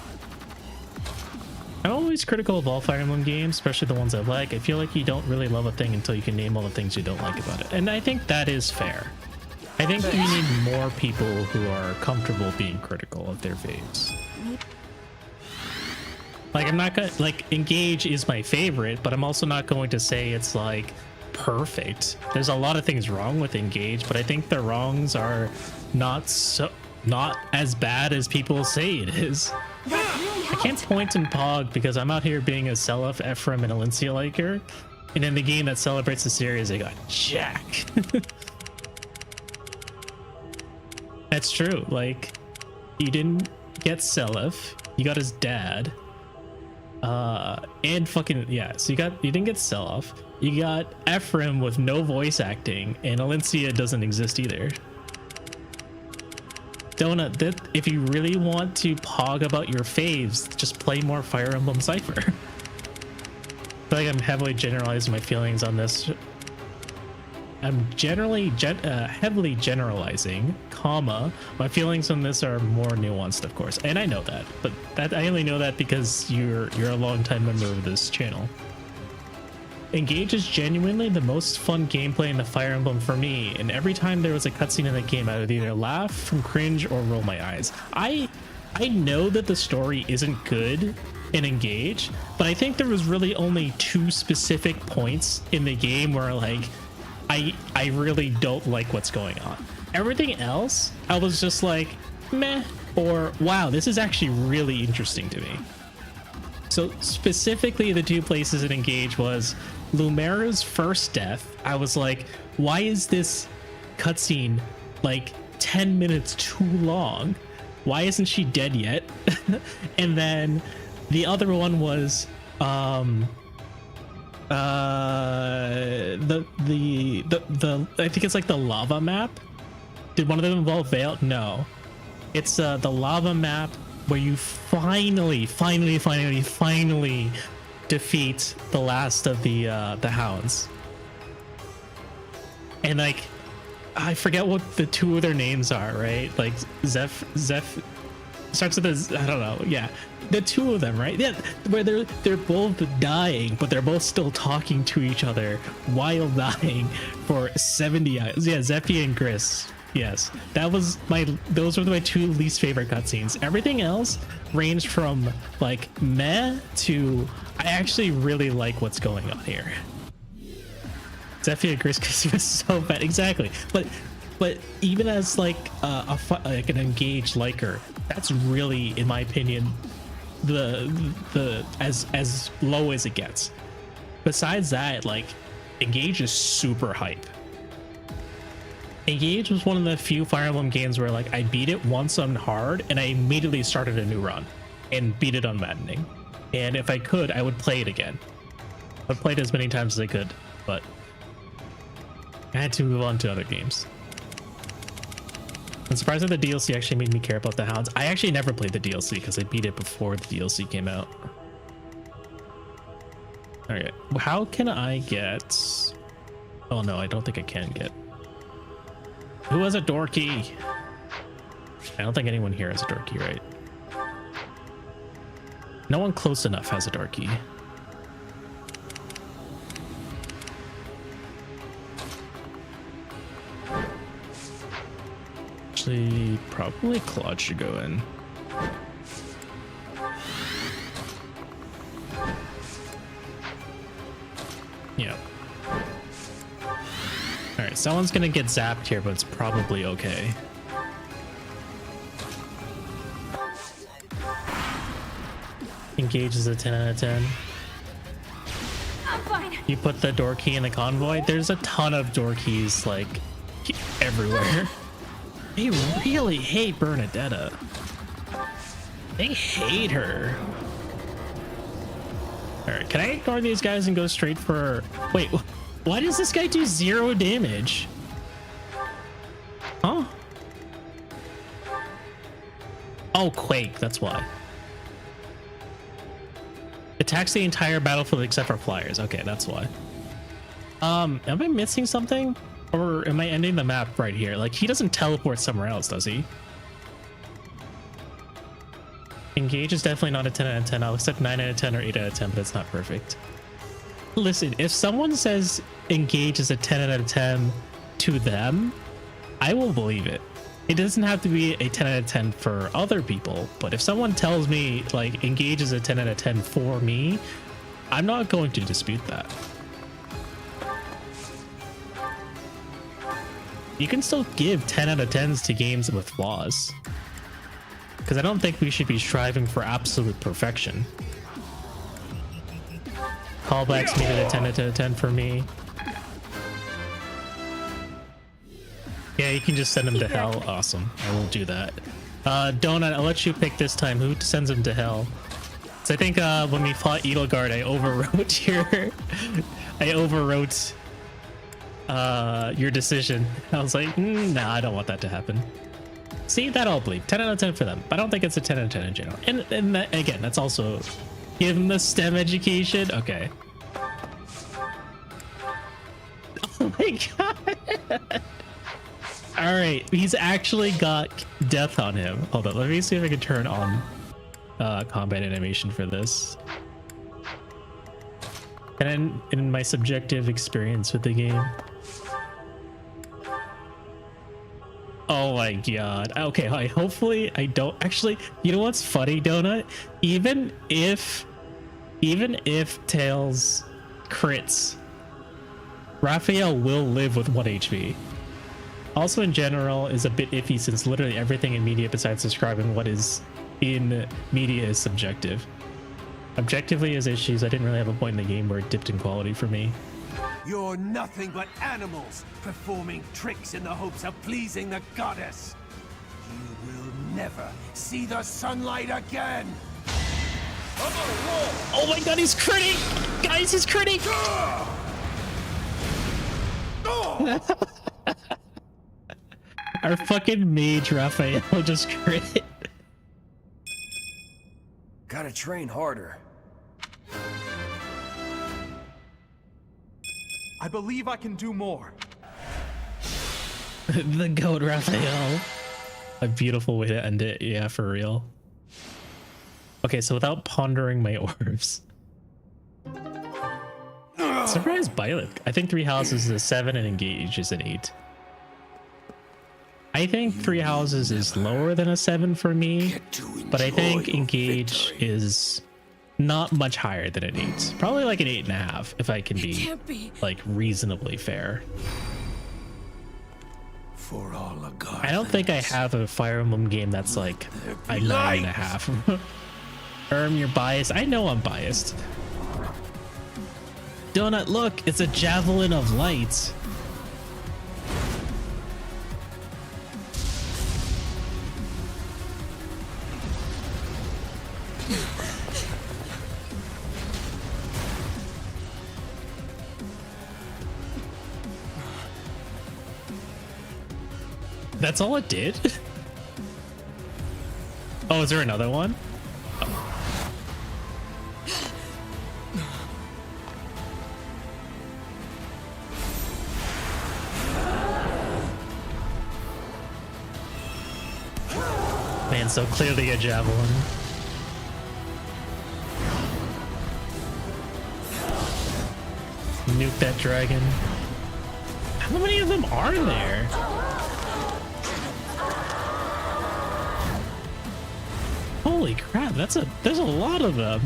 A: I'm always critical of all Fire Emblem games, especially the ones I like. I feel like you don't really love a thing until you can name all the things you don't like about it. And I think that is fair. I think we need more people who are comfortable being critical of their faves. Like, I'm not gonna, like, Engage is my favorite, but I'm also not going to say it's like perfect. There's a lot of things wrong with Engage, but I think the wrongs are not as bad as people say it is. I can't point and pog because I'm out here being a Seliph, Ephraim, and Alencia liker, and in the game that celebrates the series, I got Jack. That's true. Like, you didn't get Seliph, you got his dad. And fucking yeah, so you didn't get Seliph, you got Ephraim with no voice acting, and Alencia doesn't exist either. Donut, that if you really want to pog about your faves, just play more Fire Emblem Cypher. I feel like I'm heavily generalizing my feelings on this. I'm generally heavily generalizing, comma, my feelings on this are more nuanced, of course, and I know that, but that I only know that because you're a longtime member of this channel. Engage is genuinely the most fun gameplay in the Fire Emblem for me, and every time there was a cutscene in the game, I would either laugh from cringe or roll my eyes. I know that the story isn't good in Engage, but I think there was really only 2 specific points in the game where like I really don't like what's going on. Everything else, I was just like, meh, or wow, this is actually really interesting to me. So specifically the 2 places in Engage was Lumera's first death. I was like, why is this cutscene like 10 minutes too long? Why isn't she dead yet? And then the other one was the I think it's like the lava map. Did one of them involve Veil? No, it's the lava map where you finally defeat the last of the hounds, and like I forget what the 2 of their names are, right? Like Zeph starts with a, I don't know, yeah, the 2 of them, right? Yeah, where they're both dying, but they're both still talking to each other while dying for 70 hours. Yeah, Zephy and Gris. Yes, those were my 2 least favorite cutscenes. Everything else ranged from like meh to I actually really like what's going on here. Zephy and Gris, because he was so bad. Exactly, but even as like like an Engaged liker, that's really, in my opinion, the as low as it gets. Besides that, like Engage is super hype. Engage was one of the few Fire Emblem games where like I beat it once on hard and I immediately started a new run and beat it on maddening. And if I could, I would play it again. I'd play it as many times as I could, but I had to move on to other games. I'm surprised that the DLC actually made me care about the hounds. I actually never played the DLC because I beat it before the DLC came out. Okay, how can I get... Oh no, I don't think I can get... Who has a door key? I don't think anyone here has a door key, right? No one close enough has a door key. Actually, probably Claude should go in. Yeah. Alright, someone's gonna get zapped here, but it's probably okay. Engage is a 10 out of 10.
C: I'm fine.
A: You put the door key in the convoy. There's a ton of door keys, like, everywhere. They really hate Bernadetta. They hate her. Alright, can I ignore these guys and go straight for... Wait, why does this guy do 0 damage? Huh? Oh, Quake, that's why. Attacks the entire battlefield except for flyers. Okay, that's why. Am I missing something? Or am I ending the map right here? Like, he doesn't teleport somewhere else, does he? Engage is definitely not a 10 out of 10. I'll accept 9 out of 10 or 8 out of 10, but it's not perfect. Listen, if someone says engage is a 10 out of 10 to them, I will believe it. It doesn't have to be a 10 out of 10 for other people, but if someone tells me, like, engage is a 10 out of 10 for me, I'm not going to dispute that. You can still give 10 out of 10s to games with flaws, because I don't think we should be striving for absolute perfection. Callbacks made it a 10 out of 10 for me. Yeah, you can just send him to hell. Awesome. I will do that. Donut, I'll let you pick this time. Who sends him to hell? So I think when we fought Edelgard, I overwrote your decision. I was like, nah, I don't want that to happen. See, that I'll believe. 10 out of 10 for them. But I don't think it's a 10 out of 10 in general. And that, again, that's also give him the STEM education. Okay. Oh my god. All right, he's actually got death on him. Hold on, let me see if I can turn on combat animation for this. And in my subjective experience with the game. Oh my god. Okay, hopefully I don't actually. You know what's funny, Donut? Even if Tails crits, Raphael will live with 1 HP. Also, in general, is a bit iffy since literally everything in media besides describing what is in media is subjective. Objectively, as issues, I didn't really have a point in the game where it dipped in quality for me.
L: You're nothing but animals, performing tricks in the hopes of pleasing the goddess. You will never see the sunlight again.
A: Oh my god, he's critting! Guys, he's critting! Our fucking mage Raphael just crit.
G: Gotta train harder.
H: I believe I can do more.
A: The goat Raphael. A beautiful way to end it. Yeah, for real. Okay, so without pondering my orbs. Surprise Byleth. I think 3 houses is a 7 and engage is an 8. I think 3 houses is lower than a 7 for me, but I think engage is not much higher than an 8. Probably like an 8.5 if I can be like reasonably fair.
L: For all a god.
A: I don't think I have a Fire Emblem game that's like a 9.5. You're biased. I know I'm biased. Donut, look, it's a javelin of light. That's all it did? Oh, is there another one? Oh. Man, so clearly a javelin. Nuke that dragon. How many of them are there? Holy crap, there's a lot of them.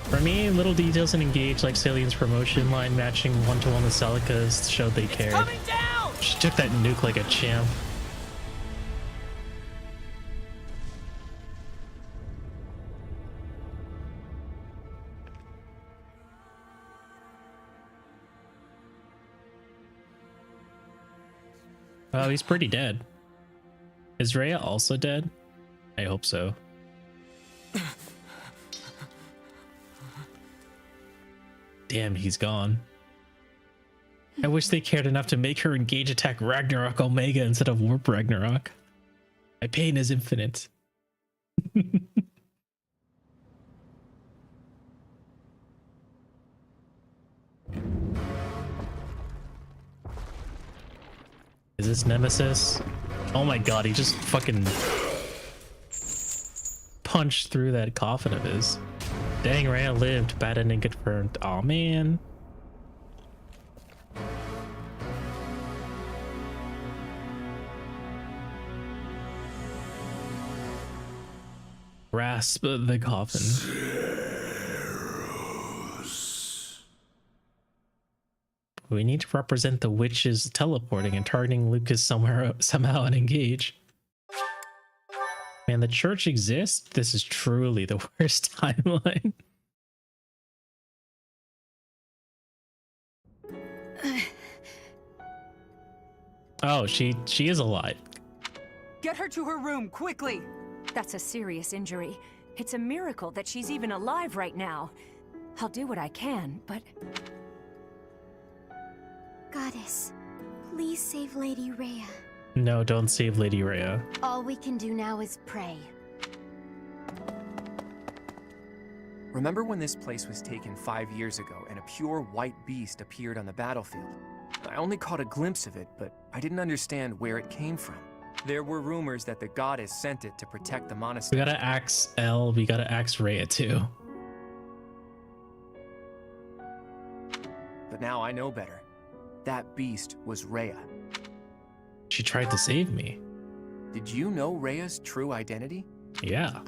A: For me, little details in Engage, like Salient's promotion line matching one-to-one with Celica's, showed they cared.
B: Coming down!
A: She took that nuke like a champ. Oh, he's pretty dead. Is Rhea also dead? I hope so. Damn, he's gone. I wish they cared enough to make her engage attack Ragnarok Omega instead of Warp Ragnarok. My pain is infinite. Is this Nemesis? Oh my god, he just fucking punched through that coffin of his. Dang, Rhea lived. Bad ending confirmed. Aw, man. Grasp the coffin. We need to represent the witches teleporting and targeting Lucas somehow and engage. Man, the church exists? This is truly the worst timeline. Oh, she is alive.
D: Get her to her room, quickly! That's a serious injury. It's a miracle that she's even alive right now. I'll do what I can, but...
C: Goddess, please save Lady Rhea.
A: No, don't save Lady Rhea.
C: All we can do now is pray.
B: Remember when this place was taken 5 years ago and a pure white beast appeared on the battlefield? I only caught a glimpse of it, but I didn't understand where it came from. There were rumors that the goddess sent it to protect the monastery.
A: We gotta axe Elle, we gotta axe Rhea too.
B: But now I know better. That beast was Rhea.
A: She tried to save me.
B: Did you know Rhea's true identity?
A: Yeah.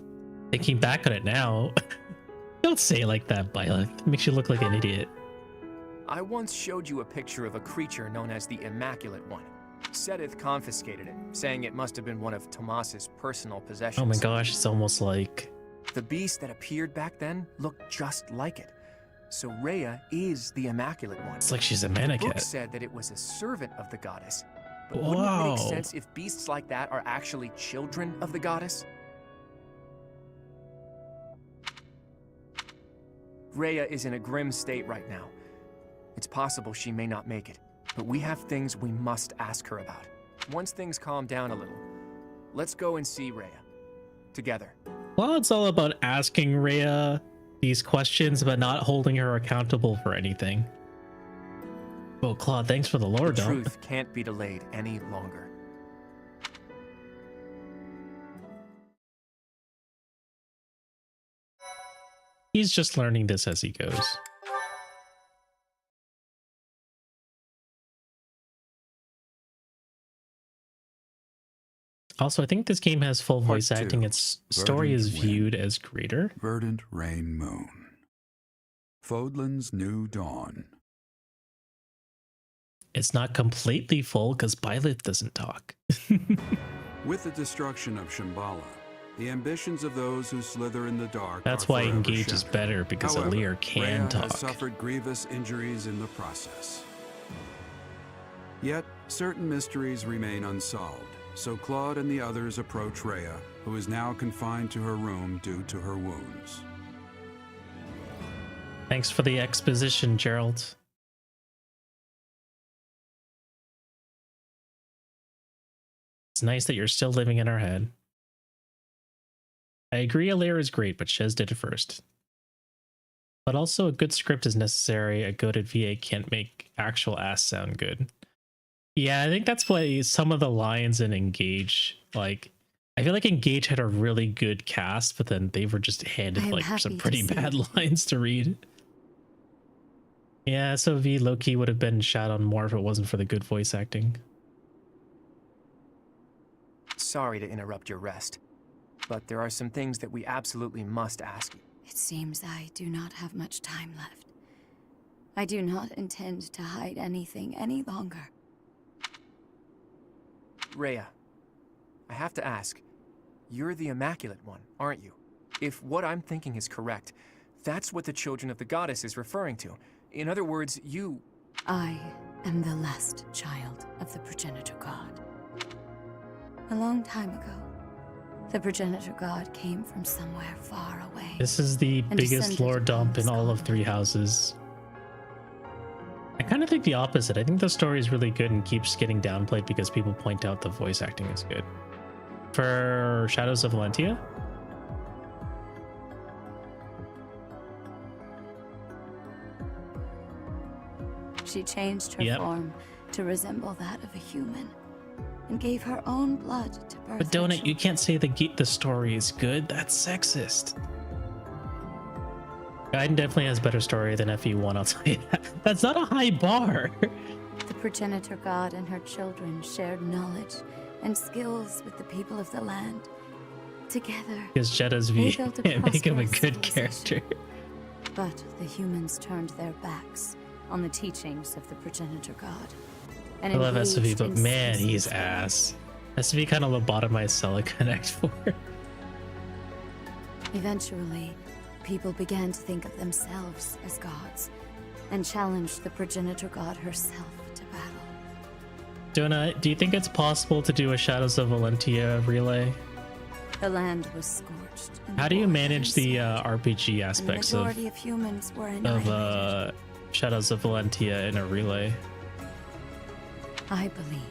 A: Thinking back on it now, don't say it like that, Violet. It makes you look like an idiot.
B: I once showed you a picture of a creature known as the Immaculate One. Sedith confiscated it, saying it must have been one of Tomas's personal possessions.
A: Oh my gosh, it's almost like...
B: The beast that appeared back then looked just like it. So Rhea is the Immaculate One.
A: It's like she's a
B: The book
A: mannequin.
B: said that it was a servant of the goddess. But wouldn't it make
A: Whoa.
B: sense if beasts like that are actually children of the goddess? Rhea is in a grim state right now. It's possible she may not make it, but we have things we must ask her about. Once things calm down a little, let's go and see Rhea. Together.
A: Well, it's all about asking Rhea these questions, but not holding her accountable for anything. Well, Claude, thanks for the lore,
B: The
A: don't.
B: truth can't be delayed any longer.
A: He's just learning this as he goes. Also, I think this game has full
J: Part
A: voice acting.
J: 2.
A: Its story
J: Verdant
A: is
J: Wind.
A: viewed as greater.
J: Verdant Rain Moon. Fodlan's New Dawn.
A: It's not completely full because Byleth doesn't talk.
J: With the destruction of Shambhala, the ambitions of those who slither in the dark
A: That's
J: are
A: why
J: forever
A: Engage is
J: shattered.
A: better, because
J: However,
A: Alir can
J: Rhea
A: talk.
J: has suffered grievous injuries in the process. Yet, certain mysteries remain unsolved, so Claude and the others approach Rhea, who is now confined to her room due to her wounds.
A: Thanks for the exposition, Gerald. It's nice that you're still living in our head. I agree Alir is great, but Shez did it first. But also a good script is necessary. A goated VA can't make actual ass sound good. Yeah, I think that's why some of the lines in Engage, like, I feel like Engage had a really good cast, but then they were just handed
I: I'm
A: like
I: happy
A: some
I: to
A: pretty
I: see
A: bad
I: it.
A: lines to read. Yeah, SOV low-key would have been shot on more if it wasn't for the good voice acting.
B: Sorry to interrupt your rest. but there are some things that we absolutely must ask you.
I: It seems I do not have much time left. I do not intend to hide anything any longer.
B: Rhea, I have to ask, you're the Immaculate One, aren't you? If what I'm thinking is correct, that's what the Children of the Goddess is referring to. In other words, you...
I: I am the last child of the progenitor god. A long time ago, the progenitor god came from somewhere far away.
A: This is the
I: and
A: biggest
I: descended
A: lore
I: upon
A: dump
I: this
A: in all of
I: continent.
A: Three Houses. I kind of think the opposite. I think the story is really good and keeps getting downplayed because people point out the voice acting is good. For Shadows of Valentia,
I: She changed her
A: Yep.
I: form to resemble that of a human, and gave her own blood to birth.
A: but
I: her
A: Donut, you
I: children.
A: can't say the story is good. That's sexist. Gaiden definitely has better story than FE1, I'll tell you that. That's not a high bar.
I: The progenitor god and her children shared knowledge and skills with the people of the land. Together,
A: Because Jedda's
I: they
A: V
I: built a
A: can't make him a
I: prosperous
A: good
I: civilization.
A: character.
I: But the humans turned their backs on the teachings of the progenitor god. And
A: I love
I: engaged
A: SFV, but
I: in
A: man, he's
I: ceaseless war.
A: ass. SFV kind of lobotomized Cella Connect for.
I: Eventually, people began to think of themselves as gods, and challenged the progenitor god herself to battle.
A: Donut, do you think it's possible to do a Shadows of Valentia relay?
I: The land was scorched. and
A: How do you
I: war
A: manage the
I: ensued,
A: RPG
I: and the
A: aspects
I: majority of humans were
A: of
I: annihilated.
A: Shadows of Valentia in a relay?
I: I believe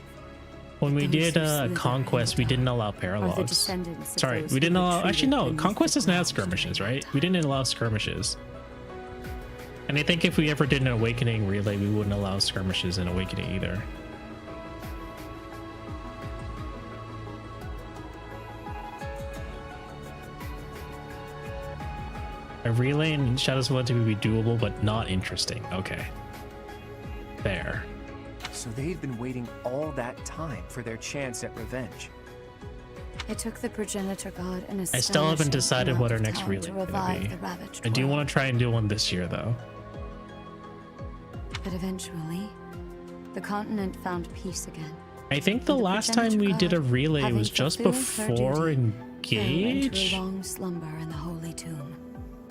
A: When we
I: those
A: did
I: who slither in
A: Conquest,
I: the
A: we didn't
I: dark
A: allow
I: are the
A: paralogs.
I: descendants of
A: Sorry,
I: those
A: we
I: who
A: didn't allow. Actually,
I: retreated
A: no.
I: beneath
A: Conquest
I: the
A: doesn't have
I: clouds
A: skirmishes,
I: during
A: right?
I: that
A: We
I: time.
A: didn't allow skirmishes. And I think if we ever did an Awakening relay, we wouldn't allow skirmishes in Awakening either. A relay in Shadows of Valentia would be doable, but not interesting. Okay. Fair.
B: So they'd been waiting all that time for their chance at revenge.
I: It took the progenitor god an
A: I still haven't
I: astonishing
A: decided
I: amount
A: what our
I: of
A: next
I: time
A: relay
I: to
A: is going
I: revive
A: to be.
I: the ravaged
A: I do
I: world.
A: want to try and do one this year, though.
I: But eventually, the continent found peace again.
A: I think the
I: And
A: last time
I: progenitor
A: we did a
I: god,
A: relay
I: having
A: was just
I: fulfilled her
A: before
I: duty, fell into
A: Engage.
I: a long slumber in the holy tomb.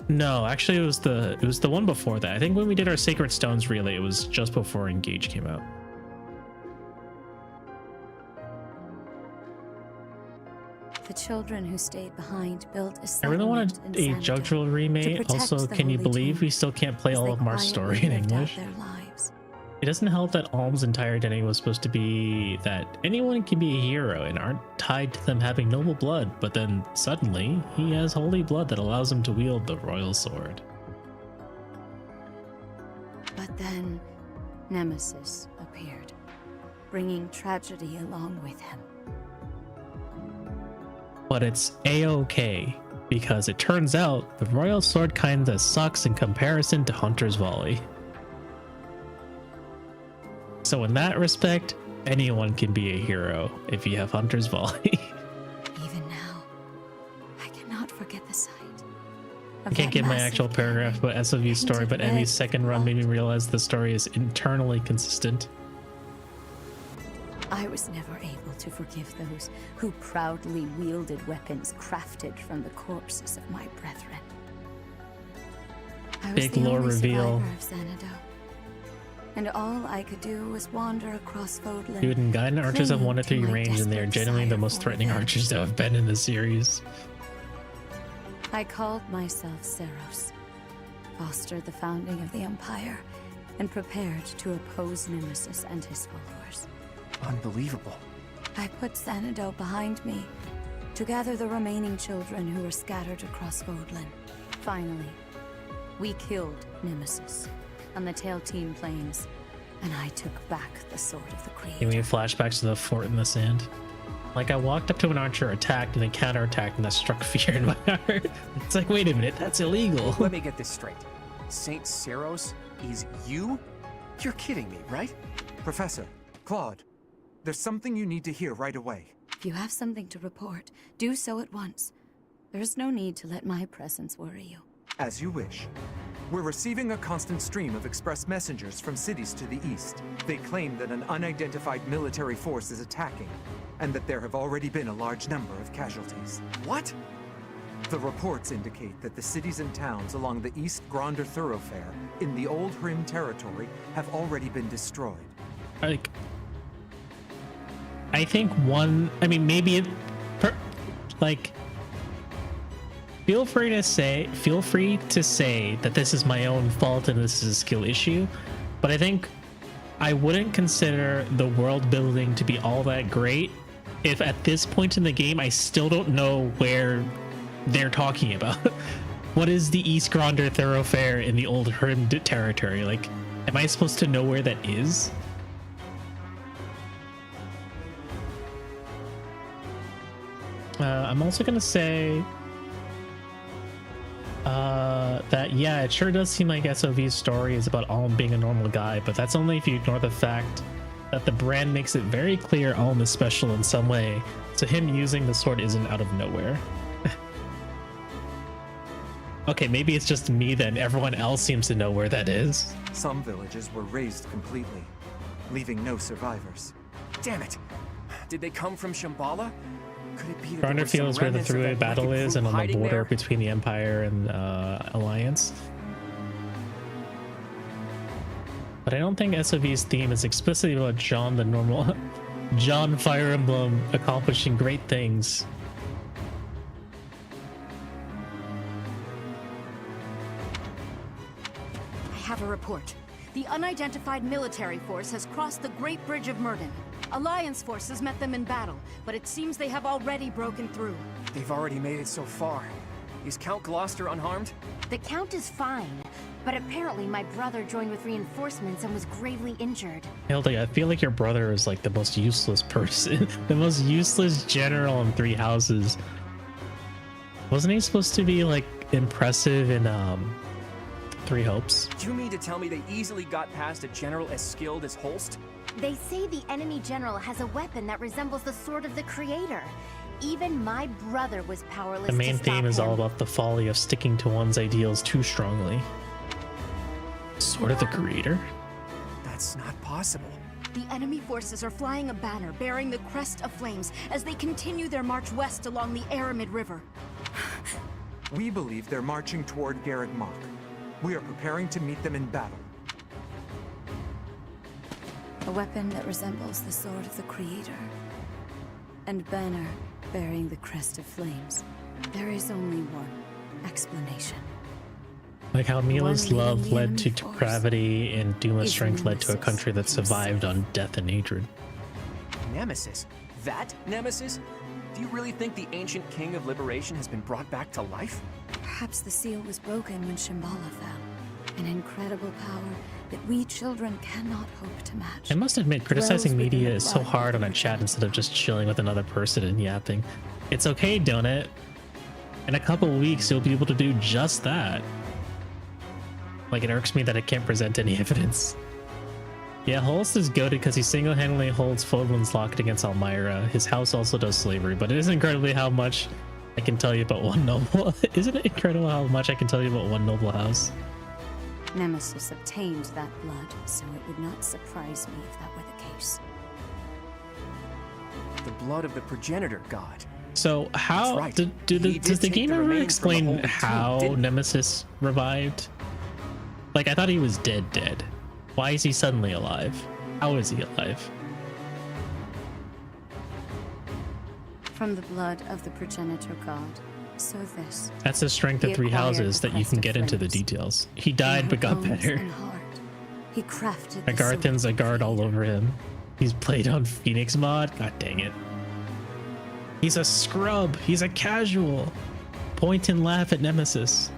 A: No, actually, it was the one before that. I think when we did our Sacred Stones relay, it was just before Engage came out.
I: The children who stayed behind built a
A: I really want
I: settlement
A: a
I: in Xanadu
A: Jugdral
I: to
A: remake.
I: protect
A: Also,
I: the
A: can you
I: holy
A: believe
I: tomb
A: we still can't play
I: as
A: all
I: they
A: of Mar's story
I: quietly
A: in
I: lived out
A: English?
I: their lives.
A: It doesn't help that Alm's entire identity was supposed to be that anyone can be a hero and aren't tied to them having noble blood, but then suddenly he has holy blood that allows him to wield the royal sword.
I: But then, Nemesis appeared, bringing tragedy along with him.
A: But it's a-okay, because it turns out the royal sword kinda sucks in comparison to Hunter's Volley. So in that respect, anyone can be a hero if you have Hunter's Volley.
I: Even now, I cannot forget the sight.
A: I can't get my actual paragraph about SOV's story, but Emmy's second run made me realize the story is internally consistent.
I: I was never able to forgive those who proudly wielded weapons crafted from the corpses of my brethren. I was
A: Big
I: the
A: lore
I: only
A: reveal.
I: survivor of Xanadu, and all I could do was wander across Fodlan.
A: Dude, and Gaiden archers have
I: clinging
A: 1 to 3
I: to my
A: range, and they are
I: desperate
A: genuinely the
I: desire
A: most
I: for
A: threatening
I: revenge.
A: archers that have been in the series.
I: I called myself Seros, fostered the founding of the Empire, and prepared to oppose Nemesis and his followers.
B: Unbelievable.
I: I put Xanadu behind me to gather the remaining children who were scattered across Fodlan. Finally, we killed Nemesis on the Tailteam Plains, and I took back the Sword of the
A: Giving
I: Creator.
A: me flashbacks to the fort in the sand. Like, I walked up to an archer, attacked, and then counterattacked, and that struck fear in my heart. It's like, wait a minute, that's illegal.
B: Let me get this straight. Saint Seros is you? You're kidding me, right?
H: Professor, Claude, there's something you need to hear right away.
I: If you have something to report, do so at once. There's no need to let my presence worry you.
H: As you wish. We're receiving a constant stream of express messengers from cities to the east. They claim that an unidentified military force is attacking, and that there have already been a large number of casualties.
B: What?
H: The reports indicate that the cities and towns along the East Gronder thoroughfare in the Old Hrim territory have already been destroyed.
A: Like, I think maybe it, feel free to say that this is my own fault and this is a skill issue, but I think I wouldn't consider the world building to be all that great if at this point in the game I still don't know where they're talking about. What is the East Gronder thoroughfare in the Old Hrim territory? Like, am I supposed to know where that is? I'm also gonna say that yeah, it sure does seem like SOV's story is about Alm being a normal guy, but that's only if you ignore the fact that the brand makes it very clear Alm is special in some way, so him using the sword isn't out of nowhere. Okay, maybe it's just me then. Everyone else seems to know where that is.
H: Some villages were razed completely, leaving no survivors.
B: Damn it! Did they come from Shambhala? Could it be that
A: Gronder feels where the three-way battle is and on the border between the Empire and Alliance. But I don't think SOV's theme is explicitly about John the normal... John Fire Emblem accomplishing great things.
D: I have a report. The unidentified military force has crossed the Great Bridge of Murden. Alliance forces met them in battle, but it seems they have already broken through.
B: They've already made it so far. Is Count Gloucester unharmed?
C: The Count is fine, but apparently my brother joined with reinforcements and was gravely injured.
A: Hilda, I feel like your brother is like the most useless person, the most useless general in Three Houses. Wasn't he supposed to be like impressive in Three Hopes?
B: Do you mean to tell me they easily got past a general as skilled as Holst?
C: They say the enemy general has a weapon that resembles the sword of the Creator. Even my brother was powerless.
A: The main
C: to stop
A: theme is
C: him.
A: all about the folly of sticking to one's ideals too strongly. Sword of the Creator?
B: That's not possible.
D: The enemy forces are flying a banner bearing the crest of flames as they continue their march west along the Aramid River.
H: We believe they're marching toward Garreg Mach. We are preparing to meet them in battle.
I: A weapon that resembles the sword of the Creator. And banner bearing the crest of flames. There is only one explanation.
A: Like how Mila's
I: One
A: love
I: leading the
A: led to
I: enemy force
A: depravity and Duma's
I: is
A: strength led to a
I: Nemesis
A: country that survived
I: himself.
A: on death and hatred.
B: Nemesis? That Nemesis? Do you really think the ancient king of liberation has been brought back to life?
I: Perhaps the seal was broken when Shambhala fell. An incredible power that we children cannot hope to match.
A: I must admit, criticizing
I: Dwells within
A: media
I: the
A: is so
I: blood
A: hard
I: of
A: on a chat instead of just chilling with another person and yapping. It's okay, Donut. In a couple weeks, you'll be able to do just that. Like, it irks me that I can't present any evidence. Yeah, Holst is goated because he single-handedly holds Fodlan's locked against Almyra. His house also does slavery, but it is incredibly how much I can tell you about one noble. Isn't it incredible how much I can tell you about one noble house?
I: Nemesis obtained that blood, so it would not surprise me if that were the case.
B: The blood of the progenitor god.
A: So how
B: right.
A: does
B: He
A: the
B: did take
A: game
B: the
A: ever
B: remains from the
A: explain
B: holy tomb,
A: how
B: didn't he?
A: Nemesis revived? Like, I thought he was dead. Why is he suddenly alive? How is he alive?
I: From the blood of the progenitor god. So this.
A: That's the strength of
I: He
A: Three
I: acquired
A: Houses
I: the
A: that you
I: crest
A: can
I: of
A: get into the
I: flames.
A: details. He
I: In
A: died
I: her
A: but got
I: bones
A: better.
I: and heart, he crafted the sword
A: Agarthan's a
I: of
A: guard all
I: Creator.
A: over him. He's played on Phoenix mod. God dang it. He's a scrub. He's a casual. Point and laugh at Nemesis.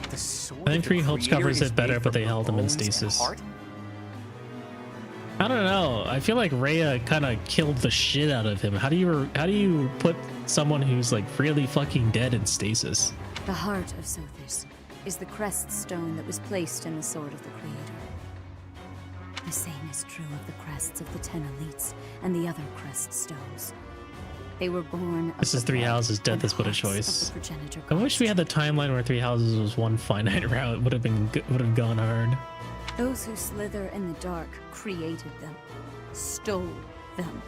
B: The sword
A: I think
B: of the
A: Three Hopes
B: Creator
A: covers
B: is
A: it better,
B: made
A: but
B: from
A: they held him in
B: bones and
A: stasis.
B: heart?
A: I don't know. I feel like Rhea kind of killed the shit out of him. How do you put someone who's like really fucking dead in stasis?
I: The heart of Sothis is the crest stone that was placed in the sword of the Creator. The same is true of the crests of the 10 elites and the other crest stones. They were born.
A: This is Three Houses. Death is but a choice. I wish we had the timeline where Three Houses was one finite route. It would have gone hard.
I: Those who slither in the dark created them, stole them.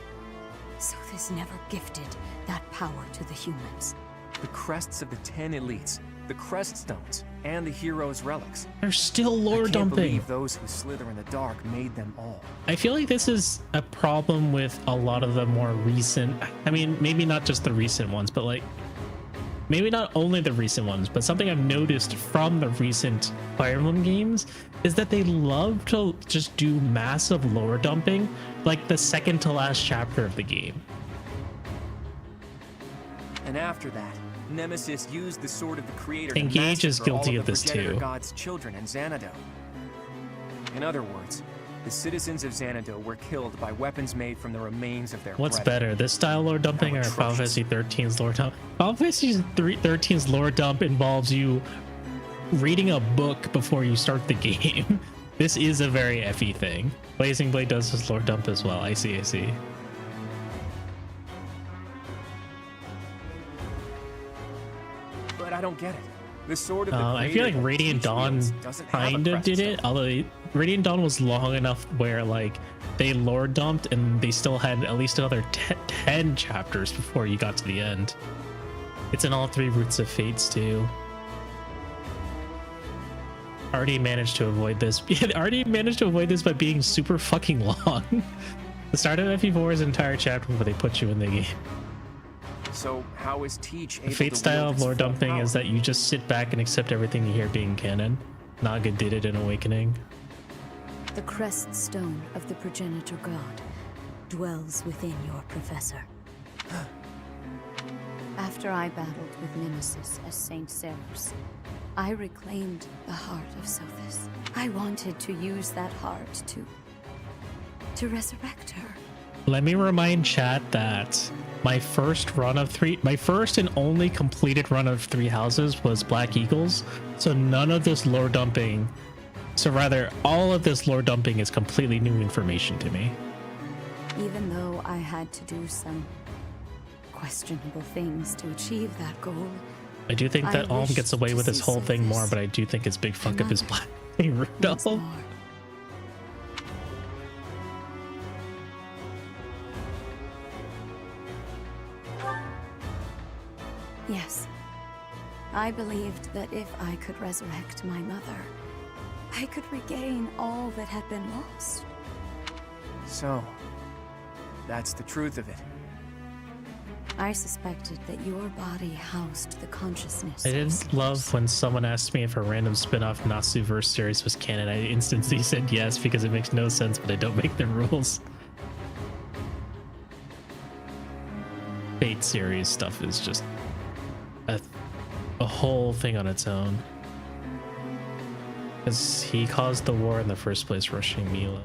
I: So this never gifted that power to the humans.
B: The crests of the 10 elites, the crest stones, and the heroes' relics.
A: They're still lore
B: I can't
A: dumping.
B: believe those who slither in the dark made them all.
A: I feel like this is a problem with a lot of the more recent, I mean, maybe not just the recent ones, but like, maybe not only the recent ones, but something I've noticed from the recent Fire Emblem games is that they love to just do massive lore dumping, like the second to last chapter of the game.
B: And after that, Nemesis used the sword of the creator
A: Engage
B: to
A: is
B: massacre
A: guilty
B: all
A: of
B: the
A: this
B: progenitor
A: too.
B: God's children in Xanadu. In other words, the citizens of Xanadu were killed by weapons made from the remains of their
A: What's
B: brethren.
A: better, this style lore dumping or Final Fantasy 13's lore dump? Final Fantasy 13's lore dump involves you reading a book before you start the game. This is a very FE thing. Blazing Blade does his lore dump as well. I see.
B: But I don't get it. The sword of the
A: I
B: creator
A: feel like
B: that
A: Radiant
B: each
A: Dawn
B: wields doesn't have a
A: kind of
B: crest
A: did
B: stone.
A: it, although Radiant Dawn was long enough where like they lore dumped and they still had at least another 10 chapters before you got to the end. It's in all 3 Roots of Fates too. Already managed to avoid this. Already managed to avoid this by being super fucking long. The start of FE4 is an entire chapter before they put you in the game.
B: So how is Teach able
A: The Fate
B: to
A: style
B: wield
A: of
B: its
A: lore
B: full
A: dumping
B: power?
A: is that you just sit back and accept everything you hear being canon. Naga did it in Awakening.
I: The crest stone of the progenitor god dwells within your professor. After I battled with Nemesis as Saint Ceres, I reclaimed the heart of Sothis. I wanted to use that heart to resurrect her.
A: Let me remind chat that my first and only completed run of Three Houses was Black Eagles. So none of this lore dumping, so rather all of this lore dumping is completely new information to me.
I: Even though I had to do some questionable things to achieve that goal,
A: I do think that Alm gets away with this whole thing more, but I do think his big fuck up is Black Rudolph.
I: Yes. I believed that if I could resurrect my mother, I could regain all that had been lost.
B: So, that's the truth of it.
I: I suspected that your body housed the consciousness.
A: I did love when someone asked me if a random spin-off Nasuverse series was canon. I instantly said yes because it makes no sense, but I don't make the rules. Fate series stuff is just a whole thing on its own. Because he caused the war in the first place, rushing Mila.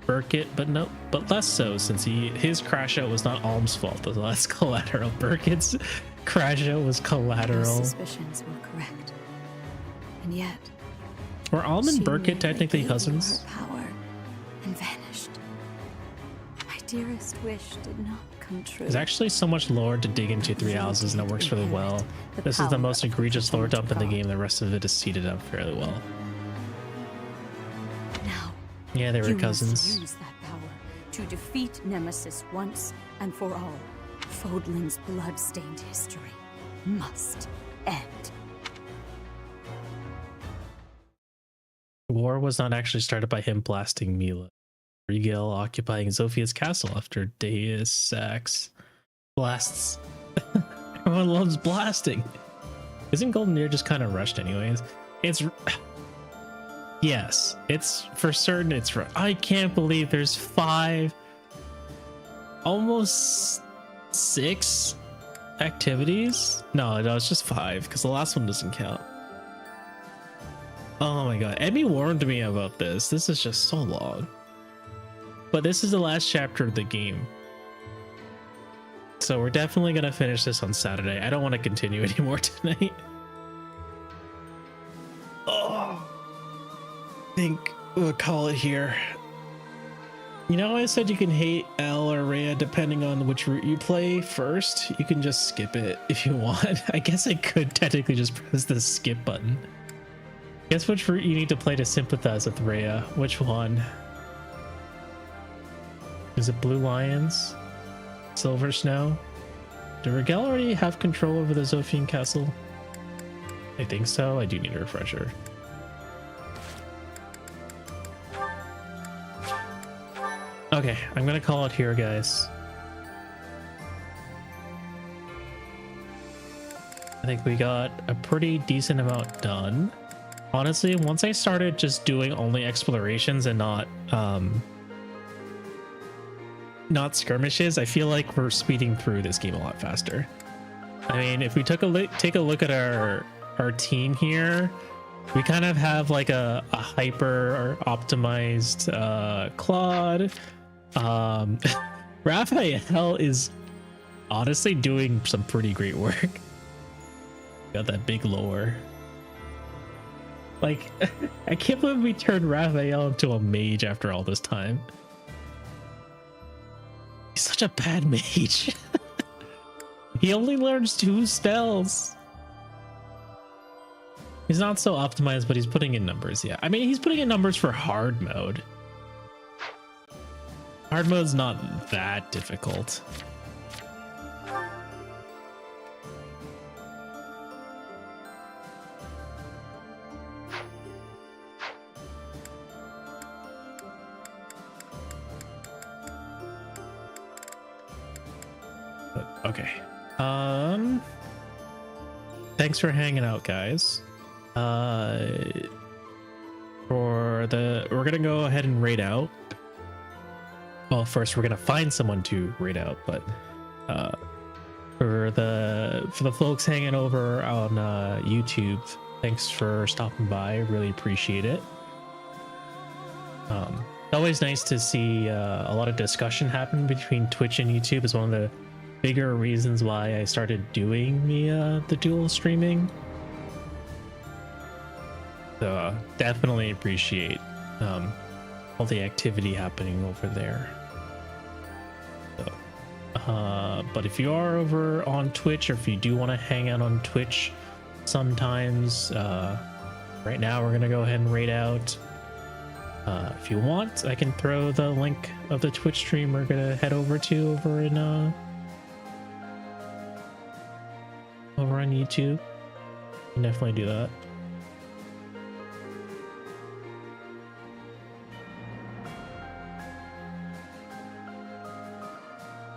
A: Burkett, but less so, since his crash out was not Alm's fault. That's collateral. Burkett's crash out was collateral.
I: Your suspicions were correct. And yet,
A: were Alm and
I: she
A: Burkett
I: merely
A: technically
I: gave you
A: cousins?
I: her power and vanished. My dearest wish did not come true.
A: There's actually so much lore to dig into Three Houses, and it works really well. This is the most egregious lore dump in the game. The rest of it is seeded up fairly well.
I: Now,
A: Yeah, they were
I: you
A: cousins.
I: must use that power to defeat Nemesis once and for all. Fodlan's blood-stained history must end.
A: War was not actually started by him blasting Mila. Regal occupying Zophia's castle after Deus Sax blasts. Everyone loves blasting. Isn't Golden Deer just kind of rushed anyways? Yes, it's for certain it's I can't believe there's 5, almost 6 activities. No, it's just 5 because the last one doesn't count. Oh my god, Emmy warned me about this. This is just so long. But this is the last chapter of the game. So we're definitely gonna finish this on Saturday. I don't want to continue anymore tonight. Oh, I think we'll call it here. You know, I said you can hate L or Rhea depending on which route you play first. You can just skip it if you want. I guess I could technically just press the skip button. Guess which route you need to play to sympathize with Rhea. Which one? Is it Blue Lions? Silver Snow? Do Rigel already have control over the Zophian Castle? I think so. I do need a refresher. Okay, I'm gonna call it here, guys. I think we got a pretty decent amount done. Honestly, once I started just doing only explorations and not skirmishes, I feel like we're speeding through this game a lot faster. I mean, if we take a look at our team here, we kind of have like a hyper optimized Claude. Raphael is honestly doing some pretty great work. Got that big lore. Like, I can't believe we turned Raphael into a mage after all this time. He's such a bad mage. He only learns 2 spells. He's not so optimized, but he's putting in numbers. Yeah, I mean, he's putting in numbers for hard mode. Hard mode's not that difficult. But, okay. Thanks for hanging out, guys. We're gonna go ahead and raid out. Well, first we're gonna find someone to raid out, but for the folks hanging over on YouTube, thanks for stopping by. Really appreciate it. It's always nice to see a lot of discussion happen between Twitch and YouTube. Is one of the bigger reasons why I started doing the dual streaming. So definitely appreciate all the activity happening over there. So, but if you are over on Twitch, or if you do want to hang out on Twitch sometimes, right now we're gonna go ahead and raid out. If you want, I can throw the link of the Twitch stream we're gonna head over to over on YouTube. You can definitely do that.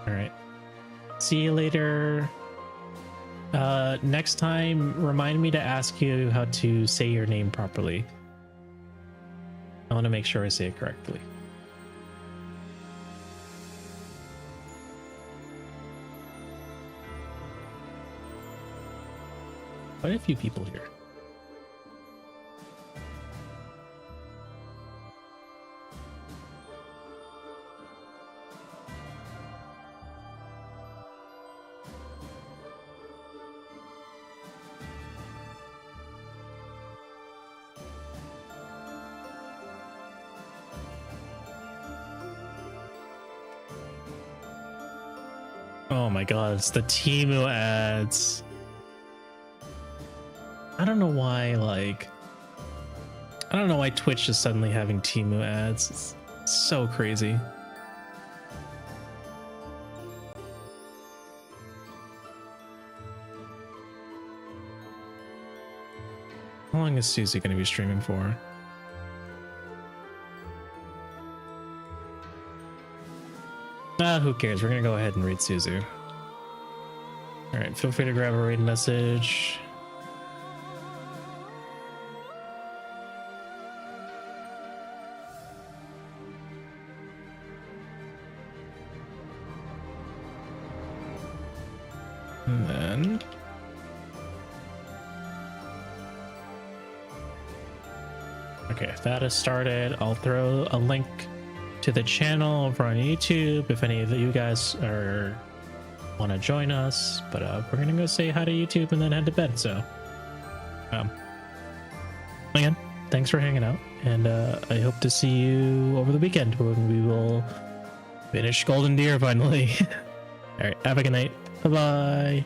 A: All right. See you later. Next time, remind me to ask you how to say your name properly. I want to make sure I say it correctly. Quite a few people here. Oh my god, it's the Temu ads. I don't know why, I don't know why Twitch is suddenly having Temu ads. It's so crazy. How long is Susie going to be streaming for? Who cares? We're gonna go ahead and read Suzu. Alright, feel free to grab a raid message. And then okay, if that has started, I'll throw a link to the channel over on YouTube if any of you guys want to join us. But we're gonna go say hi to YouTube and then head to bed. So again, thanks for hanging out, and I hope to see you over the weekend when we will finish Golden Deer finally. All right, have a good night. Bye bye.